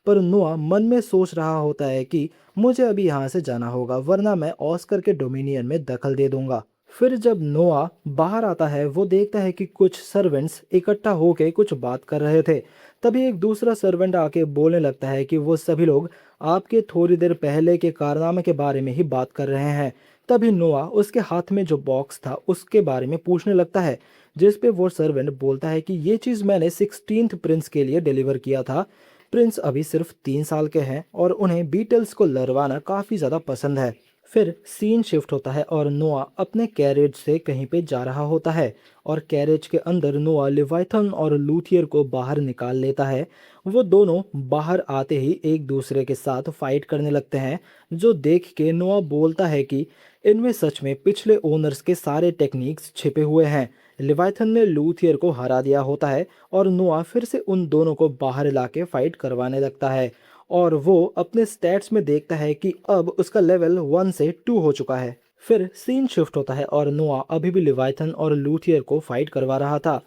S2: पर नोआ मन में सोच रहा होता है कि मुझे अभी यहाँ से जाना होगा, वरना मैं ऑस्कर के डोमिनियन में दखल दे दूंगा। फिर जब नोआ बाहर आता है वो देखता है कि कुछ सर्वेंट्स इकट्ठा होकर कुछ बात कर रहे थे। तभी एक दूसरा सर्वेंट आके बोलने लगता है कि वो सभी लोग आपके थोड़ी देर पहले के कारनामे के बारे में ही बात कर रहे हैं। तभी नोआ उसके हाथ में जो बॉक्स था उसके बारे में पूछने लगता है, जिस पे वो सर्वेंट बोलता है कि ये चीज़ मैंने 16th प्रिंस के लिए डिलीवर किया था। प्रिंस अभी सिर्फ 3 साल के हैं और उन्हें बीटल्स को लड़वाना काफ़ी ज़्यादा पसंद है। फिर सीन शिफ्ट होता है और नोआ अपने कैरेज से कहीं पे जा रहा होता है, और कैरेज के अंदर नोआ लिवाइथन और लूथियर को बाहर निकाल लेता है। वो दोनों बाहर आते ही एक दूसरे के साथ फाइट करने लगते हैं, जो देख के नोआ बोलता है कि इनमें सच में पिछले ओनर्स के सारे टेक्निक्स छिपे हुए हैं। लिवाइथन ने लूथियर को हरा दिया होता है और नोआ फिर से उन दोनों को बाहर लाके फाइट करवाने लगता है, और वो अपने स्टैट्स में देखता है कि अब उसका लेवल 1 से 2 हो चुका है। फिर सीन शिफ्ट होता है और नोआ अभी भी लिवाइथन और लूथियर को फाइट करवा रहा था,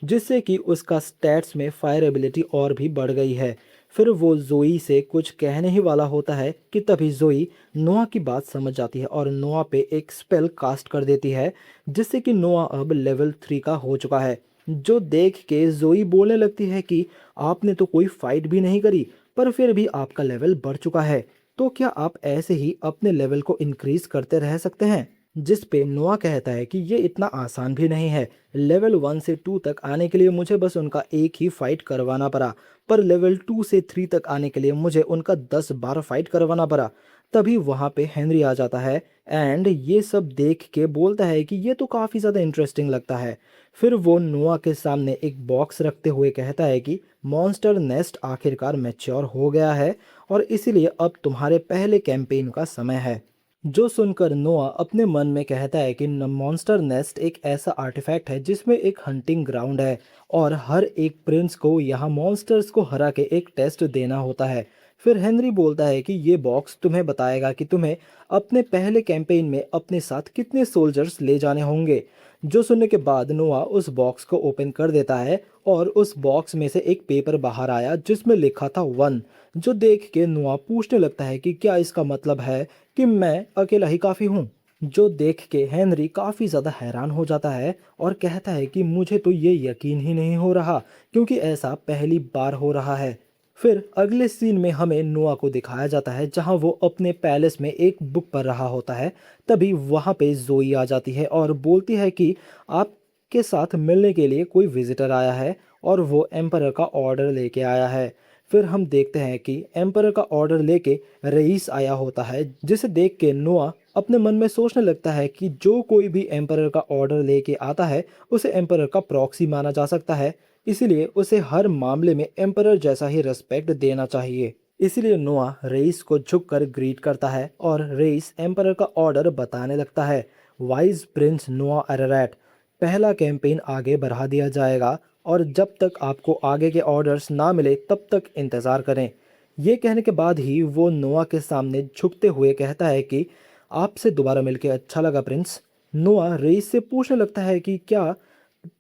S2: जिससे कि उसका स्टैट्स में फायर एबिलिटी और भी बढ़ गई है। फिर वो जोई से कुछ कहने ही वाला होता है कि तभी जोई नोआ की बात समझ जाती है और नोआ पे एक स्पेल कास्ट कर देती है, जिससे कि नोआ अब लेवल 3 का हो चुका है। जो देख के जोई बोलने लगती है कि आपने तो कोई फाइट भी नहीं करी, पर फिर भी आपका लेवल बढ़ चुका है, तो क्या आप ऐसे ही अपने लेवल को इंक्रीज करते रह सकते हैं? जिस पे नोआ कहता है कि ये इतना आसान भी नहीं है। लेवल 1 से 2 तक आने के लिए मुझे बस उनका एक ही फाइट करवाना पड़ा, पर लेवल 2 से 3 तक आने के लिए मुझे उनका 10 बार फाइट करवाना पड़ा। तभी वहाँ पे हेनरी आ जाता है एंड ये सब देख के बोलता है कि ये तो काफ़ी ज़्यादा इंटरेस्टिंग लगता है। फिर वो नोआ के सामने एक बॉक्स रखते हुए कहता है कि मॉन्स्टर नेस्ट आखिरकार मैच्योर हो गया है और इसीलिए अब तुम्हारे पहले कैंपेन का समय है। जो सुनकर नोआ अपने मन में कहता है कि मॉन्स्टर नेस्ट एक ऐसा आर्टिफैक्ट है जिसमें एक हंटिंग ग्राउंड है, और हर एक प्रिंस को यहाँ मॉन्स्टर्स को हरा के एक टेस्ट देना होता है। फिर हेनरी बोलता है कि ये बॉक्स तुम्हें बताएगा कि तुम्हें अपने पहले कैंपेन में अपने साथ कितने सोल्जर्स ले जाने होंगे। जो सुनने के बाद नोआ उस बॉक्स को ओपन कर देता है और उस बॉक्स में से एक पेपर बाहर आया जिसमें लिखा था 1। जो देख के नोआ पूछने लगता है कि क्या इसका मतलब है कि मैं अकेला ही काफ़ी हूँ। जो देख के हेनरी काफ़ी ज़्यादा हैरान हो जाता है और कहता है कि मुझे तो ये यकीन ही नहीं हो रहा, क्योंकि ऐसा पहली बार हो रहा है। फिर अगले सीन में हमें नोआ को दिखाया जाता है जहां वो अपने पैलेस में एक बुक पढ़ रहा होता है। तभी वहां पे जोई आ जाती है और बोलती है कि आपके साथ मिलने के लिए कोई विजिटर आया है और वो एम्परर का ऑर्डर लेके आया है। फिर हम देखते हैं कि एम्परर का ऑर्डर लेके रईस आया होता है, जिसे देख के नोआ अपने मन में सोचने लगता है कि जो कोई भी एम्परर का ऑर्डर लेके आता है उसे एम्परर का प्रॉक्सी माना जा सकता है, इसीलिए उसे हर मामले में एम्परर जैसा ही रिस्पेक्ट देना चाहिए। इसीलिए नोआ रईस को झुककर ग्रीट करता है और रईस एम्परर का ऑर्डर बताने लगता है। वाइज प्रिंस नोआ अरेरैट, पहला कैंपेन आगे बढ़ा दिया जाएगा और जब तक आपको आगे के ऑर्डर्स ना मिले तब तक इंतज़ार करें। ये कहने के बाद ही वो नोआ के सामने झुकते हुए कहता है कि आपसे दोबारा मिलकर अच्छा लगा प्रिंस। नोआ रईस से पूछने लगता है कि क्या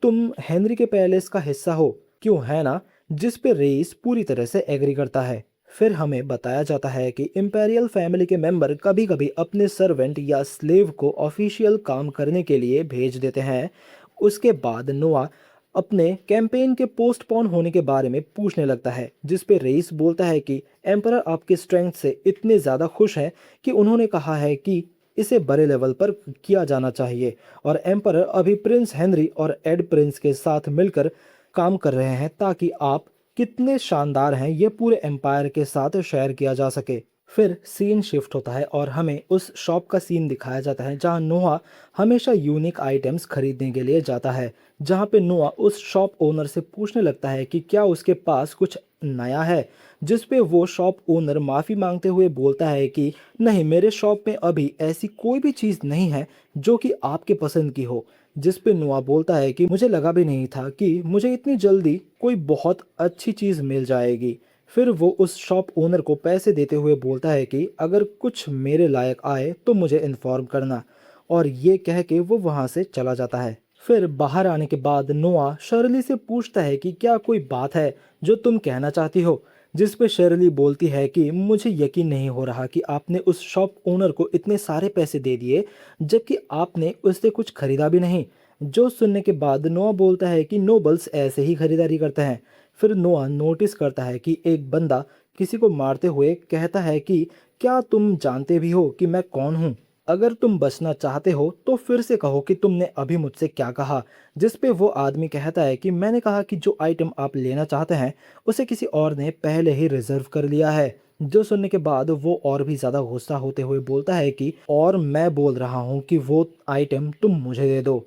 S2: तुम हेनरी के पैलेस का हिस्सा हो, क्यों है ना? जिस पे रईस पूरी तरह से एग्री करता है। फिर हमें बताया जाता है कि इम्पेरियल फैमिली के मेंबर कभी कभी अपने सर्वेंट या स्लेव को ऑफिशियल काम करने के लिए भेज देते हैं। उसके बाद नोआ अपने कैंपेन के पोस्टपोन होने के बारे में पूछने लगता है, जिस पे रईस बोलता है कि एम्परर आपके स्ट्रेंथ से इतने ज़्यादा खुश हैं कि उन्होंने कहा है कि इसे बड़े लेवल पर किया जाना चाहिए, और एम्परर अभी प्रिंस हेनरी और एड प्रिंस के साथ मिलकर काम कर रहे हैं ताकि आप कितने शानदार हैं ये पूरे एम्पायर के साथ शेयर किया जा सके। फिर सीन शिफ्ट होता है और हमें उस शॉप का सीन दिखाया जाता है जहां नोआ हमेशा यूनिक आइटम्स खरीदने के लिए जाता है। जहां पे नोआ उस शॉप ओनर से पूछने लगता है कि क्या उसके पास कुछ नया है, जिस पे वो शॉप ओनर माफ़ी मांगते हुए बोलता है कि नहीं, मेरे शॉप में अभी ऐसी कोई भी चीज़ नहीं है जो कि आपके पसंद की हो। जिस पे नोआ बोलता है कि मुझे लगा भी नहीं था कि मुझे इतनी जल्दी कोई बहुत अच्छी चीज़ मिल जाएगी। फिर वो उस शॉप ओनर को पैसे देते हुए बोलता है कि अगर कुछ मेरे लायक आए तो मुझे इन्फॉर्म करना, और ये कह के वो वहाँ से चला जाता है। फिर बाहर आने के बाद नोआ शर्ली से पूछता है कि क्या कोई बात है जो तुम कहना चाहती हो, जिस पे शर्ली बोलती है कि मुझे यकीन नहीं हो रहा कि आपने उस शॉप ओनर को इतने सारे पैसे दे दिए जबकि आपने उससे कुछ खरीदा भी नहीं। जो सुनने के बाद नोआ बोलता है कि नोबल्स ऐसे ही खरीदारी करते हैं। फिर नोआ नोटिस करता है कि एक बंदा किसी को मारते हुए कहता है कि क्या तुम जानते भी हो कि मैं कौन हूँ? अगर तुम बचना चाहते हो तो फिर से कहो कि तुमने अभी मुझसे क्या कहा। जिस पे वो आदमी कहता है कि मैंने कहा कि जो आइटम आप लेना चाहते हैं उसे किसी और ने पहले ही रिजर्व कर लिया है। जो सुनने के बाद वो और भी ज़्यादा गुस्सा होते हुए बोलता है कि और मैं बोल रहा हूँ कि वो आइटम तुम मुझे दे दो।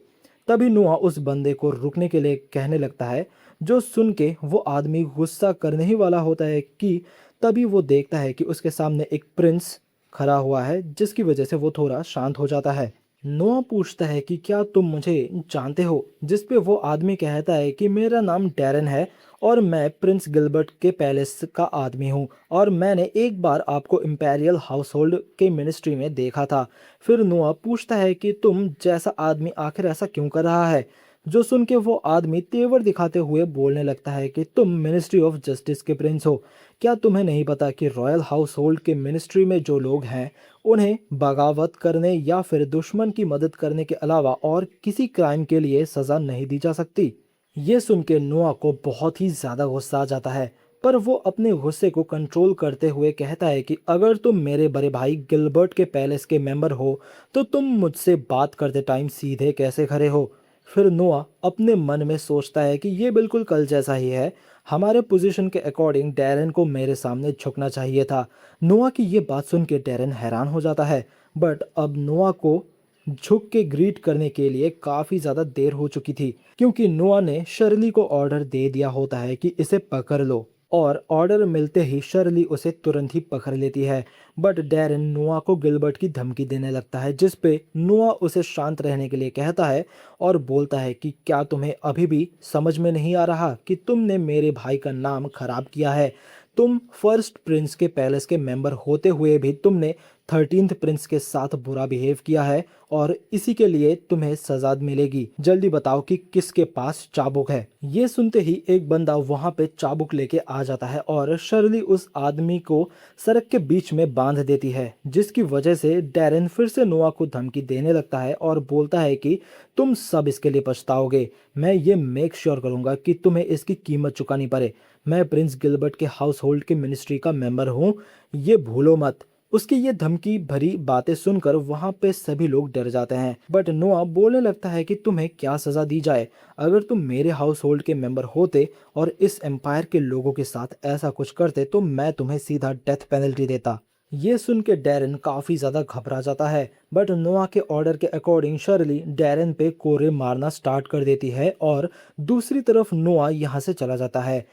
S2: तभी नुआ उस बंदे को रुकने के लिए कहने लगता है। जो सुन के वो आदमी गुस्सा करने ही वाला होता है कि तभी वो देखता है कि उसके सामने एक प्रिंस खड़ा हुआ है, जिसकी वजह से वो थोड़ा शांत हो जाता है। नोआ पूछता है कि क्या तुम मुझे जानते हो, जिस पे वो आदमी कहता है कि मेरा नाम डैरन है और मैं प्रिंस गिलबर्ट के पैलेस का आदमी हूँ और मैंने एक बार आपको इम्पेरियल हाउस होल्ड के मिनिस्ट्री में देखा था। फिर नोआ पूछता है कि तुम जैसा आदमी आखिर ऐसा क्यों कर रहा है। जो सुन के वो आदमी तेवर दिखाते हुए बोलने लगता है कि तुम मिनिस्ट्री ऑफ जस्टिस के प्रिंस हो। क्या तुम्हें नहीं पता कि रॉयल हाउस होल्ड के मिनिस्ट्री में जो लोग हैं उन्हें बगावत करने या फिर दुश्मन की मदद करने के अलावा और किसी क्राइम के लिए सज़ा नहीं दी जा सकती। ये सुन के नोआ को बहुत ही ज़्यादा गुस्सा आ जाता है, पर वो अपने गुस्से को कंट्रोल करते हुए कहता है कि अगर तुम मेरे बड़े भाई गिलबर्ट के पैलेस के मेंबर हो तो तुम मुझसे बात करते टाइम सीधे कैसे खड़े हो। फिर नोआ अपने मन में सोचता है कि ये बिल्कुल कल जैसा ही है। हमारे पोजीशन के अकॉर्डिंग डैरन को मेरे सामने झुकना चाहिए था। नोआ की ये बात सुन के डैरन हैरान हो जाता है, बट अब नोआ को झुक के ग्रीट करने के लिए काफ़ी ज़्यादा देर हो चुकी थी, क्योंकि नोआ ने शर्ली को ऑर्डर दे दिया होता है कि इसे पकड़ लो, और ऑर्डर मिलते ही शर्ली उसे तुरंत ही पकड़ लेती है। बट डैरन नोआ को गिलबर्ट की धमकी देने लगता है, जिस पे नोआ उसे शांत रहने के लिए कहता है और बोलता है कि क्या तुम्हें अभी भी समझ में नहीं आ रहा कि तुमने मेरे भाई का नाम खराब किया है। तुम फर्स्ट प्रिंस के पैलेस के मेंबर होते हुए भी तुमने 13th प्रिंस के साथ बुरा बिहेव किया है और इसी के लिए तुम्हें सजा मिलेगी। जल्दी बताओ कि किसके पास चाबुक है। ये सुनते ही एक बंदा वहां पे चाबुक लेके आ जाता है और शर्ली उस आदमी को सड़क के बीच में बांध देती है, जिसकी वजह से डैरन फिर से नोआ को धमकी देने लगता है और बोलता है कि तुम सब इसके लिए पछताओगे। मैं ये मेक श्योर करूंगा कि तुम्हें इसकी कीमत चुकानी पड़े। मैं प्रिंस गिलबर्ट के हाउस होल्ड के मिनिस्ट्री का मेंबर हूँ, ये भूलो मत। उसकी ये धमकी भरी बातें सुनकर वहां पे सभी लोग डर जाते हैं, बट नोआ बोलने लगता है कि तुम्हें क्या सजा दी जाए। अगर तुम मेरे हाउस होल्ड के मेंबर होते और इस एम्पायर के लोगों के साथ ऐसा कुछ करते तो मैं तुम्हें सीधा डेथ पेनल्टी देता। ये सुन के डैरन काफी ज्यादा घबरा जाता है, बट नोआ के ऑर्डर के अकॉर्डिंग शर्ली डैरन पे कोरे मारना स्टार्ट कर देती है और दूसरी तरफ नोआ यहाँ से चला जाता है।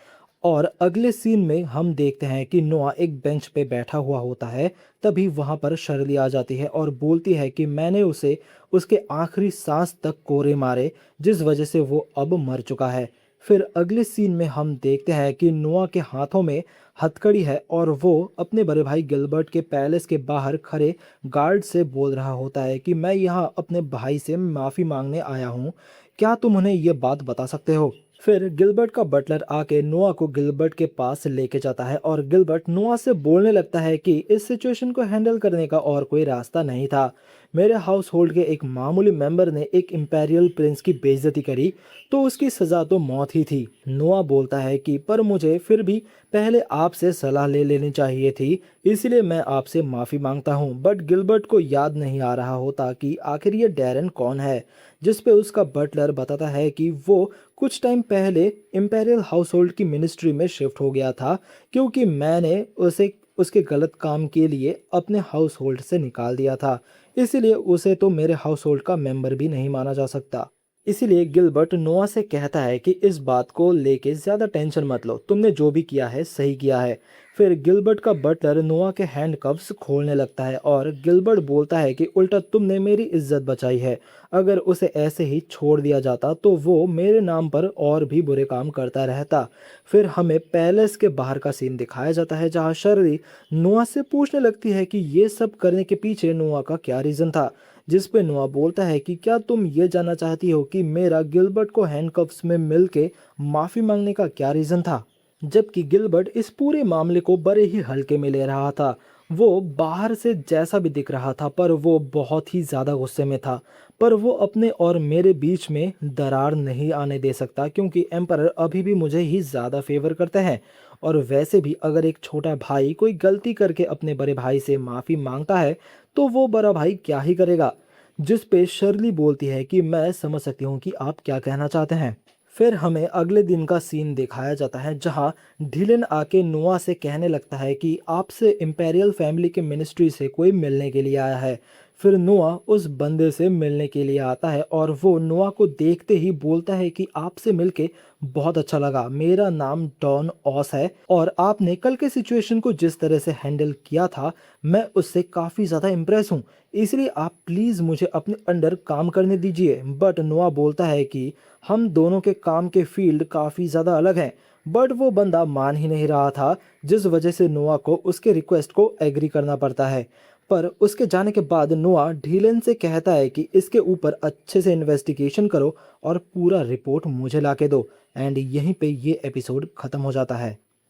S2: और अगले सीन में हम देखते हैं कि नोआ एक बेंच पे बैठा हुआ होता है। तभी वहां पर शर्ली आ जाती है और बोलती है कि मैंने उसे उसके आखिरी सांस तक कोरे मारे, जिस वजह से वो अब मर चुका है। फिर अगले सीन में हम देखते हैं कि नोआ के हाथों में हथकड़ी है और वो अपने बड़े भाई गिलबर्ट के पैलेस के बाहर खड़े गार्ड से बोल रहा होता है कि मैं यहाँ अपने भाई से माफ़ी मांगने आया हूँ, क्या तुम उन्हें ये बात बता सकते हो। फिर गिलबर्ट का बटलर आके नोआ को गिलबर्ट के पास लेके जाता है और गिलबर्ट नोआ से बोलने लगता है कि इस सिचुएशन को हैंडल करने का और कोई रास्ता नहीं था। मेरे हाउस होल्ड के एक मामूली मेंबर ने एक इंपेरियल प्रिंस की बेइज्जती करी तो उसकी सज़ा तो मौत ही थी। नोआ बोलता है कि पर मुझे फिर भी पहले आपसे सलाह ले लेनी चाहिए थी, इसलिए मैं आपसे माफ़ी मांगता हूँ। बट गिलबर्ट को याद नहीं आ रहा होता कि आखिर ये डैरन कौन है, जिस पे उसका बटलर बताता है कि वो कुछ टाइम पहले इंपेरियल हाउस होल्ड की मिनिस्ट्री में शिफ्ट हो गया था, क्योंकि मैंने उसे उसके गलत काम के लिए अपने हाउस होल्ड से निकाल दिया था, इसीलिए उसे तो मेरे हाउस होल्ड का मेंबर भी नहीं माना जा सकता। इसीलिए गिलबर्ट नोआ से कहता है कि इस बात को लेके ज़्यादा टेंशन मत लो, तुमने जो भी किया है सही किया है। फिर गिलबर्ट का बटलर नोआ के हैंडकफ्स खोलने लगता है और गिलबर्ट बोलता है कि उल्टा तुमने मेरी इज्जत बचाई है। अगर उसे ऐसे ही छोड़ दिया जाता तो वो मेरे नाम पर और भी बुरे काम करता रहता। फिर हमें पैलेस के बाहर का सीन दिखाया जाता है जहाँ शर्ली नोआ से पूछने लगती है कि ये सब करने के पीछे नोआ का क्या रीज़न था, जिस पे नोआ बोलता है कि क्या तुम ये जानना चाहती हो कि मेरा गिलबर्ट को हैंडकफ्स में मिलके माफ़ी मांगने का क्या रीज़न था। जबकि गिलबर्ट इस पूरे मामले को बड़े ही हल्के में ले रहा था। वो बाहर से जैसा भी दिख रहा था पर वो बहुत ही ज़्यादा गुस्से में था। पर वो अपने और मेरे बीच में दरार नहीं आने दे सकता क्योंकि एम्परर अभी भी मुझे ही ज़्यादा फेवर करते हैं। और वैसे भी अगर एक छोटा भाई कोई गलती करके अपने बड़े भाई से माफ़ी मांगता है तो वो बड़ा भाई क्या ही करेगा। जिस पे शर्ली बोलती है कि मैं समझ सकती हूँ कि आप क्या कहना चाहते हैं। फिर हमें अगले दिन का सीन दिखाया जाता है जहाँ ढिलन आके नोआ से कहने लगता है कि आपसे इम्पेरियल फैमिली के मिनिस्ट्री से कोई मिलने के लिए आया है। फिर नोआ उस बंदे से मिलने के लिए आता है और वो नोआ को देखते ही बोलता है कि आपसे मिलके बहुत अच्छा लगा, मेरा नाम डॉन ऑस है और आपने कल के सिचुएशन को जिस तरह से हैंडल किया था मैं उससे काफ़ी ज़्यादा इम्प्रेस हूँ, इसलिए आप प्लीज़ मुझे अपने अंडर काम करने दीजिए। बट नोआ बोलता है कि हम दोनों के काम के फील्ड काफ़ी ज़्यादा अलग हैं। बट वो बंदा मान ही नहीं रहा था, जिस वजह से नोआ को उसके रिक्वेस्ट को एग्री करना पड़ता है। पर उसके जाने के बाद नोआ ढीलन से कहता है कि इसके ऊपर अच्छे से इन्वेस्टिगेशन करो और पूरा रिपोर्ट मुझे ला के दो। एंड यहीं पे ये एपिसोड ख़त्म हो जाता है।